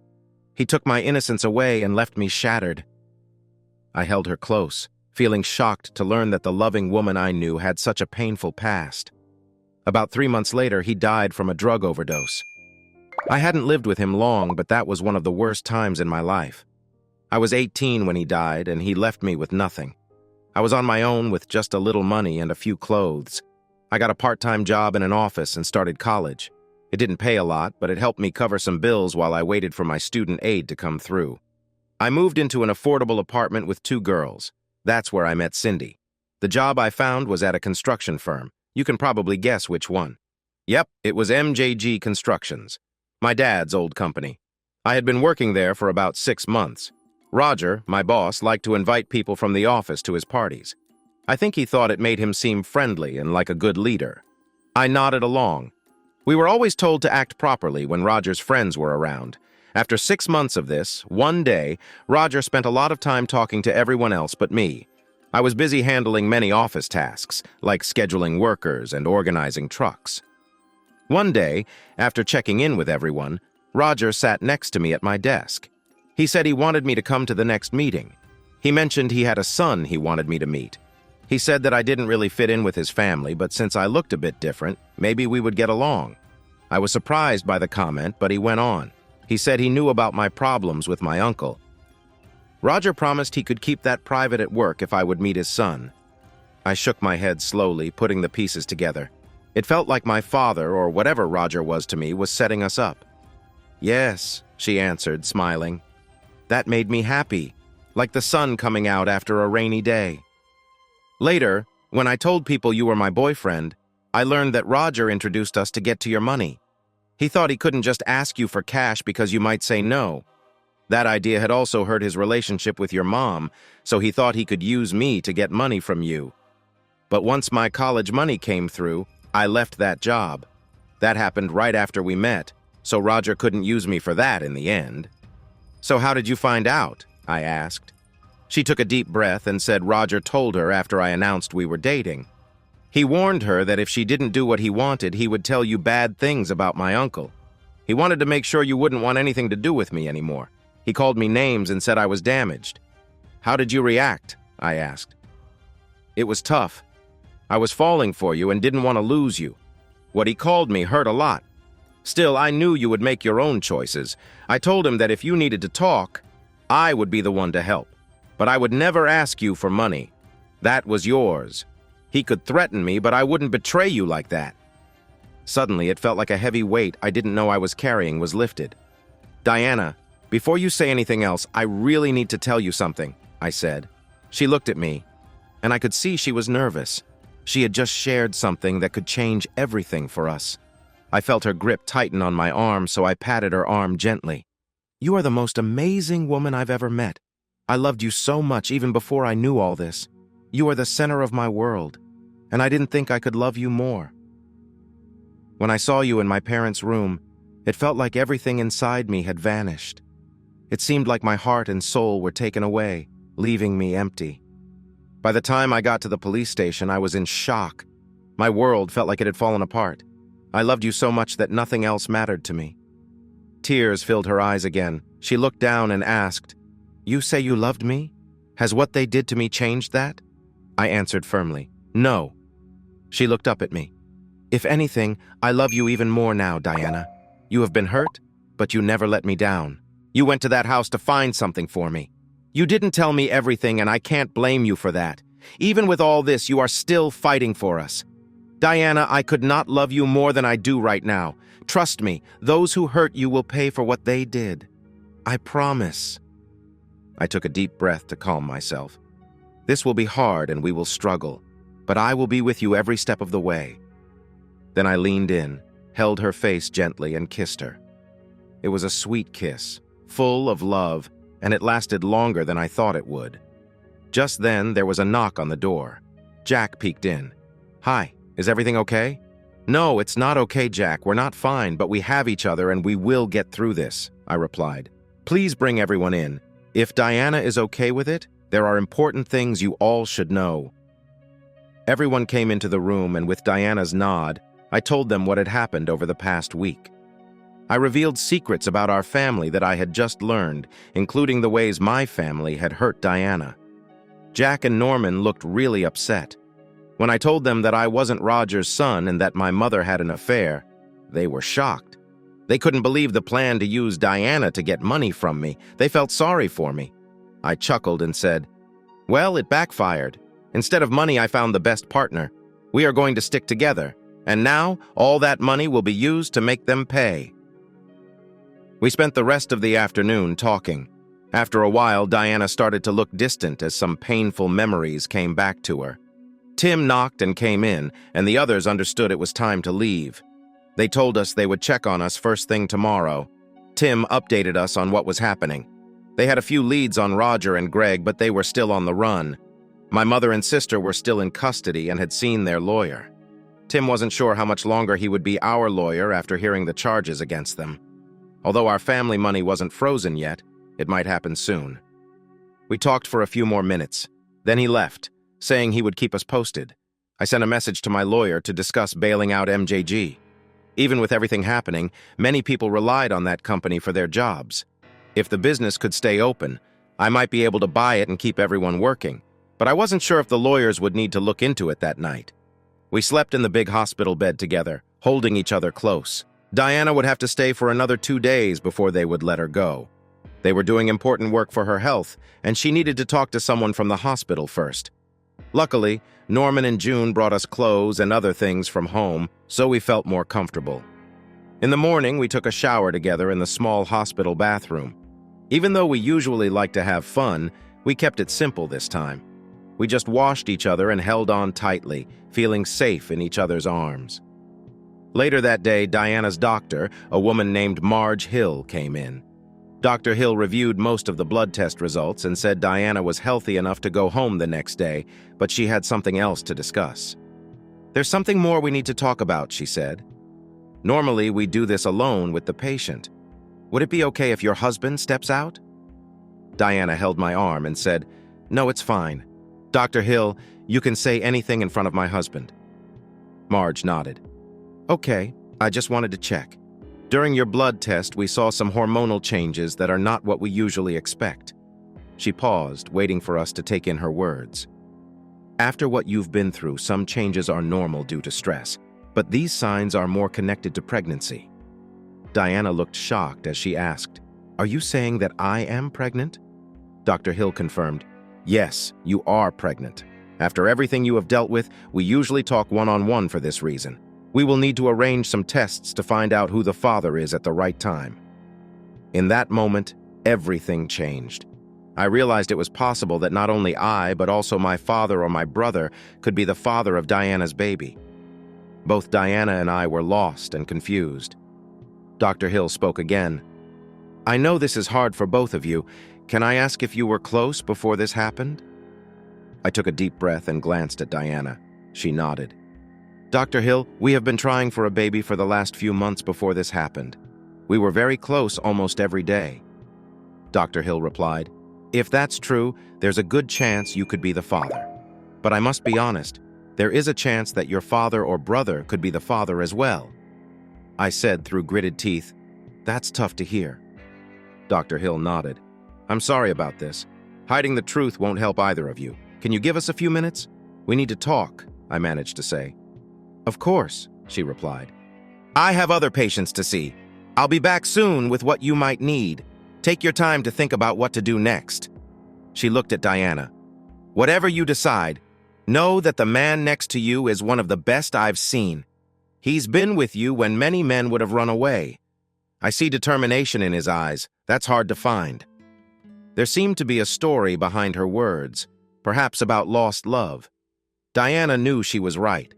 He took my innocence away and left me shattered. I held her close, feeling shocked to learn that the loving woman I knew had such a painful past. About 3 months later, he died from a drug overdose. I hadn't lived with him long, but that was one of the worst times in my life. I was 18 when he died, and he left me with nothing. I was on my own with just a little money and a few clothes. I got a part-time job in an office and started college. It didn't pay a lot, but it helped me cover some bills while I waited for my student aid to come through. I moved into an affordable apartment with 2 girls. That's where I met Cindy. The job I found was at a construction firm. You can probably guess which one. Yep, it was MJG Constructions, my dad's old company. I had been working there for about 6 months. Roger, my boss, liked to invite people from the office to his parties. I think he thought it made him seem friendly and like a good leader. I nodded along. We were always told to act properly when Roger's friends were around. After 6 months of this, one day, Roger spent a lot of time talking to everyone else but me. I was busy handling many office tasks, like scheduling workers and organizing trucks. One day, after checking in with everyone, Roger sat next to me at my desk. He said he wanted me to come to the next meeting. He mentioned he had a son he wanted me to meet. He said that I didn't really fit in with his family, but since I looked a bit different, maybe we would get along. I was surprised by the comment, but he went on. He said he knew about my problems with my uncle. Roger promised he could keep that private at work if I would meet his son. I shook my head slowly, putting the pieces together. It felt like my father, or whatever Roger was to me, was setting us up. Yes, she answered, smiling. That made me happy, like the sun coming out after a rainy day. Later, when I told people you were my boyfriend, I learned that Roger introduced us to get to your money. He thought he couldn't just ask you for cash because you might say no. That idea had also hurt his relationship with your mom, so he thought he could use me to get money from you. But once my college money came through, I left that job. That happened right after we met, so Roger couldn't use me for that in the end. So how did you find out? I asked. She took a deep breath and said Roger told her after I announced we were dating. He warned her that if she didn't do what he wanted, he would tell you bad things about my uncle. He wanted to make sure you wouldn't want anything to do with me anymore. He called me names and said I was damaged. How did you react? I asked. It was tough. I was falling for you and didn't want to lose you. What he called me hurt a lot. Still, I knew you would make your own choices. I told him that if you needed to talk, I would be the one to help. But I would never ask you for money. That was yours. He could threaten me, but I wouldn't betray you like that." Suddenly, it felt like a heavy weight I didn't know I was carrying was lifted. "Diana, before you say anything else, I really need to tell you something," I said. She looked at me, and I could see she was nervous. She had just shared something that could change everything for us. I felt her grip tighten on my arm, so I patted her arm gently. "You are the most amazing woman I've ever met. I loved you so much even before I knew all this. You are the center of my world, and I didn't think I could love you more. When I saw you in my parents' room, it felt like everything inside me had vanished. It seemed like my heart and soul were taken away, leaving me empty. By the time I got to the police station, I was in shock. My world felt like it had fallen apart. I loved you so much that nothing else mattered to me." Tears filled her eyes again. She looked down and asked, "You say you loved me? Has what they did to me changed that?" I answered firmly, "No." She looked up at me. "If anything, I love you even more now, Diana. You have been hurt, but you never let me down. You went to that house to find something for me. You didn't tell me everything, and I can't blame you for that. Even with all this, you are still fighting for us. Diana, I could not love you more than I do right now. Trust me, those who hurt you will pay for what they did. I promise." I took a deep breath to calm myself. "This will be hard and we will struggle, but I will be with you every step of the way." Then I leaned in, held her face gently, and kissed her. It was a sweet kiss, full of love, and it lasted longer than I thought it would. Just then, there was a knock on the door. Jack peeked in. "Hi, is everything okay?" "No, it's not okay, Jack. We're not fine, but we have each other and we will get through this," I replied. "Please bring everyone in. If Diana is okay with it, there are important things you all should know." Everyone came into the room, and with Diana's nod, I told them what had happened over the past week. I revealed secrets about our family that I had just learned, including the ways my family had hurt Diana. Jack and Norman looked really upset. When I told them that I wasn't Roger's son and that my mother had an affair, they were shocked. They couldn't believe the plan to use Diana to get money from me. They felt sorry for me. I chuckled and said, "Well, it backfired. Instead of money, I found the best partner. We are going to stick together, and now all that money will be used to make them pay." We spent the rest of the afternoon talking. After a while, Diana started to look distant as some painful memories came back to her. Tim knocked and came in, and the others understood it was time to leave. They told us they would check on us first thing tomorrow. Tim updated us on what was happening. They had a few leads on Roger and Greg, but they were still on the run. My mother and sister were still in custody and had seen their lawyer. Tim wasn't sure how much longer he would be our lawyer after hearing the charges against them. Although our family money wasn't frozen yet, it might happen soon. We talked for a few more minutes. Then he left, saying he would keep us posted. I sent a message to my lawyer to discuss bailing out MJG. Even with everything happening, many people relied on that company for their jobs. If the business could stay open, I might be able to buy it and keep everyone working, but I wasn't sure if the lawyers would need to look into it that night. We slept in the big hospital bed together, holding each other close. Diana would have to stay for another 2 days before they would let her go. They were doing important work for her health, and she needed to talk to someone from the hospital first. Luckily, Norman and June brought us clothes and other things from home, so we felt more comfortable. In the morning, we took a shower together in the small hospital bathroom. Even though we usually like to have fun, we kept it simple this time. We just washed each other and held on tightly, feeling safe in each other's arms. Later that day, Diana's doctor, a woman named Marge Hill, came in. Dr. Hill reviewed most of the blood test results and said Diana was healthy enough to go home the next day, but she had something else to discuss. "There's something more we need to talk about," she said. "Normally, we do this alone with the patient. Would it be okay if your husband steps out?" Diana held my arm and said, "No, it's fine. Dr. Hill, you can say anything in front of my husband." Marge nodded. "Okay, I just wanted to check. During your blood test, we saw some hormonal changes that are not what we usually expect." She paused, waiting for us to take in her words. "After what you've been through, some changes are normal due to stress, but these signs are more connected to pregnancy." Diana looked shocked as she asked, "Are you saying that I am pregnant?" Dr. Hill confirmed, "Yes, you are pregnant. After everything you have dealt with, we usually talk one-on-one for this reason. We will need to arrange some tests to find out who the father is at the right time." In that moment, everything changed. I realized it was possible that not only I, but also my father or my brother could be the father of Diana's baby. Both Diana and I were lost and confused. Dr. Hill spoke again. "I know this is hard for both of you. Can I ask if you were close before this happened?" I took a deep breath and glanced at Diana. She nodded. "Dr. Hill, we have been trying for a baby for the last few months before this happened. We were very close almost every day." Dr. Hill replied, "If that's true, there's a good chance you could be the father. But I must be honest, there is a chance that your father or brother could be the father as well." I said through gritted teeth, "That's tough to hear." Dr. Hill nodded. "I'm sorry about this. Hiding the truth won't help either of you. Can you give us a few minutes? We need to talk," I managed to say. "Of course," she replied. "I have other patients to see. I'll be back soon with what you might need. Take your time to think about what to do next." She looked at Diana. "Whatever you decide, know that the man next to you is one of the best I've seen. He's been with you when many men would have run away. I see determination in his eyes. That's hard to find." There seemed to be a story behind her words, perhaps about lost love. Diana knew she was right.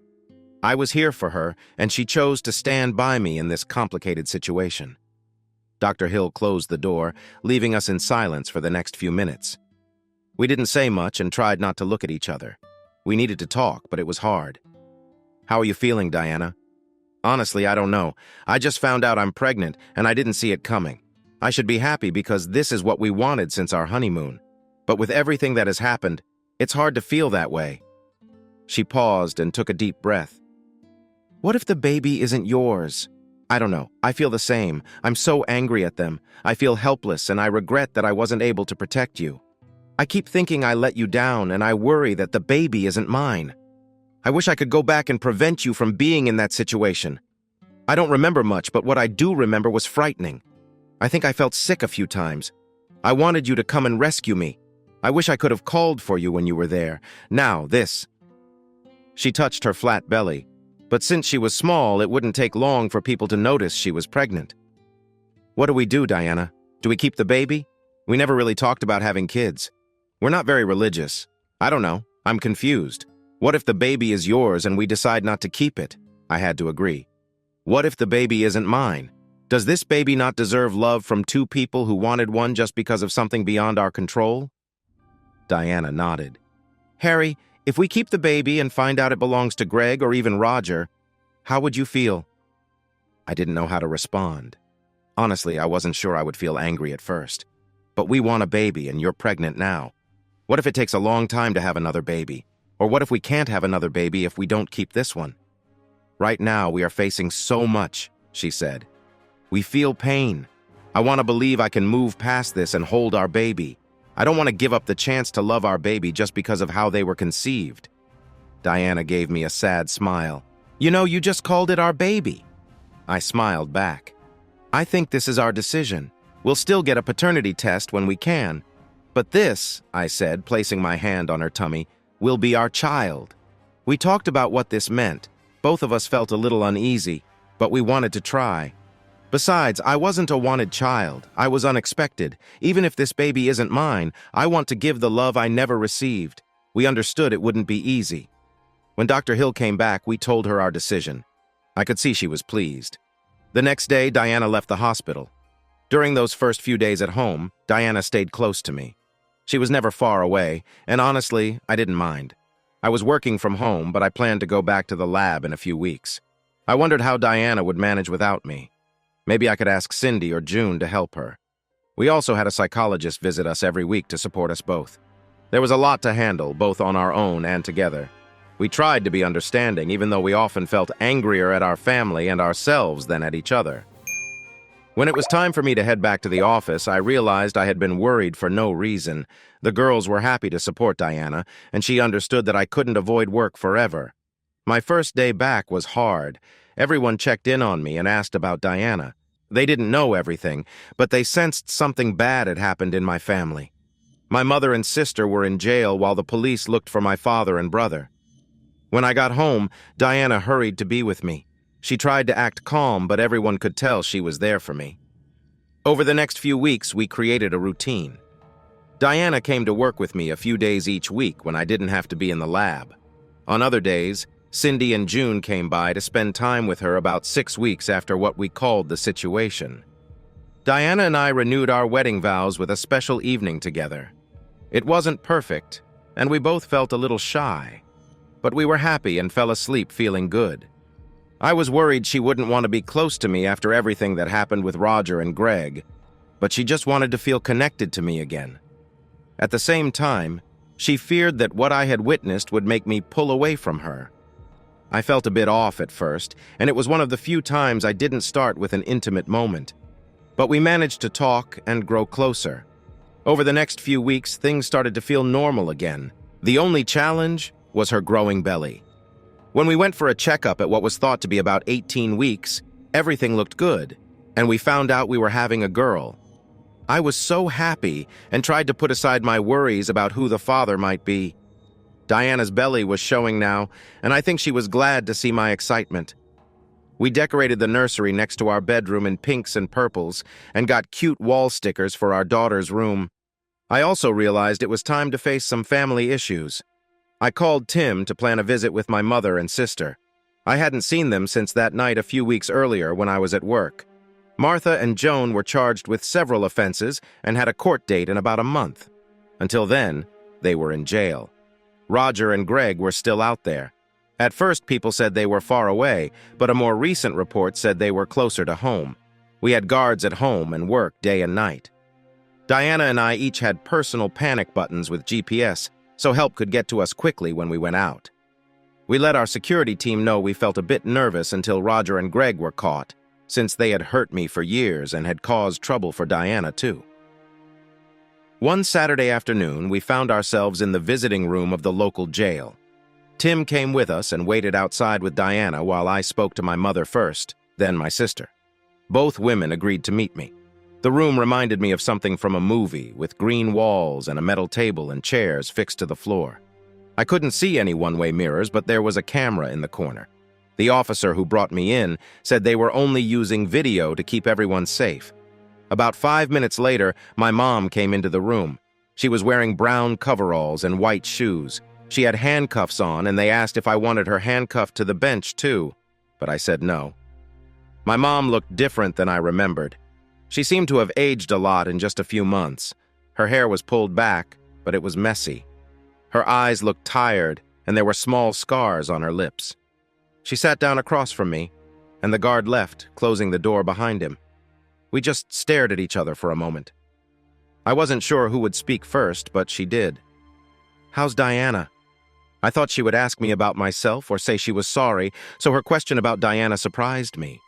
I was here for her, and she chose to stand by me in this complicated situation. Dr. Hill closed the door, leaving us in silence for the next few minutes. We didn't say much and tried not to look at each other. We needed to talk, but it was hard. "How are you feeling, Diana?" "Honestly, I don't know. I just found out I'm pregnant, and I didn't see it coming. I should be happy because this is what we wanted since our honeymoon. But with everything that has happened, it's hard to feel that way." She paused and took a deep breath. "What if the baby isn't yours? I don't know. I feel the same. I'm so angry at them. I feel helpless, and I regret that I wasn't able to protect you. I keep thinking I let you down, and I worry that the baby isn't mine. I wish I could go back and prevent you from being in that situation. I don't remember much, but what I do remember was frightening. I think I felt sick a few times. I wanted you to come and rescue me. I wish I could have called for you when you were there. Now, this." She touched her flat belly, but since she was small, it wouldn't take long for people to notice she was pregnant. "What do we do, Diana? Do we keep the baby? We never really talked about having kids. We're not very religious. I don't know. I'm confused. What if the baby is yours and we decide not to keep it?" I had to agree. "What if the baby isn't mine? Does this baby not deserve love from two people who wanted one just because of something beyond our control?" Diana nodded. "Harry, if we keep the baby and find out it belongs to Greg or even Roger, how would you feel?" I didn't know how to respond. Honestly, I wasn't sure I would feel angry at first. But we want a baby and you're pregnant now. What if it takes a long time to have another baby? Or what if we can't have another baby if we don't keep this one? "Right now, we are facing so much," she said. "We feel pain. I want to believe I can move past this and hold our baby. I don't want to give up the chance to love our baby just because of how they were conceived." Diana gave me a sad smile. "You know, you just called it our baby." I smiled back. "I think this is our decision. We'll still get a paternity test when we can. But this," I said, placing my hand on her tummy, "will be our child." We talked about what this meant. Both of us felt a little uneasy, but we wanted to try. Besides, I wasn't a wanted child. I was unexpected. Even if this baby isn't mine, I want to give the love I never received. We understood it wouldn't be easy. When Dr. Hill came back, we told her our decision. I could see she was pleased. The next day, Diana left the hospital. During those first few days at home, Diana stayed close to me. She was never far away, and honestly, I didn't mind. I was working from home, but I planned to go back to the lab in a few weeks. I wondered how Diana would manage without me. Maybe I could ask Cindy or June to help her. We also had a psychologist visit us every week to support us both. There was a lot to handle, both on our own and together. We tried to be understanding, even though we often felt angrier at our family and ourselves than at each other. When it was time for me to head back to the office, I realized I had been worried for no reason. The girls were happy to support Diana, and she understood that I couldn't avoid work forever. My first day back was hard. Everyone checked in on me and asked about Diana. They didn't know everything, but they sensed something bad had happened in my family. My mother and sister were in jail while the police looked for my father and brother. When I got home, Diana hurried to be with me. She tried to act calm, but everyone could tell she was there for me. Over the next few weeks, we created a routine. Diana came to work with me a few days each week when I didn't have to be in the lab. On other days, Cindy and June came by to spend time with her about 6 weeks after what we called the situation. Diana and I renewed our wedding vows with a special evening together. It wasn't perfect, and we both felt a little shy, but we were happy and fell asleep feeling good. I was worried she wouldn't want to be close to me after everything that happened with Roger and Greg, but she just wanted to feel connected to me again. At the same time, she feared that what I had witnessed would make me pull away from her. I felt a bit off at first, and it was one of the few times I didn't start with an intimate moment. But we managed to talk and grow closer. Over the next few weeks, things started to feel normal again. The only challenge was her growing belly. When we went for a checkup at what was thought to be about 18 weeks, everything looked good, and we found out we were having a girl. I was so happy and tried to put aside my worries about who the father might be. Diana's belly was showing now, and I think she was glad to see my excitement. We decorated the nursery next to our bedroom in pinks and purples and got cute wall stickers for our daughter's room. I also realized it was time to face some family issues. I called Tim to plan a visit with my mother and sister. I hadn't seen them since that night a few weeks earlier when I was at work. Martha and Joan were charged with several offenses and had a court date in about a month. Until then, they were in jail. Roger and Greg were still out there. At first, people said they were far away, but a more recent report said they were closer to home. We had guards at home and work day and night. Diana and I each had personal panic buttons with GPS, so help could get to us quickly when we went out. We let our security team know we felt a bit nervous until Roger and Greg were caught, since they had hurt me for years and had caused trouble for Diana too. One Saturday afternoon, we found ourselves in the visiting room of the local jail. Tim came with us and waited outside with Diana while I spoke to my mother first, then my sister. Both women agreed to meet me. The room reminded me of something from a movie, with green walls and a metal table and chairs fixed to the floor. I couldn't see any one-way mirrors, but there was a camera in the corner. The officer who brought me in said they were only using video to keep everyone safe. About 5 minutes later, my mom came into the room. She was wearing brown coveralls and white shoes. She had handcuffs on, and they asked if I wanted her handcuffed to the bench too, but I said no. My mom looked different than I remembered. She seemed to have aged a lot in just a few months. Her hair was pulled back, but it was messy. Her eyes looked tired, and there were small scars on her lips. She sat down across from me, and the guard left, closing the door behind him. We just stared at each other for a moment. I wasn't sure who would speak first, but she did. "How's Diana?" I thought she would ask me about myself or say she was sorry, so her question about Diana surprised me.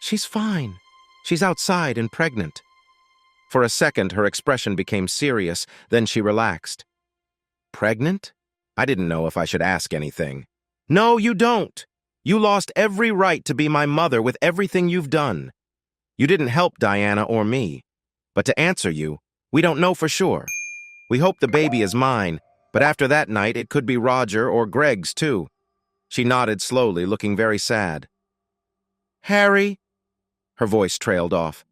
"She's fine. She's outside and pregnant." For a second, her expression became serious, then she relaxed. "Pregnant?" I didn't know if I should ask anything. "No, you don't. You lost every right to be my mother with everything you've done. You didn't help Diana or me. But to answer you, we don't know for sure. We hope the baby is mine, but after that night, it could be Roger or Greg's too." She nodded slowly, looking very sad. "Harry?" Her voice trailed off.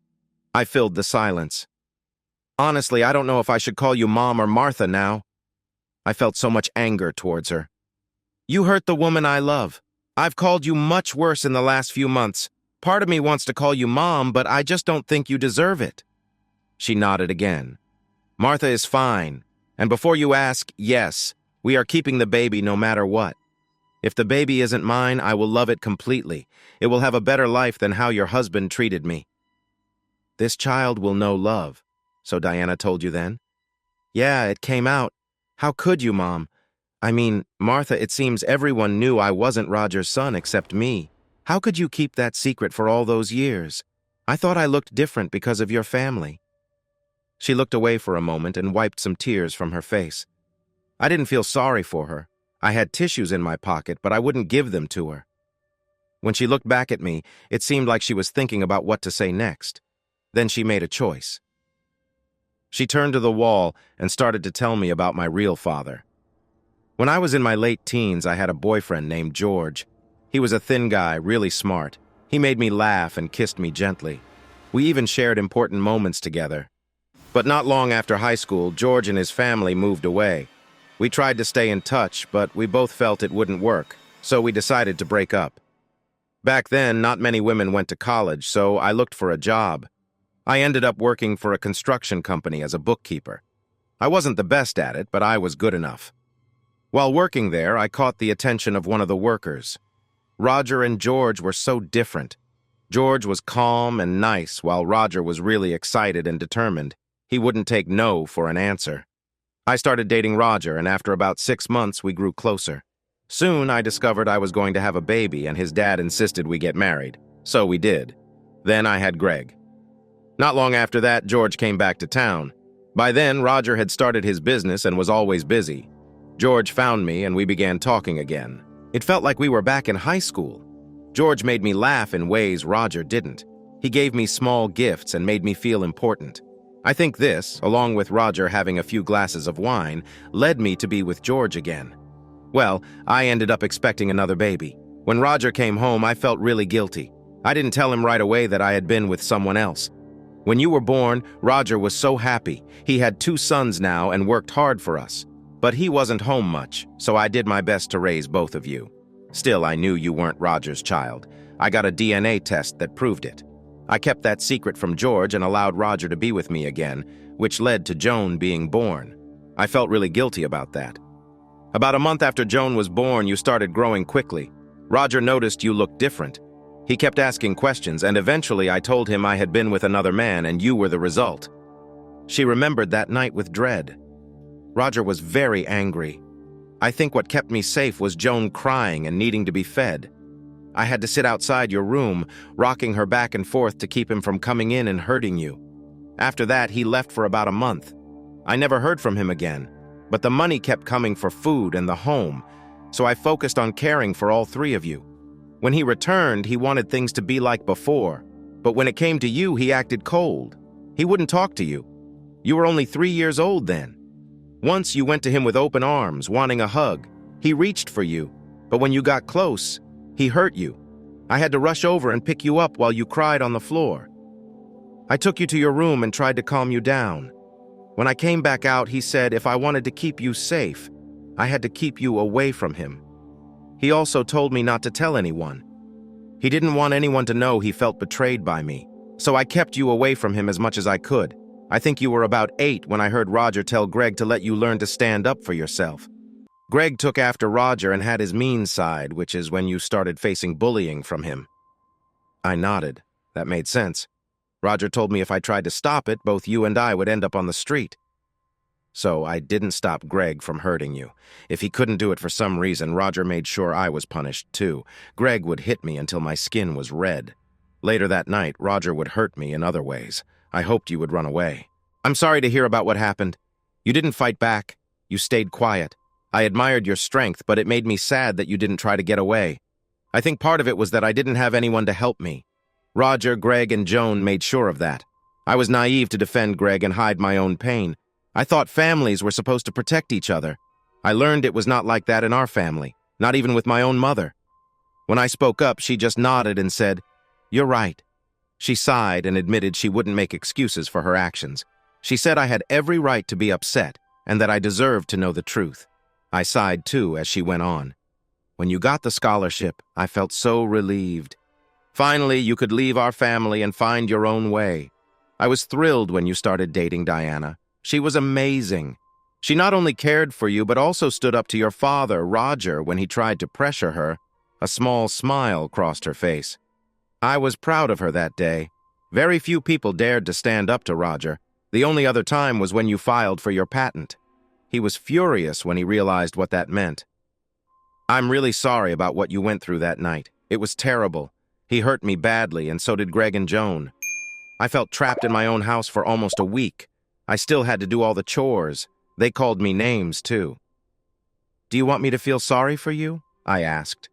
I filled the silence. "Honestly, I don't know if I should call you Mom or Martha now." I felt so much anger towards her. "You hurt the woman I love. I've called you much worse in the last few months. Part of me wants to call you Mom, but I just don't think you deserve it." She nodded again. "Martha is fine. And before you ask, yes, we are keeping the baby no matter what. If the baby isn't mine, I will love it completely. It will have a better life than how your husband treated me." "This child will know love." "So Diana told you then?" "Yeah, it came out. How could you, Mom? I mean, Martha, it seems everyone knew I wasn't Roger's son except me. How could you keep that secret for all those years? I thought I looked different because of your family." She looked away for a moment and wiped some tears from her face. I didn't feel sorry for her. I had tissues in my pocket, but I wouldn't give them to her. When she looked back at me, it seemed like she was thinking about what to say next. Then she made a choice. She turned to the wall and started to tell me about my real father. When I was in my late teens, I had a boyfriend named George. He was a thin guy, really smart. He made me laugh and kissed me gently. We even shared important moments together. But not long after high school, George and his family moved away. We tried to stay in touch, but we both felt it wouldn't work, so we decided to break up. Back then, not many women went to college, so I looked for a job. I ended up working for a construction company as a bookkeeper. I wasn't the best at it, but I was good enough. While working there, I caught the attention of one of the workers. Roger and George were so different. George was calm and nice, while Roger was really excited and determined. He wouldn't take no for an answer. I started dating Roger, and after about 6 months, we grew closer. Soon, I discovered I was going to have a baby, and his dad insisted we get married. So we did. Then I had Greg. Not long after that, George came back to town. By then, Roger had started his business and was always busy. George found me, and we began talking again. It felt like we were back in high school. George made me laugh in ways Roger didn't. He gave me small gifts and made me feel important. I think this, along with Roger having a few glasses of wine, led me to be with George again. Well, I ended up expecting another baby. When Roger came home, I felt really guilty. I didn't tell him right away that I had been with someone else. When you were born, Roger was so happy. He had 2 sons now and worked hard for us. But he wasn't home much, so I did my best to raise both of you. Still, I knew you weren't Roger's child. I got a DNA test that proved it. I kept that secret from George and allowed Roger to be with me again, which led to Joan being born. I felt really guilty about that. About a month after Joan was born, you started growing quickly. Roger noticed you looked different. He kept asking questions, and eventually I told him I had been with another man and you were the result. She remembered that night with dread. Roger was very angry. I think what kept me safe was Joan crying and needing to be fed. I had to sit outside your room, rocking her back and forth to keep him from coming in and hurting you. After that, he left for about a month. I never heard from him again, but the money kept coming for food and the home, so I focused on caring for all 3 of you. When he returned, he wanted things to be like before, but when it came to you, he acted cold. He wouldn't talk to you. You were only 3 years old then. Once you went to him with open arms, wanting a hug. He reached for you, but when you got close, he hurt you. I had to rush over and pick you up while you cried on the floor. I took you to your room and tried to calm you down. When I came back out, he said if I wanted to keep you safe, I had to keep you away from him. He also told me not to tell anyone. He didn't want anyone to know he felt betrayed by me, so I kept you away from him as much as I could. I think you were about 8 when I heard Roger tell Greg to let you learn to stand up for yourself. Greg took after Roger and had his mean side, which is when you started facing bullying from him. I nodded. That made sense. Roger told me if I tried to stop it, both you and I would end up on the street. So I didn't stop Greg from hurting you. If he couldn't do it for some reason, Roger made sure I was punished too. Greg would hit me until my skin was red. Later that night, Roger would hurt me in other ways. I hoped you would run away. I'm sorry to hear about what happened. You didn't fight back. You stayed quiet. I admired your strength, but it made me sad that you didn't try to get away. I think part of it was that I didn't have anyone to help me. Roger, Greg, and Joan made sure of that. I was naive to defend Greg and hide my own pain. I thought families were supposed to protect each other. I learned it was not like that in our family, not even with my own mother. When I spoke up, she just nodded and said, "You're right." She sighed and admitted she wouldn't make excuses for her actions. She said I had every right to be upset and that I deserved to know the truth. I sighed too as she went on. When you got the scholarship, I felt so relieved. Finally, you could leave our family and find your own way. I was thrilled when you started dating Diana. She was amazing. She not only cared for you, but also stood up to your father, Roger, when he tried to pressure her. A small smile crossed her face. I was proud of her that day. Very few people dared to stand up to Roger. The only other time was when you filed for your patent. He was furious when he realized what that meant. I'm really sorry about what you went through that night. It was terrible. He hurt me badly, and so did Greg and Joan. I felt trapped in my own house for almost a week. I still had to do all the chores. They called me names, too. Do you want me to feel sorry for you? I asked.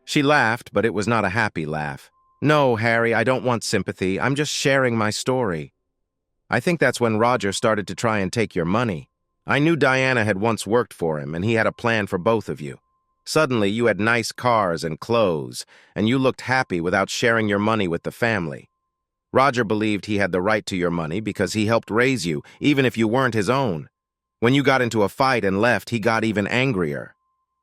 She laughed, but it was not a happy laugh. No, Harry, I don't want sympathy. I'm just sharing my story. I think that's when Roger started to try and take your money. I knew Diana had once worked for him, and he had a plan for both of you. Suddenly, you had nice cars and clothes, and you looked happy without sharing your money with the family. Roger believed he had the right to your money because he helped raise you, even if you weren't his own. When you got into a fight and left, he got even angrier.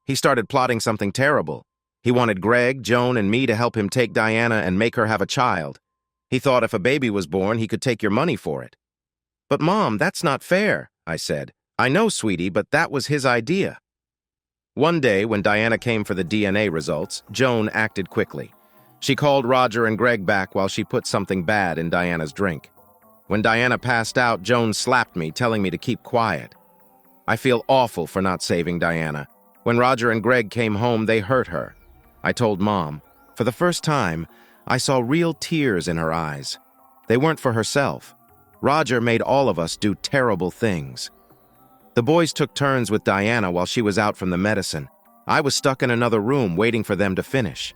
He started plotting something terrible. He wanted Greg, Joan, and me to help him take Diana and make her have a child. He thought if a baby was born, he could take your money for it. But Mom, that's not fair, I said. I know, sweetie, but that was his idea. One day, when Diana came for the DNA results, Joan acted quickly. She called Roger and Greg back while she put something bad in Diana's drink. When Diana passed out, Joan slapped me, telling me to keep quiet. I feel awful for not saving Diana. When Roger and Greg came home, they hurt her. I told Mom. For the first time, I saw real tears in her eyes. They weren't for herself. Roger made all of us do terrible things. The boys took turns with Diana while she was out from the medicine. I was stuck in another room waiting for them to finish.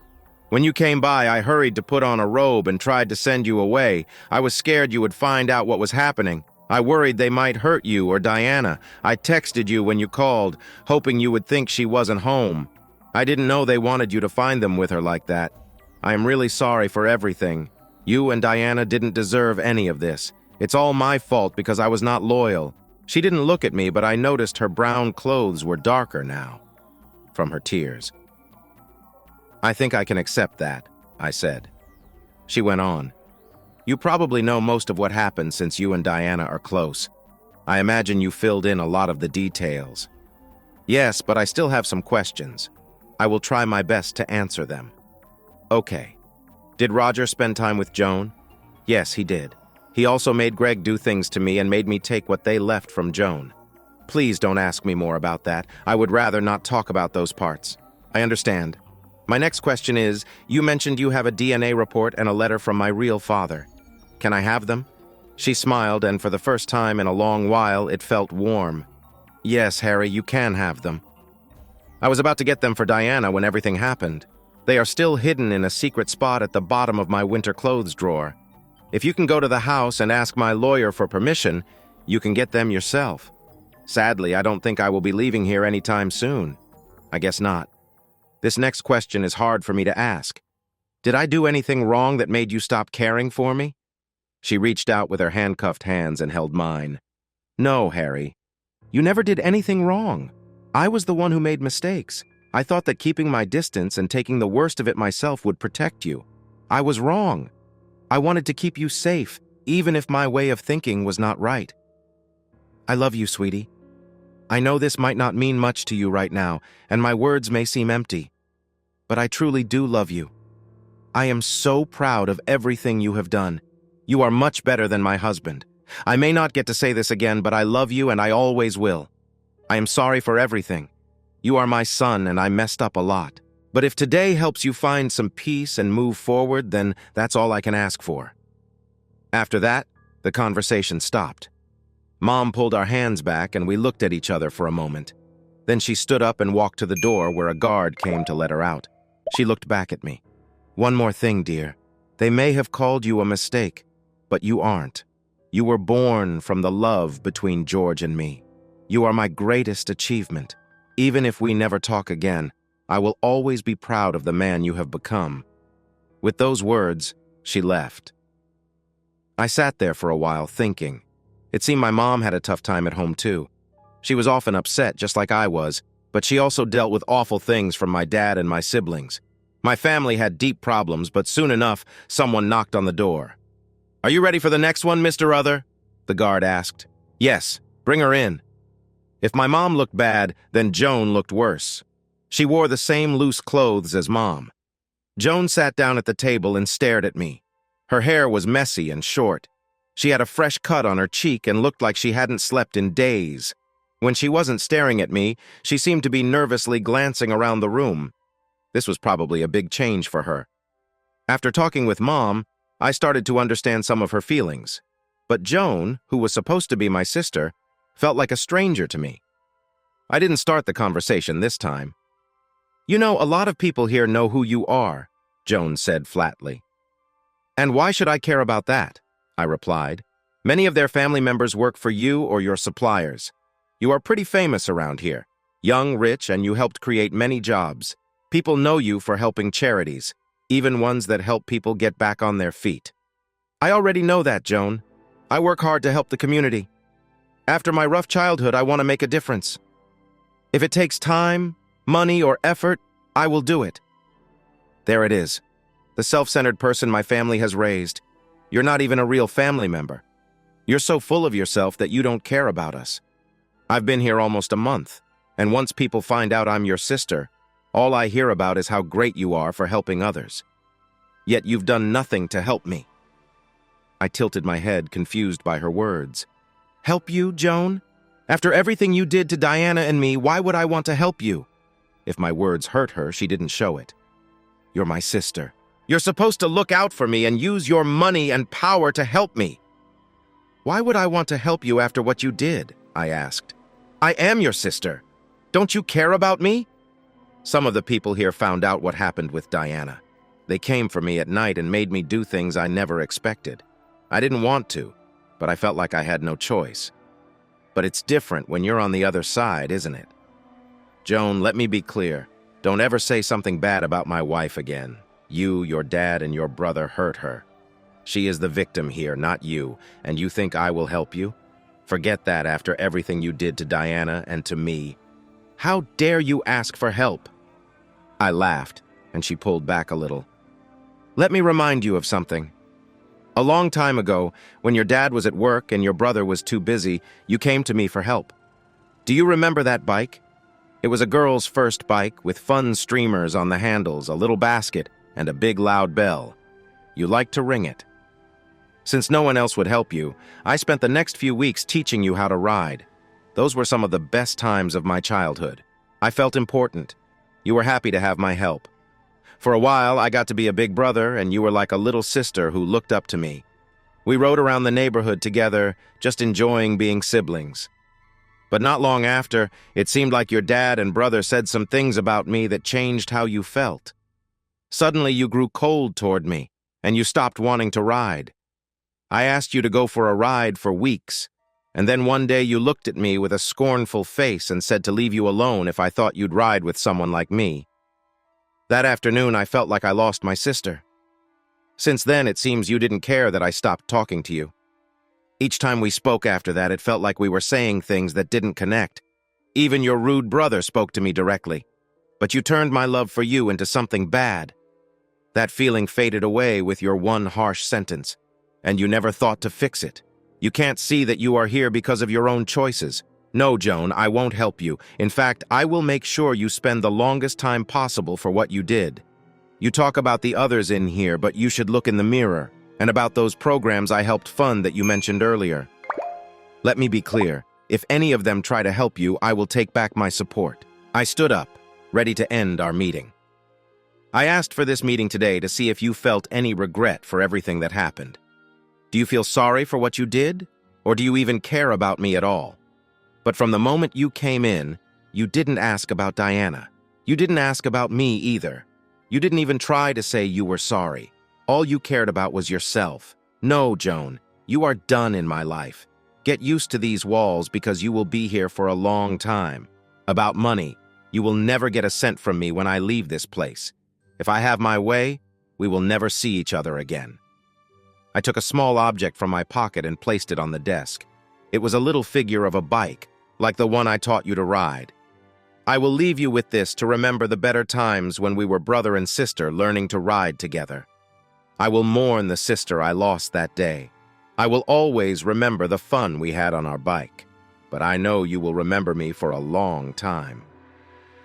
When you came by, I hurried to put on a robe and tried to send you away. I was scared you would find out what was happening. I worried they might hurt you or Diana. I texted you when you called, hoping you would think she wasn't home. I didn't know they wanted you to find them with her like that. I am really sorry for everything. You and Diana didn't deserve any of this. It's all my fault because I was not loyal. She didn't look at me, but I noticed her brown clothes were darker now, from her tears. I think I can accept that, I said. She went on. You probably know most of what happened since you and Diana are close. I imagine you filled in a lot of the details. Yes, but I still have some questions. I will try my best to answer them. Okay. Did Roger spend time with Joan? Yes, he did. He also made Greg do things to me and made me take what they left from Joan. Please don't ask me more about that. I would rather not talk about those parts. I understand. My next question is, you mentioned you have a DNA report and a letter from my real father. Can I have them? She smiled, and for the first time in a long while, it felt warm. Yes, Harry, you can have them. I was about to get them for Diana when everything happened. They are still hidden in a secret spot at the bottom of my winter clothes drawer. If you can go to the house and ask my lawyer for permission, you can get them yourself. Sadly, I don't think I will be leaving here anytime soon. I guess not. This next question is hard for me to ask. Did I do anything wrong that made you stop caring for me? She reached out with her handcuffed hands and held mine. No, Harry. You never did anything wrong. I was the one who made mistakes. I thought that keeping my distance and taking the worst of it myself would protect you. I was wrong. I wanted to keep you safe, even if my way of thinking was not right. I love you, sweetie. I know this might not mean much to you right now, and my words may seem empty, but I truly do love you. I am so proud of everything you have done. You are much better than my husband. I may not get to say this again, but I love you and I always will. I am sorry for everything. You are my son and I messed up a lot. But if today helps you find some peace and move forward, then that's all I can ask for. After that, the conversation stopped. Mom pulled our hands back and we looked at each other for a moment. Then she stood up and walked to the door where a guard came to let her out. She looked back at me. One more thing, dear. They may have called you a mistake, but you aren't. You were born from the love between George and me. You are my greatest achievement. Even if we never talk again, I will always be proud of the man you have become. With those words, she left. I sat there for a while thinking. It seemed my mom had a tough time at home too. She was often upset just like I was, but she also dealt with awful things from my dad and my siblings. My family had deep problems, but soon enough, someone knocked on the door. Are you ready for the next one, Mr. Other? The guard asked. Yes, bring her in. If my mom looked bad, then Joan looked worse. She wore the same loose clothes as Mom. Joan sat down at the table and stared at me. Her hair was messy and short. She had a fresh cut on her cheek and looked like she hadn't slept in days. When she wasn't staring at me, she seemed to be nervously glancing around the room. This was probably a big change for her. After talking with Mom, I started to understand some of her feelings. But Joan, who was supposed to be my sister, felt like a stranger to me. I didn't start the conversation this time. You know, a lot of people here know who you are, Joan said flatly. And why should I care about that? I replied. Many of their family members work for you or your suppliers. You are pretty famous around here. Young, rich, and you helped create many jobs. People know you for helping charities, even ones that help people get back on their feet. I already know that, Joan. I work hard to help the community. After my rough childhood, I want to make a difference. If it takes time, money, or effort, I will do it. There it is. The self-centered person my family has raised. You're not even a real family member. You're so full of yourself that you don't care about us. I've been here almost a month, and once people find out I'm your sister, all I hear about is how great you are for helping others. Yet you've done nothing to help me. I tilted my head, confused by her words. Help you, Joan? After everything you did to Diana and me, why would I want to help you? If my words hurt her, she didn't show it. You're my sister. You're supposed to look out for me and use your money and power to help me. Why would I want to help you after what you did? I asked. I am your sister. Don't you care about me? Some of the people here found out what happened with Diana. They came for me at night and made me do things I never expected. I didn't want to, but I felt like I had no choice. But it's different when you're on the other side, isn't it? Joan, let me be clear. Don't ever say something bad about my wife again. You, your dad, and your brother hurt her. She is the victim here, not you, and you think I will help you? Forget that after everything you did to Diana and to me. How dare you ask for help? I laughed, and she pulled back a little. Let me remind you of something. A long time ago, when your dad was at work and your brother was too busy, you came to me for help. Do you remember that bike? It was a girl's first bike with fun streamers on the handles, a little basket, and a big loud bell. You liked to ring it. Since no one else would help you, I spent the next few weeks teaching you how to ride. Those were some of the best times of my childhood. I felt important. You were happy to have my help. For a while, I got to be a big brother, and you were like a little sister who looked up to me. We rode around the neighborhood together, just enjoying being siblings. But not long after, it seemed like your dad and brother said some things about me that changed how you felt. Suddenly, you grew cold toward me, and you stopped wanting to ride. I asked you to go for a ride for weeks, and then one day you looked at me with a scornful face and said to leave you alone if I thought you'd ride with someone like me. That afternoon, I felt like I lost my sister. Since then, it seems you didn't care that I stopped talking to you. Each time we spoke after that, it felt like we were saying things that didn't connect. Even your rude brother spoke to me directly. But you turned my love for you into something bad. That feeling faded away with your one harsh sentence. And you never thought to fix it. You can't see that you are here because of your own choices. No, Joan, I won't help you. In fact, I will make sure you spend the longest time possible for what you did. You talk about the others in here, but you should look in the mirror, and about those programs I helped fund that you mentioned earlier. Let me be clear. If any of them try to help you, I will take back my support. I stood up, ready to end our meeting. I asked for this meeting today to see if you felt any regret for everything that happened. Do you feel sorry for what you did? Or do you even care about me at all? But from the moment you came in, you didn't ask about Diana. You didn't ask about me either. You didn't even try to say you were sorry. All you cared about was yourself. No, Joan, you are done in my life. Get used to these walls because you will be here for a long time. About money, you will never get a cent from me when I leave this place. If I have my way, we will never see each other again. I took a small object from my pocket and placed it on the desk. It was a little figure of a bike, like the one I taught you to ride. I will leave you with this to remember the better times when we were brother and sister learning to ride together. I will mourn the sister I lost that day. I will always remember the fun we had on our bike, but I know you will remember me for a long time.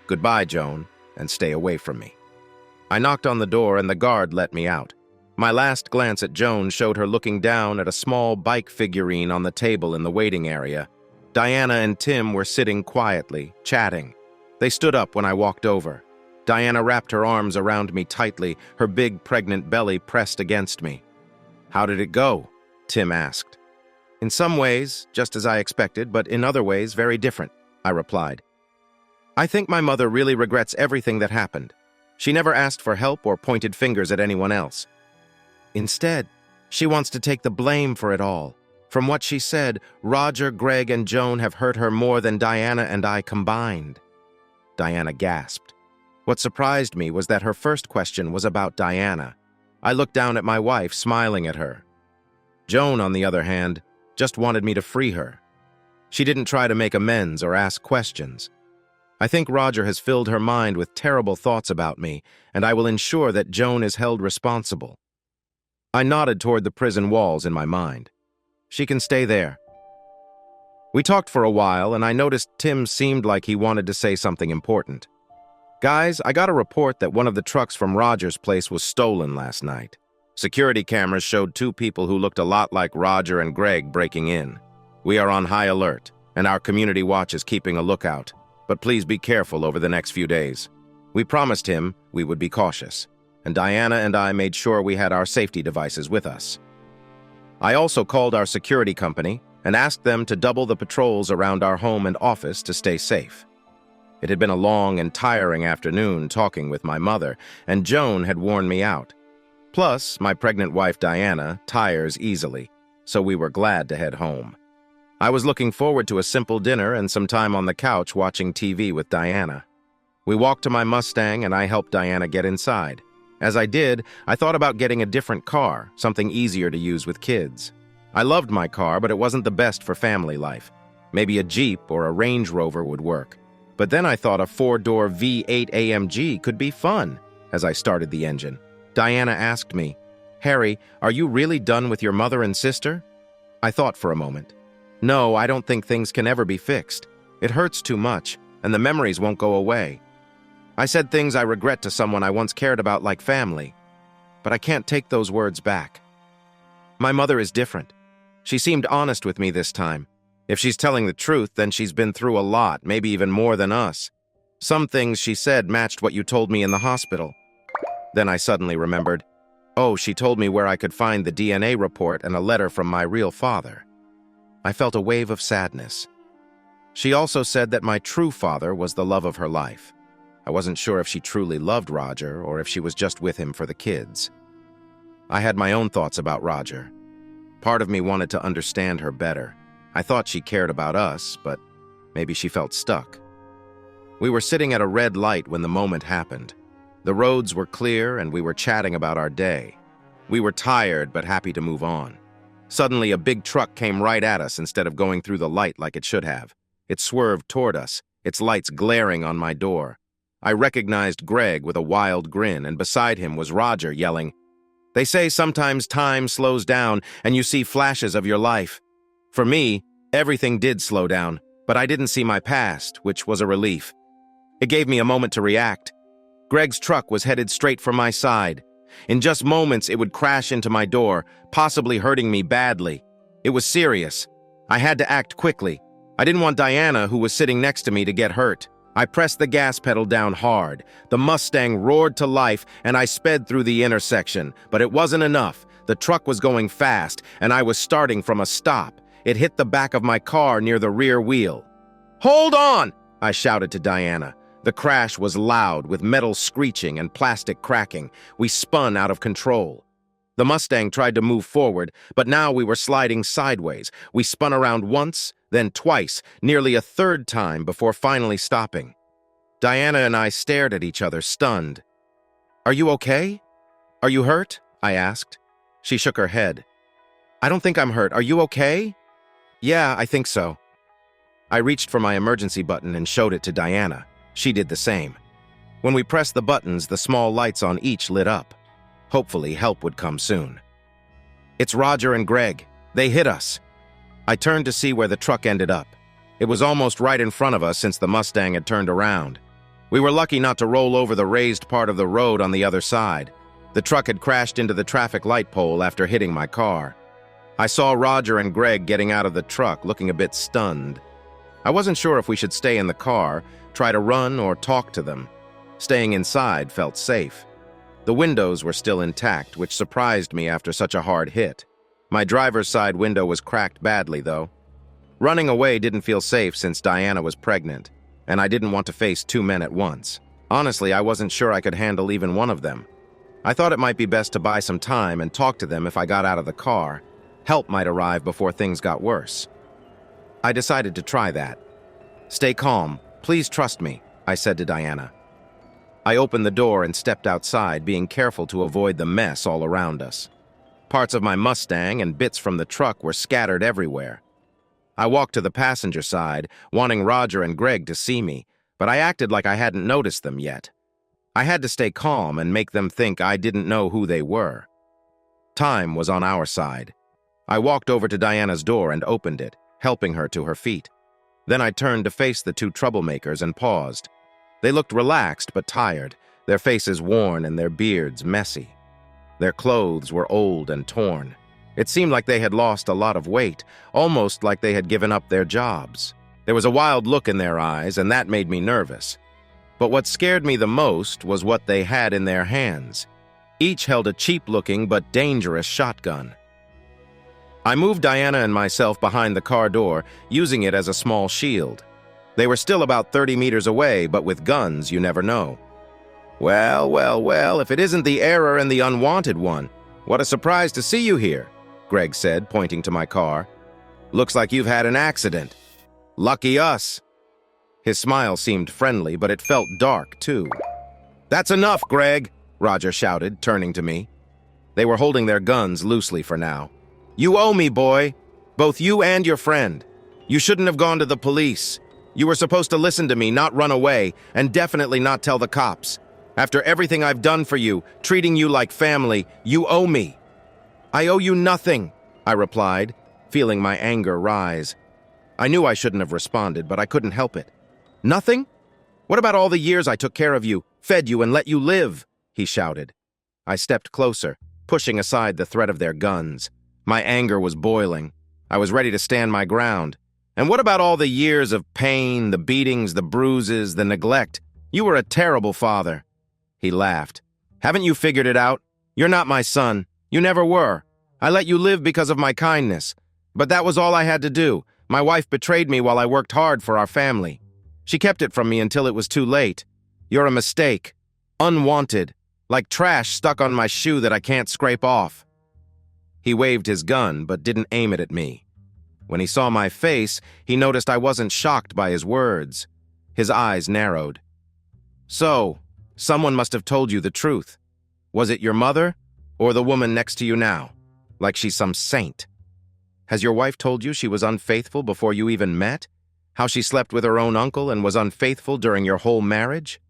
Goodbye, Joan, and stay away from me. I knocked on the door and the guard let me out. My last glance at Joan showed her looking down at a small bike figurine on the table in the waiting area. Diana and Tim were sitting quietly, chatting. They stood up when I walked over. Diana wrapped her arms around me tightly, her big, pregnant belly pressed against me. How did it go? Tim asked. In some ways, just as I expected, but in other ways, very different, I replied. I think my mother really regrets everything that happened. She never asked for help or pointed fingers at anyone else. Instead, she wants to take the blame for it all. From what she said, Roger, Greg, and Joan have hurt her more than Diana and I combined. Diana gasped. What surprised me was that her first question was about Diana. I looked down at my wife, smiling at her. Joan, on the other hand, just wanted me to free her. She didn't try to make amends or ask questions. I think Roger has filled her mind with terrible thoughts about me, and I will ensure that Joan is held responsible. I nodded toward the prison walls in my mind. She can stay there. We talked for a while, and I noticed Tim seemed like he wanted to say something important. Guys, I got a report that one of the trucks from Roger's place was stolen last night. Security cameras showed two people who looked a lot like Roger and Greg breaking in. We are on high alert, and our community watch is keeping a lookout. But please be careful over the next few days. We promised him we would be cautious, and Diana and I made sure we had our safety devices with us. I also called our security company and asked them to double the patrols around our home and office to stay safe. It had been a long and tiring afternoon talking with my mother, and Joan had worn me out. Plus, my pregnant wife Diana tires easily, so we were glad to head home. I was looking forward to a simple dinner and some time on the couch watching TV with Diana. We walked to my Mustang and I helped Diana get inside. As I did, I thought about getting a different car, something easier to use with kids. I loved my car, but it wasn't the best for family life. Maybe a Jeep or a Range Rover would work. But then I thought a 4-door V8 AMG could be fun. As I started the engine, Diana asked me, "Harry, are you really done with your mother and sister?" I thought for a moment. No, I don't think things can ever be fixed. It hurts too much, and the memories won't go away. I said things I regret to someone I once cared about like family, but I can't take those words back. My mother is different. She seemed honest with me this time. If she's telling the truth, then she's been through a lot, maybe even more than us. Some things she said matched what you told me in the hospital. Then I suddenly remembered, oh, she told me where I could find the DNA report and a letter from my real father. I felt a wave of sadness. She also said that my true father was the love of her life. I wasn't sure if she truly loved Roger or if she was just with him for the kids. I had my own thoughts about Roger. Part of me wanted to understand her better. I thought she cared about us, but maybe she felt stuck. We were sitting at a red light when the moment happened. The roads were clear and we were chatting about our day. We were tired but happy to move on. Suddenly, a big truck came right at us instead of going through the light like it should have. It swerved toward us, its lights glaring on my door. I recognized Greg with a wild grin, and beside him was Roger yelling, "They say sometimes time slows down and you see flashes of your life." For me, everything did slow down, but I didn't see my past, which was a relief. It gave me a moment to react. Greg's truck was headed straight for my side. In just moments, it would crash into my door, possibly hurting me badly. It was serious. I had to act quickly. I didn't want Diana, who was sitting next to me, to get hurt. I pressed the gas pedal down hard. The Mustang roared to life, and I sped through the intersection. But it wasn't enough. The truck was going fast, and I was starting from a stop. It hit the back of my car near the rear wheel. "Hold on!" I shouted to Diana. The crash was loud, with metal screeching and plastic cracking. We spun out of control. The Mustang tried to move forward, but now we were sliding sideways. We spun around once, then twice, nearly a third time before finally stopping. Diana and I stared at each other, stunned. "Are you okay? Are you hurt?" I asked. She shook her head. "I don't think I'm hurt. Are you okay?" "Yeah, I think so." I reached for my emergency button and showed it to Diana. She did the same. When we pressed the buttons, the small lights on each lit up. Hopefully, help would come soon. "It's Roger and Greg. They hit us." I turned to see where the truck ended up. It was almost right in front of us since the Mustang had turned around. We were lucky not to roll over the raised part of the road on the other side. The truck had crashed into the traffic light pole after hitting my car. I saw Roger and Greg getting out of the truck, looking a bit stunned. I wasn't sure if we should stay in the car, try to run, or talk to them. Staying inside felt safe. The windows were still intact, which surprised me after such a hard hit. My driver's side window was cracked badly, though. Running away didn't feel safe since Diana was pregnant, and I didn't want to face two men at once. Honestly, I wasn't sure I could handle even one of them. I thought it might be best to buy some time and talk to them if I got out of the car. Help might arrive before things got worse. I decided to try that. "Stay calm. Please trust me," I said to Diana. I opened the door and stepped outside, being careful to avoid the mess all around us. Parts of my Mustang and bits from the truck were scattered everywhere. I walked to the passenger side, wanting Roger and Greg to see me, but I acted like I hadn't noticed them yet. I had to stay calm and make them think I didn't know who they were. Time was on our side. I walked over to Diana's door and opened it, helping her to her feet. Then I turned to face the two troublemakers and paused. They looked relaxed but tired, their faces worn and their beards messy. Their clothes were old and torn. It seemed like they had lost a lot of weight, almost like they had given up their jobs. There was a wild look in their eyes, and that made me nervous. But what scared me the most was what they had in their hands. Each held a cheap-looking but dangerous shotgun. I moved Diana and myself behind the car door, using it as a small shield. They were still about 30 meters away, but with guns, you never know. Well, if it isn't the error and the unwanted one. What a surprise to see you here," Greg said, pointing to my car. "Looks like you've had an accident." "Lucky us." His smile seemed friendly, but it felt dark, too. "That's enough, Greg," Roger shouted, turning to me. They were holding their guns loosely for now. "You owe me, boy. Both you and your friend. You shouldn't have gone to the police. You were supposed to listen to me, not run away, and definitely not tell the cops. After everything I've done for you, treating you like family, you owe me." "I owe you nothing," I replied, feeling my anger rise. I knew I shouldn't have responded, but I couldn't help it. "Nothing? What about all the years I took care of you, fed you, and let you live?" he shouted. I stepped closer, pushing aside the threat of their guns. My anger was boiling. I was ready to stand my ground. "And what about all the years of pain, the beatings, the bruises, the neglect? You were a terrible father." He laughed. "Haven't you figured it out? You're not my son. You never were. I let you live because of my kindness. But that was all I had to do. My wife betrayed me while I worked hard for our family. She kept it from me until it was too late. You're a mistake. Unwanted. Like trash stuck on my shoe that I can't scrape off." He waved his gun, but didn't aim it at me. When he saw my face, he noticed I wasn't shocked by his words. His eyes narrowed. "So, someone must have told you the truth. Was it your mother, or the woman next to you now? Like she's some saint. Has your wife told you she was unfaithful before you even met? How she slept with her own uncle and was unfaithful during your whole marriage?"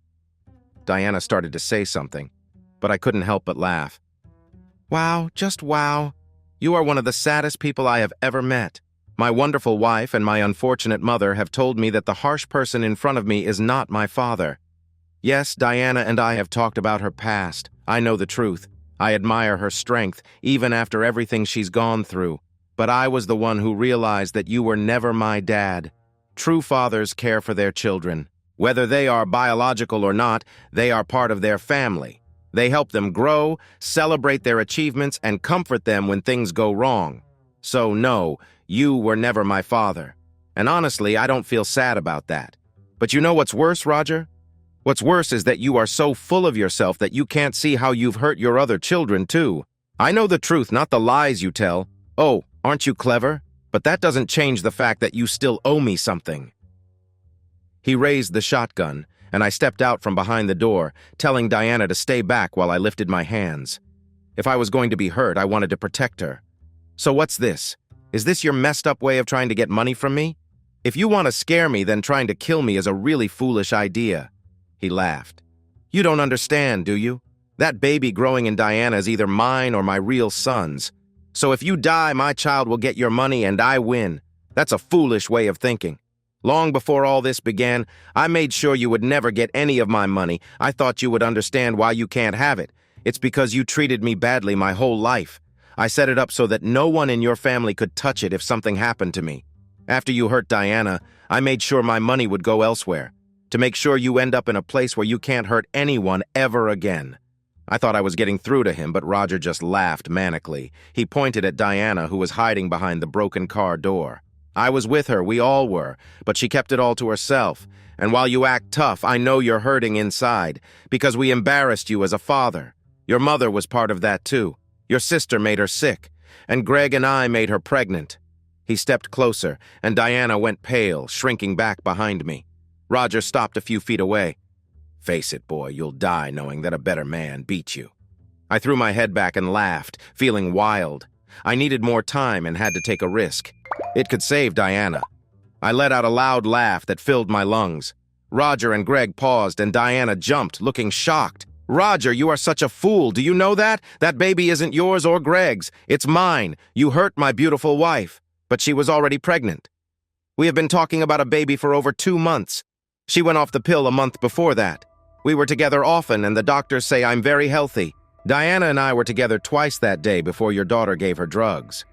Diana started to say something, but I couldn't help but laugh. "Wow, just wow. You are one of the saddest people I have ever met. My wonderful wife and my unfortunate mother have told me that the harsh person in front of me is not my father. Yes, Diana and I have talked about her past. I know the truth. I admire her strength, even after everything she's gone through. But I was the one who realized that you were never my dad. True fathers care for their children. Whether they are biological or not, they are part of their family. They help them grow, celebrate their achievements, and comfort them when things go wrong. So no, you were never my father. And honestly, I don't feel sad about that. But you know what's worse, Roger? What's worse is that you are so full of yourself that you can't see how you've hurt your other children, too. I know the truth, not the lies you tell. Oh, aren't you clever? But that doesn't change the fact that you still owe me something." He raised the shotgun, and I stepped out from behind the door, telling Diana to stay back while I lifted my hands. If I was going to be hurt, I wanted to protect her. "So what's this? Is this your messed-up way of trying to get money from me? If you want to scare me, then trying to kill me is a really foolish idea." He laughed. "You don't understand, do you? That baby growing in Diana is either mine or my real son's. So if you die, my child will get your money and I win. That's a foolish way of thinking. Long before all this began, I made sure you would never get any of my money. I thought you would understand why you can't have it. It's because you treated me badly my whole life. I set it up so that no one in your family could touch it if something happened to me. After you hurt Diana, I made sure my money would go elsewhere, to make sure you end up in a place where you can't hurt anyone ever again." I thought I was getting through to him, but Roger just laughed manically. He pointed at Diana, who was hiding behind the broken car door. "I was with her, we all were, but she kept it all to herself. And while you act tough, I know you're hurting inside, because we embarrassed you as a father. Your mother was part of that too. Your sister made her sick. and Greg and I made her pregnant. He stepped closer, and Diana went pale, shrinking back behind me. Roger stopped a few feet away. Face it, boy, you'll die knowing that a better man beat you. I threw my head back and laughed, feeling wild. I needed more time and had to take a risk. It could save Diana. I let out a loud laugh that filled my lungs. Roger and Greg paused, and Diana jumped, looking shocked. Roger, you are such a fool. Do you know that? That baby isn't yours or Greg's. It's mine. You hurt my beautiful wife. But she was already pregnant. We have been talking about a baby for over 2 months. She went off the pill a month before that. We were together often, and the doctors say I'm very healthy. Diana and I were together twice that day before your daughter gave her drugs.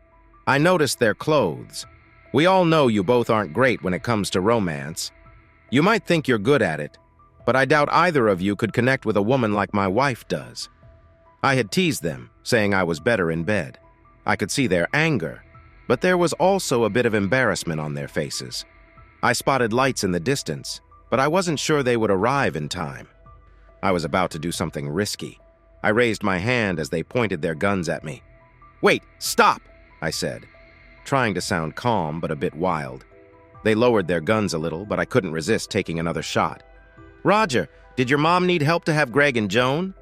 I noticed their clothes. We all know you both aren't great when it comes to romance. You might think you're good at it, but I doubt either of you could connect with a woman like my wife does. I had teased them, saying I was better in bed. I could see their anger, but there was also a bit of embarrassment on their faces. I spotted lights in the distance, but I wasn't sure they would arrive in time. I was about to do something risky. I raised my hand as they pointed their guns at me. "Wait, stop!" I said, trying to sound calm but a bit wild. They lowered their guns a little, but I couldn't resist taking another shot. "Roger, did your mom need help to have Greg and Joan?"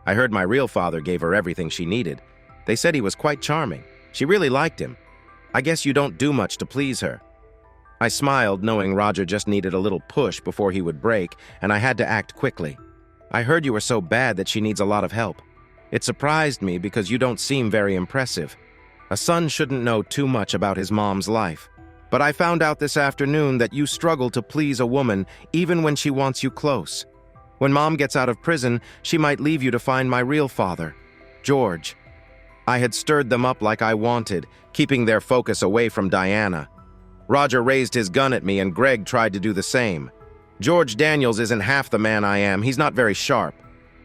I heard my real father gave her everything she needed. They said he was quite charming. She really liked him. I guess you don't do much to please her. I smiled, knowing Roger just needed a little push before he would break, and I had to act quickly. "I heard you were so bad that she needs a lot of help. It surprised me because you don't seem very impressive. A son shouldn't know too much about his mom's life. But I found out this afternoon that you struggle to please a woman even when she wants you close. When Mom gets out of prison, she might leave you to find my real father, George." I had stirred them up like I wanted, keeping their focus away from Diana. Roger raised his gun at me and Greg tried to do the same. George Daniels isn't half the man I am. He's not very sharp.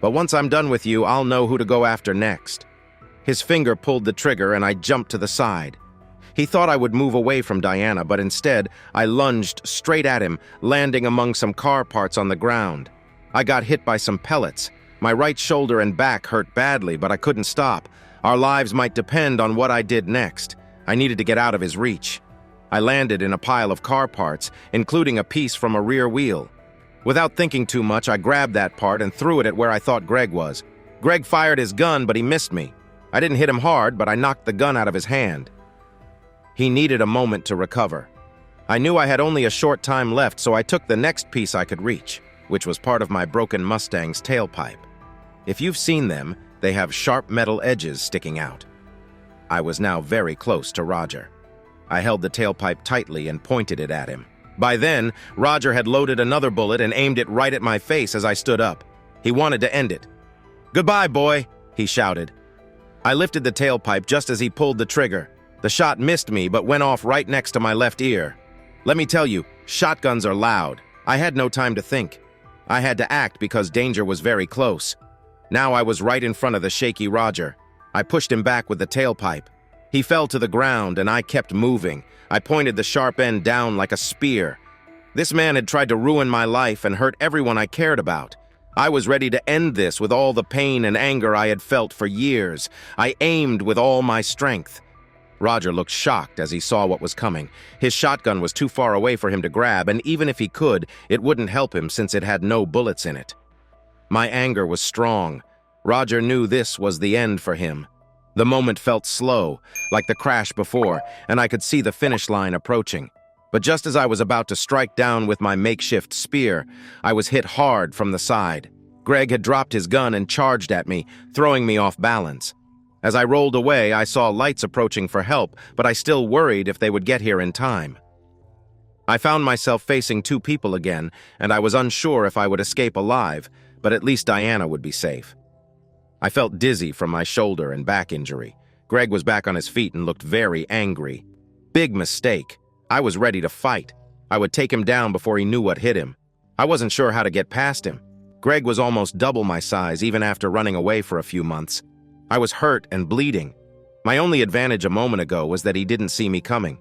But once I'm done with you, I'll know who to go after next. His finger pulled the trigger and I jumped to the side. He thought I would move away from Diana, but instead, I lunged straight at him, landing among some car parts on the ground. I got hit by some pellets. My right shoulder and back hurt badly, but I couldn't stop. Our lives might depend on what I did next. I needed to get out of his reach. I landed in a pile of car parts, including a piece from a rear wheel. Without thinking too much, I grabbed that part and threw it at where I thought Greg was. Greg fired his gun, but he missed me. I didn't hit him hard, but I knocked the gun out of his hand. He needed a moment to recover. I knew I had only a short time left, so I took the next piece I could reach, which was part of my broken Mustang's tailpipe. If you've seen them, they have sharp metal edges sticking out. I was now very close to Roger. I held the tailpipe tightly and pointed it at him. By then, Roger had loaded another bullet and aimed it right at my face as I stood up. He wanted to end it. "Goodbye, boy," he shouted. I lifted the tailpipe just as he pulled the trigger. The shot missed me but went off right next to my left ear. Let me tell you, shotguns are loud. I had no time to think. I had to act because danger was very close. Now I was right in front of the shaky Roger. I pushed him back with the tailpipe. He fell to the ground and I kept moving. I pointed the sharp end down like a spear. This man had tried to ruin my life and hurt everyone I cared about. I was ready to end this with all the pain and anger I had felt for years. I aimed with all my strength. Roger looked shocked as he saw what was coming. His shotgun was too far away for him to grab, and even if he could, it wouldn't help him since it had no bullets in it. My anger was strong. Roger knew this was the end for him. The moment felt slow, like the crash before, and I could see the finish line approaching. But just as I was about to strike down with my makeshift spear, I was hit hard from the side. Greg had dropped his gun and charged at me, throwing me off balance. As I rolled away, I saw lights approaching for help, but I still worried if they would get here in time. I found myself facing two people again, and I was unsure if I would escape alive, but at least Diana would be safe. I felt dizzy from my shoulder and back injury. Greg was back on his feet and looked very angry. Big mistake. I was ready to fight. I would take him down before he knew what hit him. I wasn't sure how to get past him. Greg was almost double my size even after running away for a few months. I was hurt and bleeding. My only advantage a moment ago was that he didn't see me coming.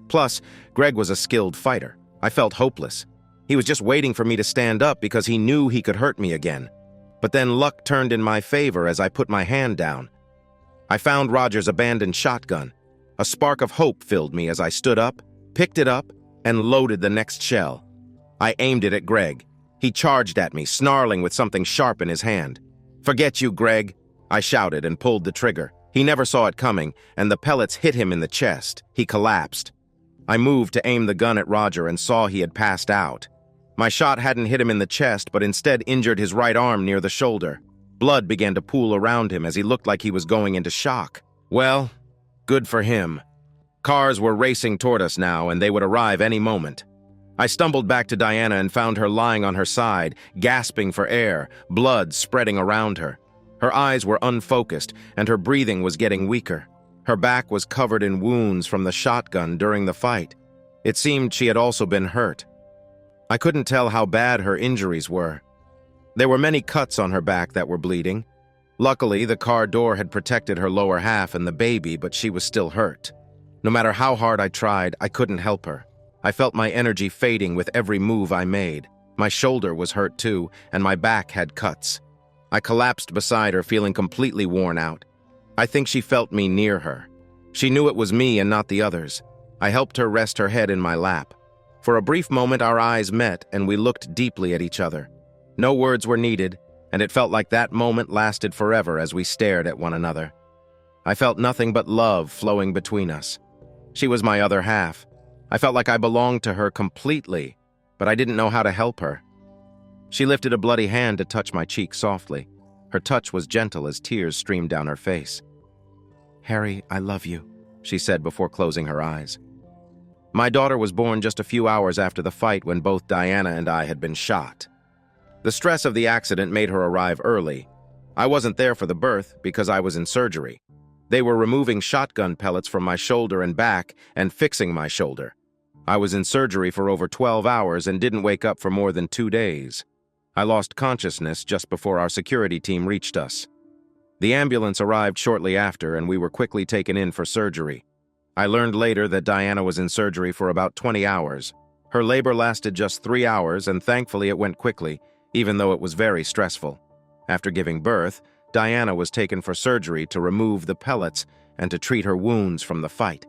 Plus, Greg was a skilled fighter. I felt hopeless. He was just waiting for me to stand up because he knew he could hurt me again. But then luck turned in my favor as I put my hand down. I found Roger's abandoned shotgun. A spark of hope filled me as I stood up, picked it up, and loaded the next shell. I aimed it at Greg. He charged at me, snarling with something sharp in his hand. "Forget you, Greg," I shouted and pulled the trigger. He never saw it coming, and the pellets hit him in the chest. He collapsed. I moved to aim the gun at Roger and saw he had passed out. My shot hadn't hit him in the chest, but instead injured his right arm near the shoulder. Blood began to pool around him as he looked like he was going into shock. Well, good for him. Cars were racing toward us now, and they would arrive any moment. I stumbled back to Diana and found her lying on her side, gasping for air, blood spreading around her. Her eyes were unfocused, and her breathing was getting weaker. Her back was covered in wounds from the shotgun during the fight. It seemed she had also been hurt. I couldn't tell how bad her injuries were. There were many cuts on her back that were bleeding. Luckily, the car door had protected her lower half and the baby, but she was still hurt. No matter how hard I tried, I couldn't help her. I felt my energy fading with every move I made. My shoulder was hurt too, and my back had cuts. I collapsed beside her, feeling completely worn out. I think she felt me near her. She knew it was me and not the others. I helped her rest her head in my lap. For a brief moment, our eyes met, and we looked deeply at each other. No words were needed, and it felt like that moment lasted forever as we stared at one another. I felt nothing but love flowing between us. She was my other half. I felt like I belonged to her completely, but I didn't know how to help her. She lifted a bloody hand to touch my cheek softly. Her touch was gentle as tears streamed down her face. "Harry, I love you," she said before closing her eyes. My daughter was born just a few hours after the fight when both Diana and I had been shot. The stress of the accident made her arrive early. I wasn't there for the birth because I was in surgery. They were removing shotgun pellets from my shoulder and back and fixing my shoulder. I was in surgery for over 12 hours and didn't wake up for more than 2 days. I lost consciousness just before our security team reached us. The ambulance arrived shortly after, and we were quickly taken in for surgery. I learned later that Diana was in surgery for about 20 hours. Her labor lasted just 3 hours, and thankfully it went quickly, even though it was very stressful. After giving birth, Diana was taken for surgery to remove the pellets and to treat her wounds from the fight.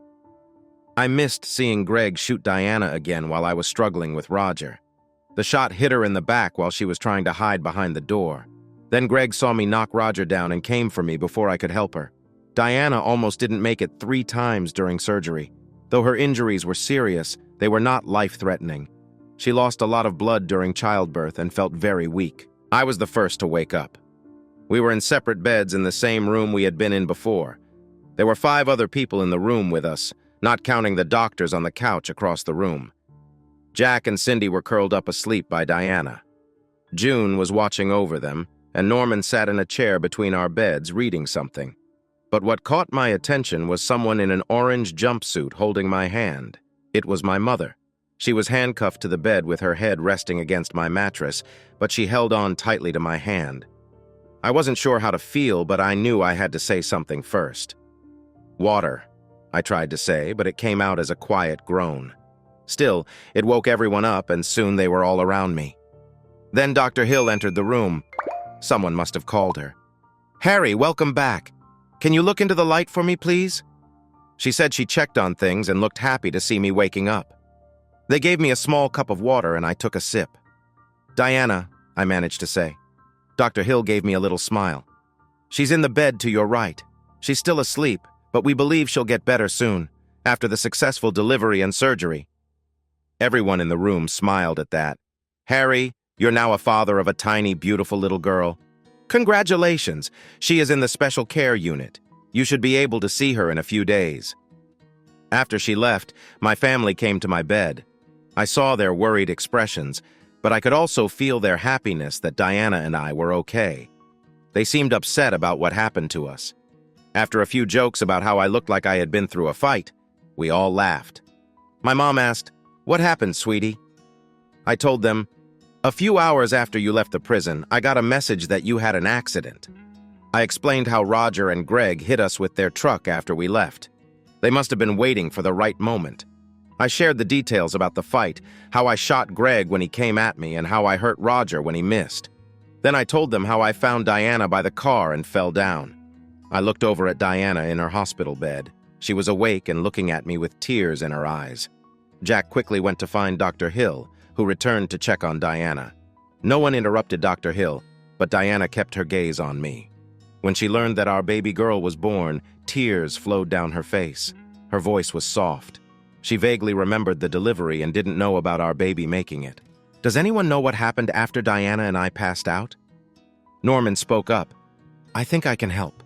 I missed seeing Greg shoot Diana again while I was struggling with Roger. The shot hit her in the back while she was trying to hide behind the door. Then Greg saw me knock Roger down and came for me before I could help her. Diana almost didn't make it 3 times during surgery. Though her injuries were serious, they were not life-threatening. She lost a lot of blood during childbirth and felt very weak. I was the first to wake up. We were in separate beds in the same room we had been in before. There were 5 other people in the room with us, not counting the doctors on the couch across the room. Jack and Cindy were curled up asleep by Diana. June was watching over them, and Norman sat in a chair between our beds reading something. But what caught my attention was someone in an orange jumpsuit holding my hand. It was my mother. She was handcuffed to the bed with her head resting against my mattress, but she held on tightly to my hand. I wasn't sure how to feel, but I knew I had to say something first. "Water," I tried to say, but it came out as a quiet groan. Still, it woke everyone up, and soon they were all around me. Then Dr. Hill entered the room. Someone must have called her. "Harry, welcome back. Can you look into the light for me, please?" She said she checked on things and looked happy to see me waking up. They gave me a small cup of water, and I took a sip. "Diana," I managed to say. Dr. Hill gave me a little smile. "She's in the bed to your right. She's still asleep, but we believe she'll get better soon, after the successful delivery and surgery." Everyone in the room smiled at that. "Harry, you're now a father of a tiny, beautiful little girl. Congratulations, she is in the special care unit. You should be able to see her in a few days." After she left, my family came to my bed. I saw their worried expressions, but I could also feel their happiness that Diana and I were okay. They seemed upset about what happened to us. After a few jokes about how I looked like I had been through a fight, we all laughed. My mom asked, "What happened, sweetie?" I told them, "A few hours after you left the prison, I got a message that you had an accident." I explained how Roger and Greg hit us with their truck after we left. They must have been waiting for the right moment. I shared the details about the fight, how I shot Greg when he came at me, and how I hurt Roger when he missed. Then I told them how I found Diana by the car and fell down. I looked over at Diana in her hospital bed. She was awake and looking at me with tears in her eyes. Jack quickly went to find Dr. Hill, who returned to check on Diana. No one interrupted Dr. Hill, but Diana kept her gaze on me. When she learned that our baby girl was born, tears flowed down her face. Her voice was soft. She vaguely remembered the delivery and didn't know about our baby making it. Does anyone know what happened after Diana and I passed out? Norman spoke up. I think I can help.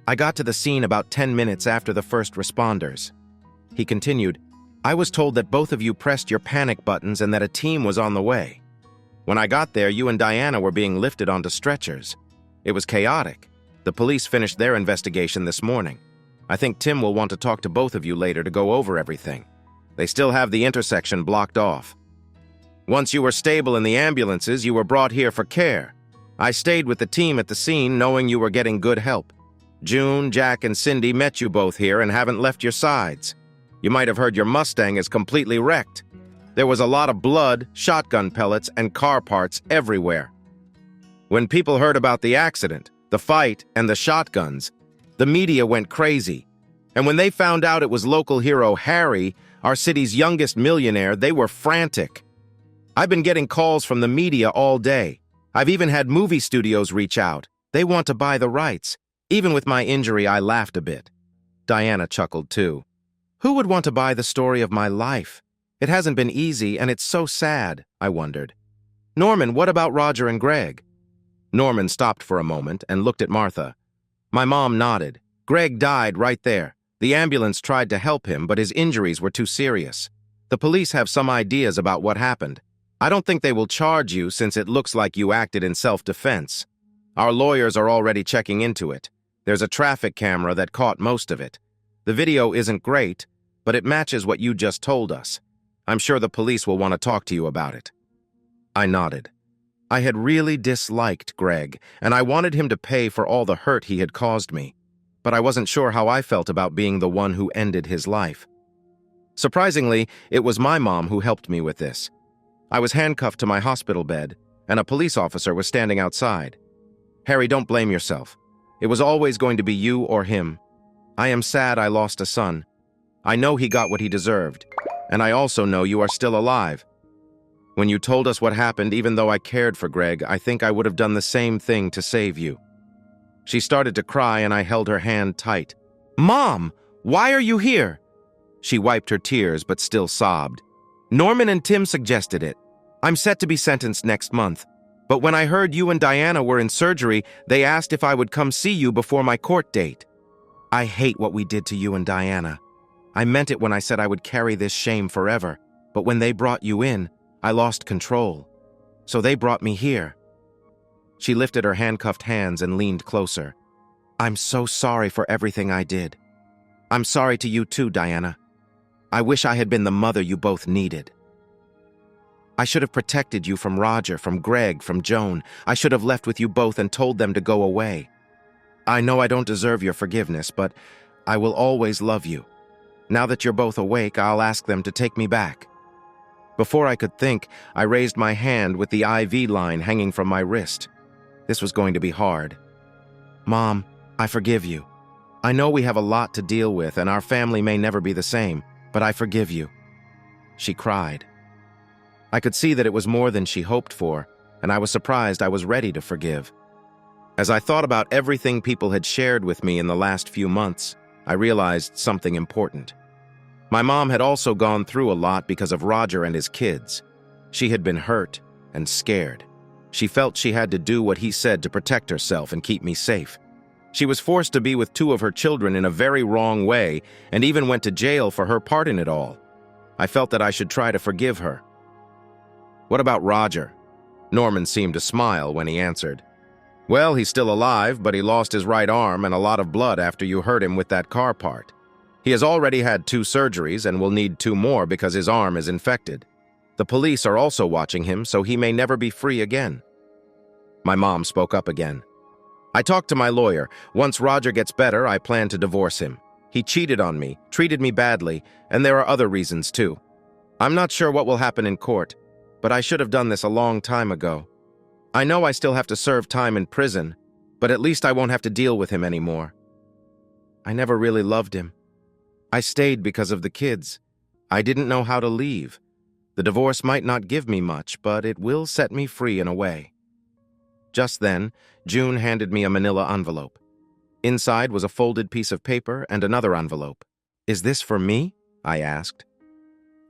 I got to the scene about 10 minutes after the first responders. He continued, I was told that both of you pressed your panic buttons and that a team was on the way. When I got there, you and Diana were being lifted onto stretchers. It was chaotic. The police finished their investigation this morning. I think Tim will want to talk to both of you later to go over everything. They still have the intersection blocked off. Once you were stable in the ambulances, you were brought here for care. I stayed with the team at the scene knowing you were getting good help. June, Jack, and Cindy met you both here and haven't left your sides. You might have heard your Mustang is completely wrecked. There was a lot of blood, shotgun pellets, and car parts everywhere. When people heard about the accident, the fight, and the shotguns, the media went crazy. And when they found out it was local hero Harry, our city's youngest millionaire, they were frantic. I've been getting calls from the media all day. I've even had movie studios reach out. They want to buy the rights. Even with my injury, I laughed a bit. Diana chuckled too. Who would want to buy the story of my life? It hasn't been easy, and it's so sad, I wondered. Norman, what about Roger and Greg? Norman stopped for a moment and looked at Martha. My mom nodded. Greg died right there. The ambulance tried to help him, but his injuries were too serious. The police have some ideas about what happened. I don't think they will charge you since it looks like you acted in self-defense. Our lawyers are already checking into it. There's a traffic camera that caught most of it. The video isn't great, but it matches what you just told us. I'm sure the police will want to talk to you about it. I nodded. I had really disliked Greg, and I wanted him to pay for all the hurt he had caused me. But I wasn't sure how I felt about being the one who ended his life. Surprisingly, it was my mom who helped me with this. I was handcuffed to my hospital bed, and a police officer was standing outside. Harry, don't blame yourself. It was always going to be you or him. I am sad I lost a son. I know he got what he deserved, and I also know you are still alive. When you told us what happened, even though I cared for Greg, I think I would have done the same thing to save you. She started to cry, and I held her hand tight. Mom, why are you here? She wiped her tears, but still sobbed. Norman and Tim suggested it. I'm set to be sentenced next month. But when I heard you and Diana were in surgery, they asked if I would come see you before my court date. I hate what we did to you and Diana. I meant it when I said I would carry this shame forever. But when they brought you in, I lost control. So they brought me here. She lifted her handcuffed hands and leaned closer. I'm so sorry for everything I did. I'm sorry to you too, Diana. I wish I had been the mother you both needed. I should have protected you from Roger, from Greg, from Joan. I should have left with you both and told them to go away. I know I don't deserve your forgiveness, but I will always love you. Now that you're both awake, I'll ask them to take me back. Before I could think, I raised my hand with the IV line hanging from my wrist. This was going to be hard. Mom, I forgive you. I know we have a lot to deal with, and our family may never be the same, but I forgive you. She cried. I could see that it was more than she hoped for, and I was surprised I was ready to forgive. As I thought about everything people had shared with me in the last few months, I realized something important. My mom had also gone through a lot because of Roger and his kids. She had been hurt and scared. She felt she had to do what he said to protect herself and keep me safe. She was forced to be with two of her children in a very wrong way and even went to jail for her part in it all. I felt that I should try to forgive her. What about Roger? Norman seemed to smile when he answered. Well, he's still alive, but he lost his right arm and a lot of blood after you hurt him with that car part. He has already had 2 surgeries and will need 2 more because his arm is infected. The police are also watching him, so he may never be free again. My mom spoke up again. I talked to my lawyer. Once Roger gets better, I plan to divorce him. He cheated on me, treated me badly, and there are other reasons too. I'm not sure what will happen in court, but I should have done this a long time ago. I know I still have to serve time in prison, but at least I won't have to deal with him anymore. I never really loved him. I stayed because of the kids. I didn't know how to leave. The divorce might not give me much, but it will set me free in a way." Just then, June handed me a manila envelope. Inside was a folded piece of paper and another envelope. "Is this for me?" I asked.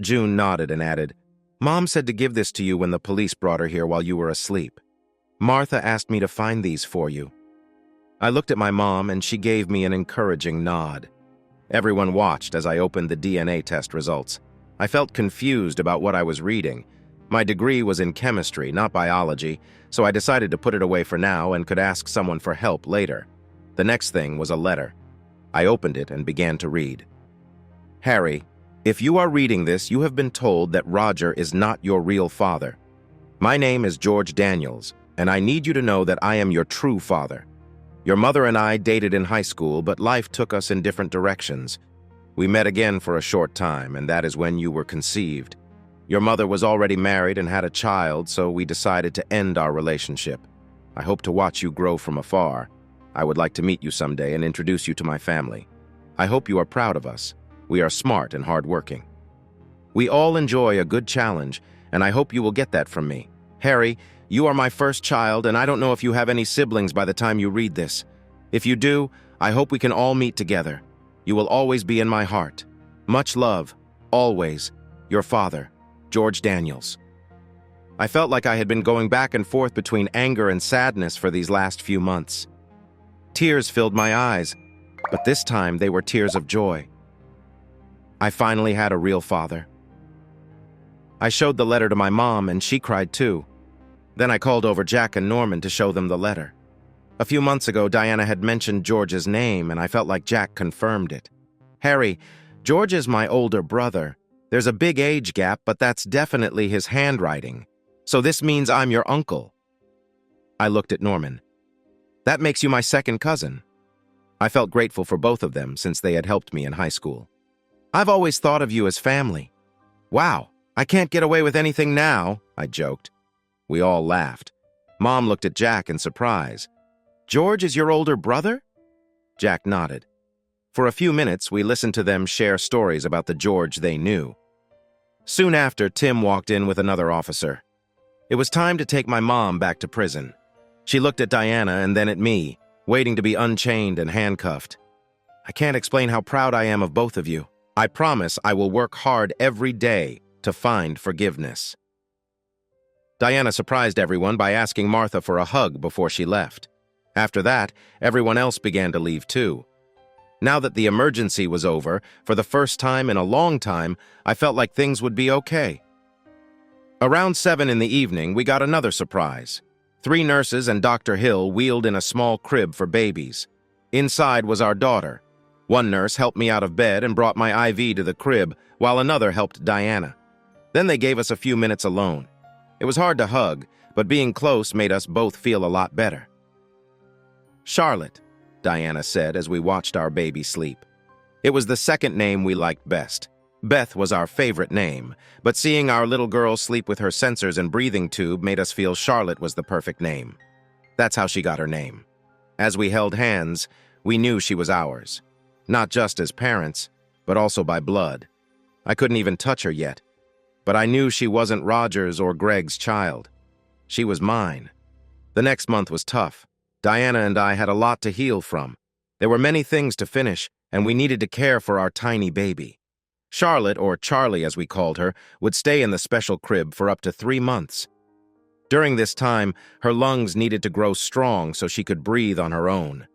June nodded and added, "Mom said to give this to you when the police brought her here while you were asleep. Martha asked me to find these for you." I looked at my mom and she gave me an encouraging nod. Everyone watched as I opened the DNA test results. I felt confused about what I was reading. My degree was in chemistry, not biology, so I decided to put it away for now and could ask someone for help later. The next thing was a letter. I opened it and began to read. "Harry, if you are reading this, you have been told that Roger is not your real father. My name is George Daniels, and I need you to know that I am your true father. Your mother and I dated in high school, but life took us in different directions. We met again for a short time, and that is when you were conceived. Your mother was already married and had a child, so we decided to end our relationship. I hope to watch you grow from afar. I would like to meet you someday and introduce you to my family. I hope you are proud of us. We are smart and hardworking. We all enjoy a good challenge, and I hope you will get that from me. Harry, you are my first child, and I don't know if you have any siblings by the time you read this. If you do, I hope we can all meet together. You will always be in my heart. Much love, always, your father, George Daniels." I felt like I had been going back and forth between anger and sadness for these last few months. Tears filled my eyes, but this time they were tears of joy. I finally had a real father. I showed the letter to my mom, and she cried too. Then I called over Jack and Norman to show them the letter. A few months ago, Diana had mentioned George's name, and I felt like Jack confirmed it. "Harry, George is my older brother. There's a big age gap, but that's definitely his handwriting. So this means I'm your uncle." I looked at Norman. "That makes you my second cousin." I felt grateful for both of them since they had helped me in high school. "I've always thought of you as family." "Wow, I can't get away with anything now," I joked. We all laughed. Mom looked at Jack in surprise. "George is your older brother?" Jack nodded. For a few minutes, we listened to them share stories about the George they knew. Soon after, Tim walked in with another officer. It was time to take my mom back to prison. She looked at Diana and then at me, waiting to be unchained and handcuffed. "I can't explain how proud I am of both of you. I promise I will work hard every day to find forgiveness." Diana surprised everyone by asking Martha for a hug before she left. After that, everyone else began to leave too. Now that the emergency was over, for the first time in a long time, I felt like things would be okay. Around 7 in the evening, we got another surprise. 3 nurses and Dr. Hill wheeled in a small crib for babies. Inside was our daughter. One nurse helped me out of bed and brought my IV to the crib, while another helped Diana. Then they gave us a few minutes alone. It was hard to hug, but being close made us both feel a lot better. "Charlotte," Diana said as we watched our baby sleep. It was the second name we liked best. Beth was our favorite name, but seeing our little girl sleep with her sensors and breathing tube made us feel Charlotte was the perfect name. That's how she got her name. As we held hands, we knew she was ours. Not just as parents, but also by blood. I couldn't even touch her yet, but I knew she wasn't Roger's or Greg's child. She was mine. The next month was tough. Diana and I had a lot to heal from. There were many things to finish, and we needed to care for our tiny baby. Charlotte, or Charlie as we called her, would stay in the special crib for up to 3 months. During this time, her lungs needed to grow strong so she could breathe on her own.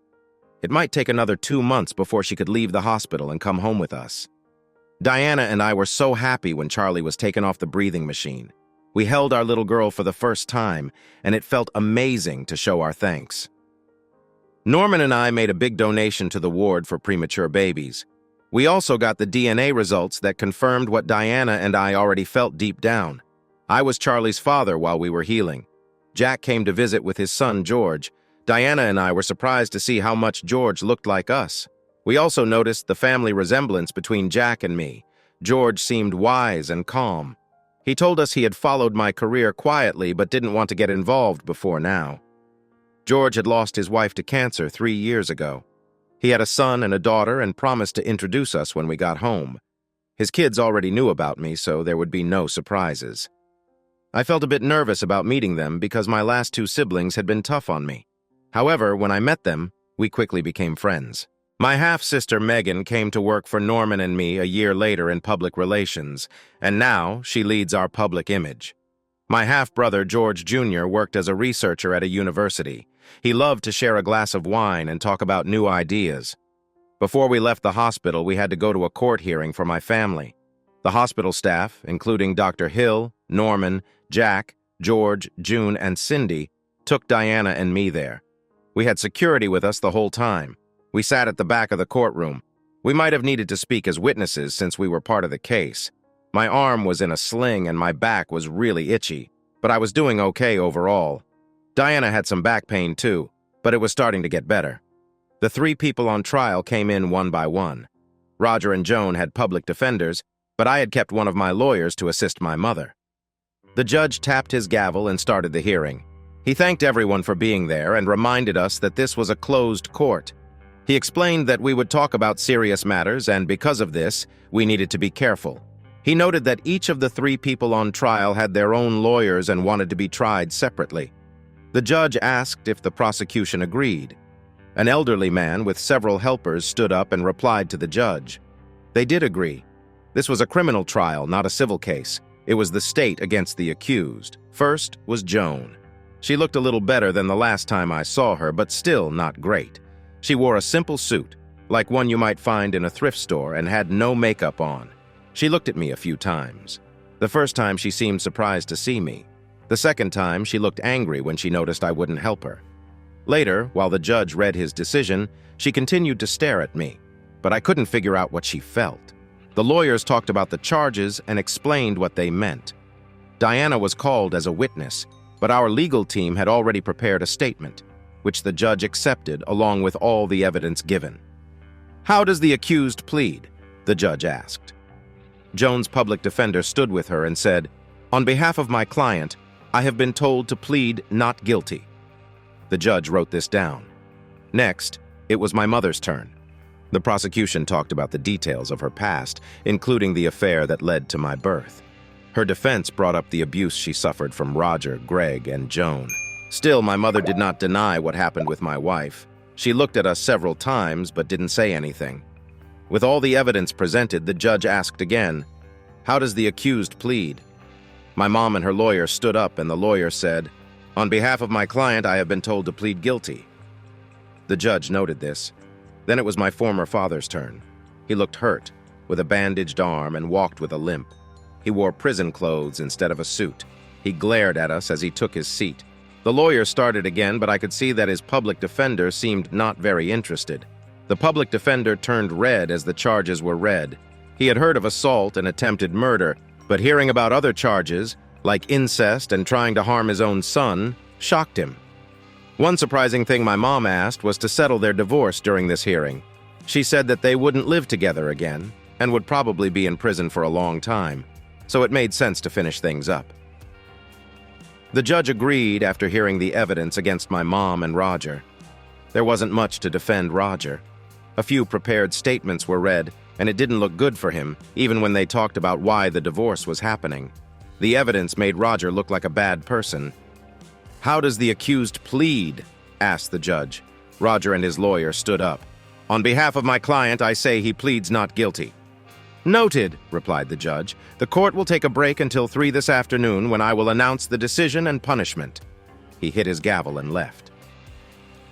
It might take another 2 months before she could leave the hospital and come home with us. Diana and I were so happy when Charlie was taken off the breathing machine. We held our little girl for the first time, and it felt amazing to show our thanks. Norman and I made a big donation to the ward for premature babies. We also got the DNA results that confirmed what Diana and I already felt deep down. I was Charlie's father while we were healing. Jack came to visit with his son, George. Diana and I were surprised to see how much George looked like us. We also noticed the family resemblance between Jack and me. George seemed wise and calm. He told us he had followed my career quietly but didn't want to get involved before now. George had lost his wife to cancer 3 years ago. He had a son and a daughter and promised to introduce us when we got home. His kids already knew about me, so there would be no surprises. I felt a bit nervous about meeting them because my last two siblings had been tough on me. However, when I met them, we quickly became friends. My half-sister Megan came to work for Norman and me a year later in public relations, and now she leads our public image. My half-brother George Jr. worked as a researcher at a university. He loved to share a glass of wine and talk about new ideas. Before we left the hospital, we had to go to a court hearing for my family. The hospital staff, including Dr. Hill, Norman, Jack, George, June, and Cindy, took Diana and me there. We had security with us the whole time. We sat at the back of the courtroom. We might have needed to speak as witnesses since we were part of the case. My arm was in a sling and my back was really itchy, but I was doing okay overall. Diana had some back pain too, but it was starting to get better. The three people on trial came in one by one. Roger and Joan had public defenders, but I had kept one of my lawyers to assist my mother. The judge tapped his gavel and started the hearing. He thanked everyone for being there and reminded us that this was a closed court. He explained that we would talk about serious matters, and because of this, we needed to be careful. He noted that each of the three people on trial had their own lawyers and wanted to be tried separately. The judge asked if the prosecution agreed. An elderly man with several helpers stood up and replied to the judge. They did agree. This was a criminal trial, not a civil case. It was the state against the accused. First was Joan. She looked a little better than the last time I saw her, but still not great. She wore a simple suit, like one you might find in a thrift store, and had no makeup on. She looked at me a few times. The first time she seemed surprised to see me. The second time she looked angry when she noticed I wouldn't help her. Later, while the judge read his decision, she continued to stare at me, but I couldn't figure out what she felt. The lawyers talked about the charges and explained what they meant. Diana was called as a witness, but our legal team had already prepared a statement, which the judge accepted along with all the evidence given. "How does the accused plead?" the judge asked. Joan's public defender stood with her and said, "On behalf of my client, I have been told to plead not guilty." The judge wrote this down. Next, it was my mother's turn. The prosecution talked about the details of her past, including the affair that led to my birth. Her defense brought up the abuse she suffered from Roger, Greg, and Joan. Still, my mother did not deny what happened with my wife. She looked at us several times but didn't say anything. With all the evidence presented, the judge asked again, "How does the accused plead?" My mom and her lawyer stood up and the lawyer said, "On behalf of my client, I have been told to plead guilty." The judge noted this. Then it was my former father's turn. He looked hurt, with a bandaged arm, and walked with a limp. He wore prison clothes instead of a suit. He glared at us as he took his seat. The lawyer started again, but I could see that his public defender seemed not very interested. The public defender turned red as the charges were read. He had heard of assault and attempted murder, but hearing about other charges, like incest and trying to harm his own son, shocked him. One surprising thing my mom asked was to settle their divorce during this hearing. She said that they wouldn't live together again and would probably be in prison for a long time, so it made sense to finish things up. The judge agreed after hearing the evidence against my mom and Roger. There wasn't much to defend Roger. A few prepared statements were read, and it didn't look good for him, even when they talked about why the divorce was happening. The evidence made Roger look like a bad person. "How does the accused plead?" asked the judge. Roger and his lawyer stood up. "On behalf of my client, I say he pleads not guilty." "Noted," replied the judge. "The court will take a break until 3 this afternoon when I will announce the decision and punishment." He hit his gavel and left.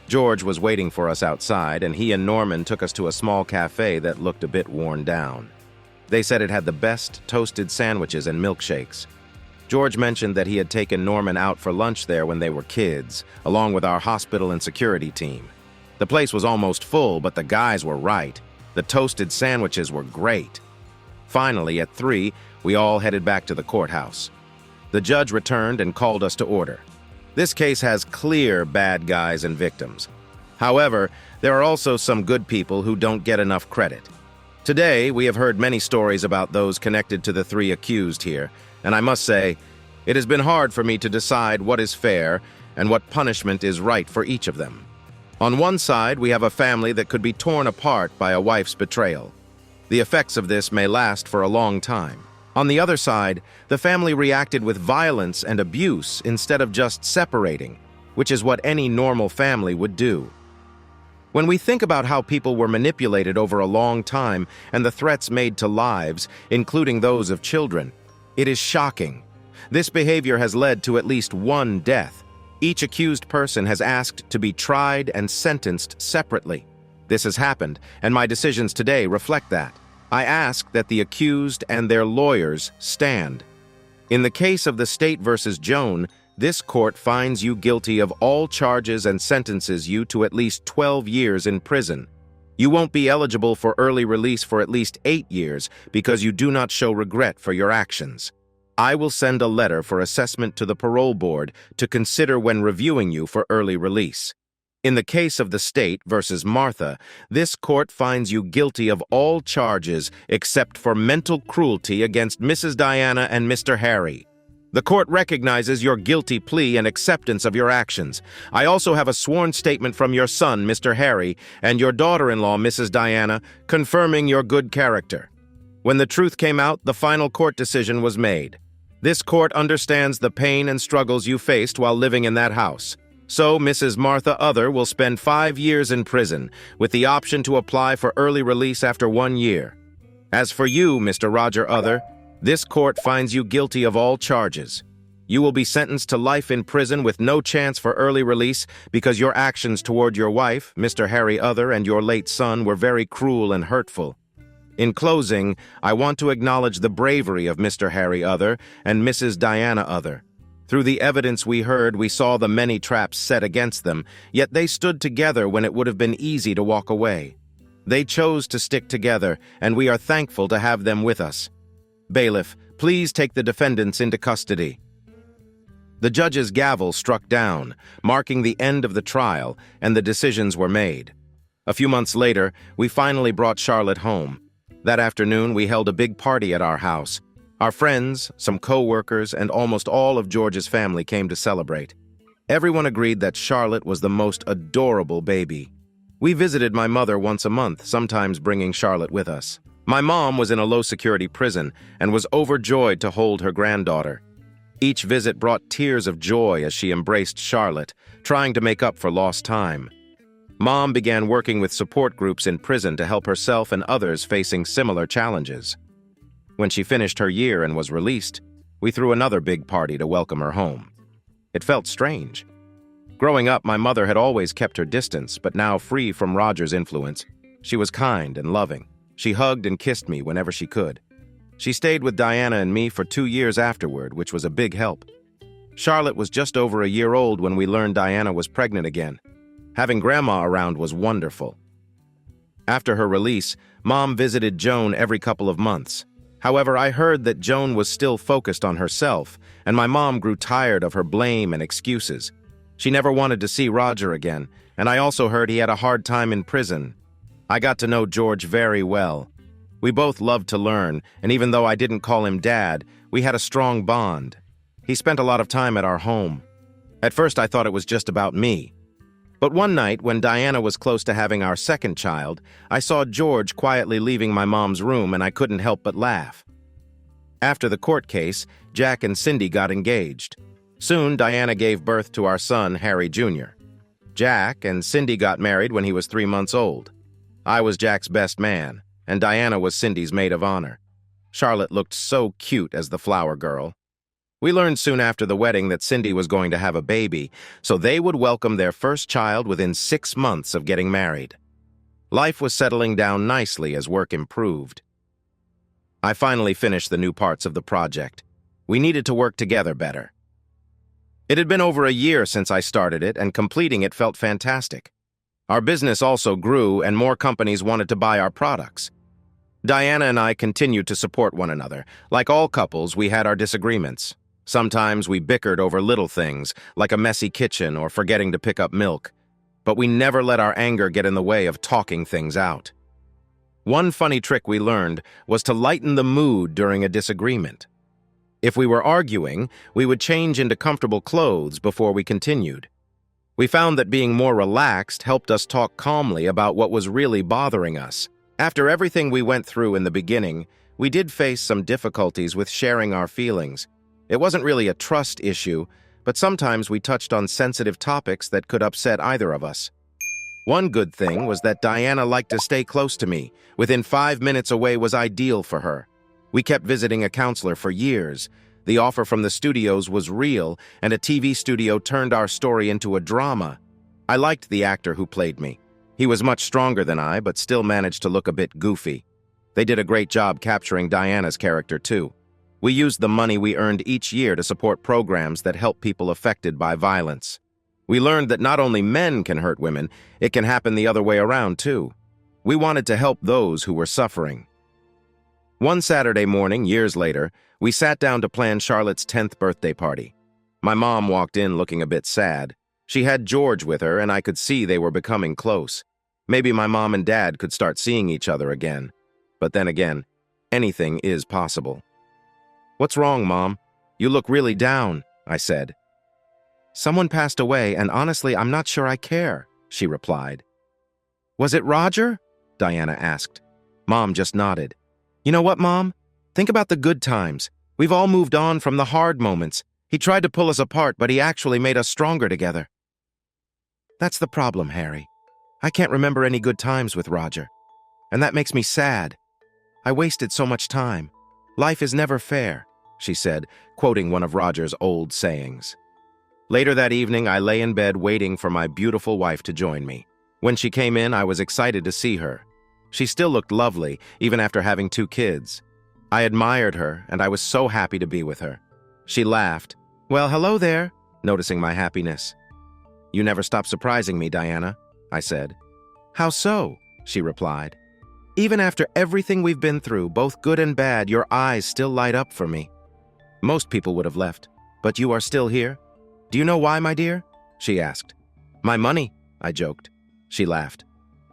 George was waiting for us outside, and he and Norman took us to a small cafe that looked a bit worn down. They said it had the best toasted sandwiches and milkshakes. George mentioned that he had taken Norman out for lunch there when they were kids, along with our hospital and security team. The place was almost full, but the guys were right. The toasted sandwiches were great. Finally, at 3, we all headed back to the courthouse. The judge returned and called us to order. This case has clear bad guys and victims. However, there are also some good people who don't get enough credit. Today, we have heard many stories about those connected to the 3 accused here, and I must say, it has been hard for me to decide what is fair and what punishment is right for each of them. On one side, we have a family that could be torn apart by a wife's betrayal. The effects of this may last for a long time. On the other side, the family reacted with violence and abuse instead of just separating, which is what any normal family would do. When we think about how people were manipulated over a long time and the threats made to lives, including those of children, it is shocking. This behavior has led to at least one death. Each accused person has asked to be tried and sentenced separately. This has happened, and my decisions today reflect that. I ask that the accused and their lawyers stand. In the case of the state versus Joan, this court finds you guilty of all charges and sentences you to at least 12 years in prison. You won't be eligible for early release for at least 8 years because you do not show regret for your actions. I will send a letter for assessment to the parole board to consider when reviewing you for early release. In the case of the state versus Martha, this court finds you guilty of all charges except for mental cruelty against Mrs. Diana and Mr. Harry. The court recognizes your guilty plea and acceptance of your actions. I also have a sworn statement from your son, Mr. Harry, and your daughter-in-law, Mrs. Diana, confirming your good character. When the truth came out, the final court decision was made. This court understands the pain and struggles you faced while living in that house. So, Mrs. Martha Other will spend 5 years in prison, with the option to apply for early release after 1 year. As for you, Mr. Roger Other, this court finds you guilty of all charges. You will be sentenced to life in prison with no chance for early release because your actions toward your wife, Mr. Harry Other, and your late son were very cruel and hurtful. In closing, I want to acknowledge the bravery of Mr. Harry Other and Mrs. Diana Other. Through the evidence we heard, we saw the many traps set against them, yet they stood together when it would have been easy to walk away. They chose to stick together, and we are thankful to have them with us. Bailiff, please take the defendants into custody. The judge's gavel struck down, marking the end of the trial, and the decisions were made. A few months later, we finally brought Charlotte home. That afternoon, we held a big party at our house. Our friends, some co-workers, and almost all of George's family came to celebrate. Everyone agreed that Charlotte was the most adorable baby. We visited my mother once a month, sometimes bringing Charlotte with us. My mom was in a low-security prison and was overjoyed to hold her granddaughter. Each visit brought tears of joy as she embraced Charlotte, trying to make up for lost time. Mom began working with support groups in prison to help herself and others facing similar challenges. When she finished her year and was released, we threw another big party to welcome her home. It felt strange. Growing up, my mother had always kept her distance, but now free from Roger's influence, she was kind and loving. She hugged and kissed me whenever she could. She stayed with Diana and me for 2 years afterward, which was a big help. Charlotte was just over a year old when we learned Diana was pregnant again. Having Grandma around was wonderful. After her release, Mom visited Joan every couple of months. However, I heard that Joan was still focused on herself, and my mom grew tired of her blame and excuses. She never wanted to see Roger again, and I also heard he had a hard time in prison. I got to know George very well. We both loved to learn, and even though I didn't call him Dad, we had a strong bond. He spent a lot of time at our home. At first, I thought it was just about me. But one night, when Diana was close to having our second child, I saw George quietly leaving my mom's room, and I couldn't help but laugh. After the court case, Jack and Cindy got engaged. Soon, Diana gave birth to our son, Harry Jr. Jack and Cindy got married when he was 3 months old. I was Jack's best man, and Diana was Cindy's maid of honor. Charlotte looked so cute as the flower girl. We learned soon after the wedding that Cindy was going to have a baby, so they would welcome their first child within 6 months of getting married. Life was settling down nicely as work improved. I finally finished the new parts of the project. We needed to work together better. It had been over a year since I started it, and completing it felt fantastic. Our business also grew, and more companies wanted to buy our products. Diana and I continued to support one another. Like all couples, we had our disagreements. Sometimes we bickered over little things, like a messy kitchen or forgetting to pick up milk. But we never let our anger get in the way of talking things out. One funny trick we learned was to lighten the mood during a disagreement. If we were arguing, we would change into comfortable clothes before we continued. We found that being more relaxed helped us talk calmly about what was really bothering us. After everything we went through in the beginning, we did face some difficulties with sharing our feelings. It wasn't really a trust issue, but sometimes we touched on sensitive topics that could upset either of us. One good thing was that Diana liked to stay close to me. Within 5 minutes away was ideal for her. We kept visiting a counselor for years. The offer from the studios was real, and a TV studio turned our story into a drama. I liked the actor who played me. He was much stronger than I, but still managed to look a bit goofy. They did a great job capturing Diana's character, too. We used the money we earned each year to support programs that help people affected by violence. We learned that not only men can hurt women, it can happen the other way around, too. We wanted to help those who were suffering. One Saturday morning, years later, we sat down to plan Charlotte's 10th birthday party. My mom walked in looking a bit sad. She had George with her, and I could see they were becoming close. Maybe my mom and dad could start seeing each other again. But then again, anything is possible. "What's wrong, Mom? You look really down," I said. "Someone passed away, and honestly, I'm not sure I care," she replied. "Was it Roger?" Diana asked. Mom just nodded. "You know what, Mom? Think about the good times. We've all moved on from the hard moments. He tried to pull us apart, but he actually made us stronger together." "That's the problem, Harry. I can't remember any good times with Roger. And that makes me sad. I wasted so much time. Life is never fair," she said, quoting one of Roger's old sayings. Later that evening, I lay in bed waiting for my beautiful wife to join me. When she came in, I was excited to see her. She still looked lovely, even after having 2 kids. I admired her, and I was so happy to be with her. She laughed. "Well, hello there," noticing my happiness. "You never stop surprising me, Diana," I said. "How so?" she replied. "Even after everything we've been through, both good and bad, your eyes still light up for me. Most people would have left, but you are still here. Do you know why, my dear?" she asked. "My money," I joked. She laughed.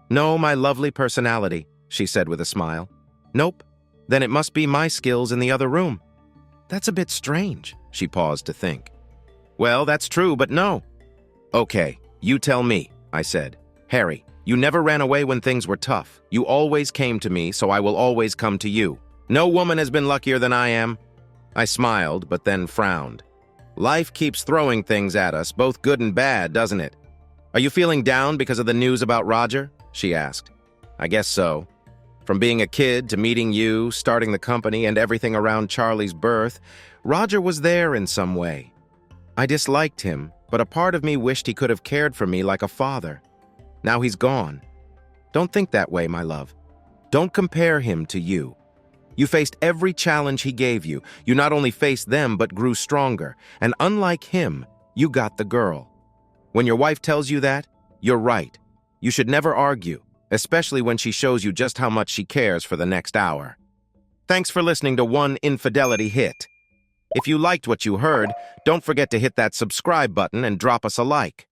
"No, my lovely personality," she said with a smile. "Nope. Then it must be my skills in the other room." "That's a bit strange," she paused to think. "Well, that's true, but no." "Okay, you tell me," I said. "Harry, you never ran away when things were tough. You always came to me, so I will always come to you. No woman has been luckier than I am." I smiled, but then frowned. Life keeps throwing things at us, both good and bad, doesn't it? "Are you feeling down because of the news about Roger?" she asked. "I guess so. From being a kid to meeting you, starting the company, and everything around Charlie's birth, Roger was there in some way. I disliked him, but a part of me wished he could have cared for me like a father. Now he's gone. Don't think that way, my love. Don't compare him to you. You faced every challenge he gave you. You not only faced them, but grew stronger. And unlike him, you got the girl. When your wife tells you that, you're right. You should never argue, especially when she shows you just how much she cares for the next hour." Thanks for listening to One Infidelity Hit. If you liked what you heard, don't forget to hit that subscribe button and drop us a like.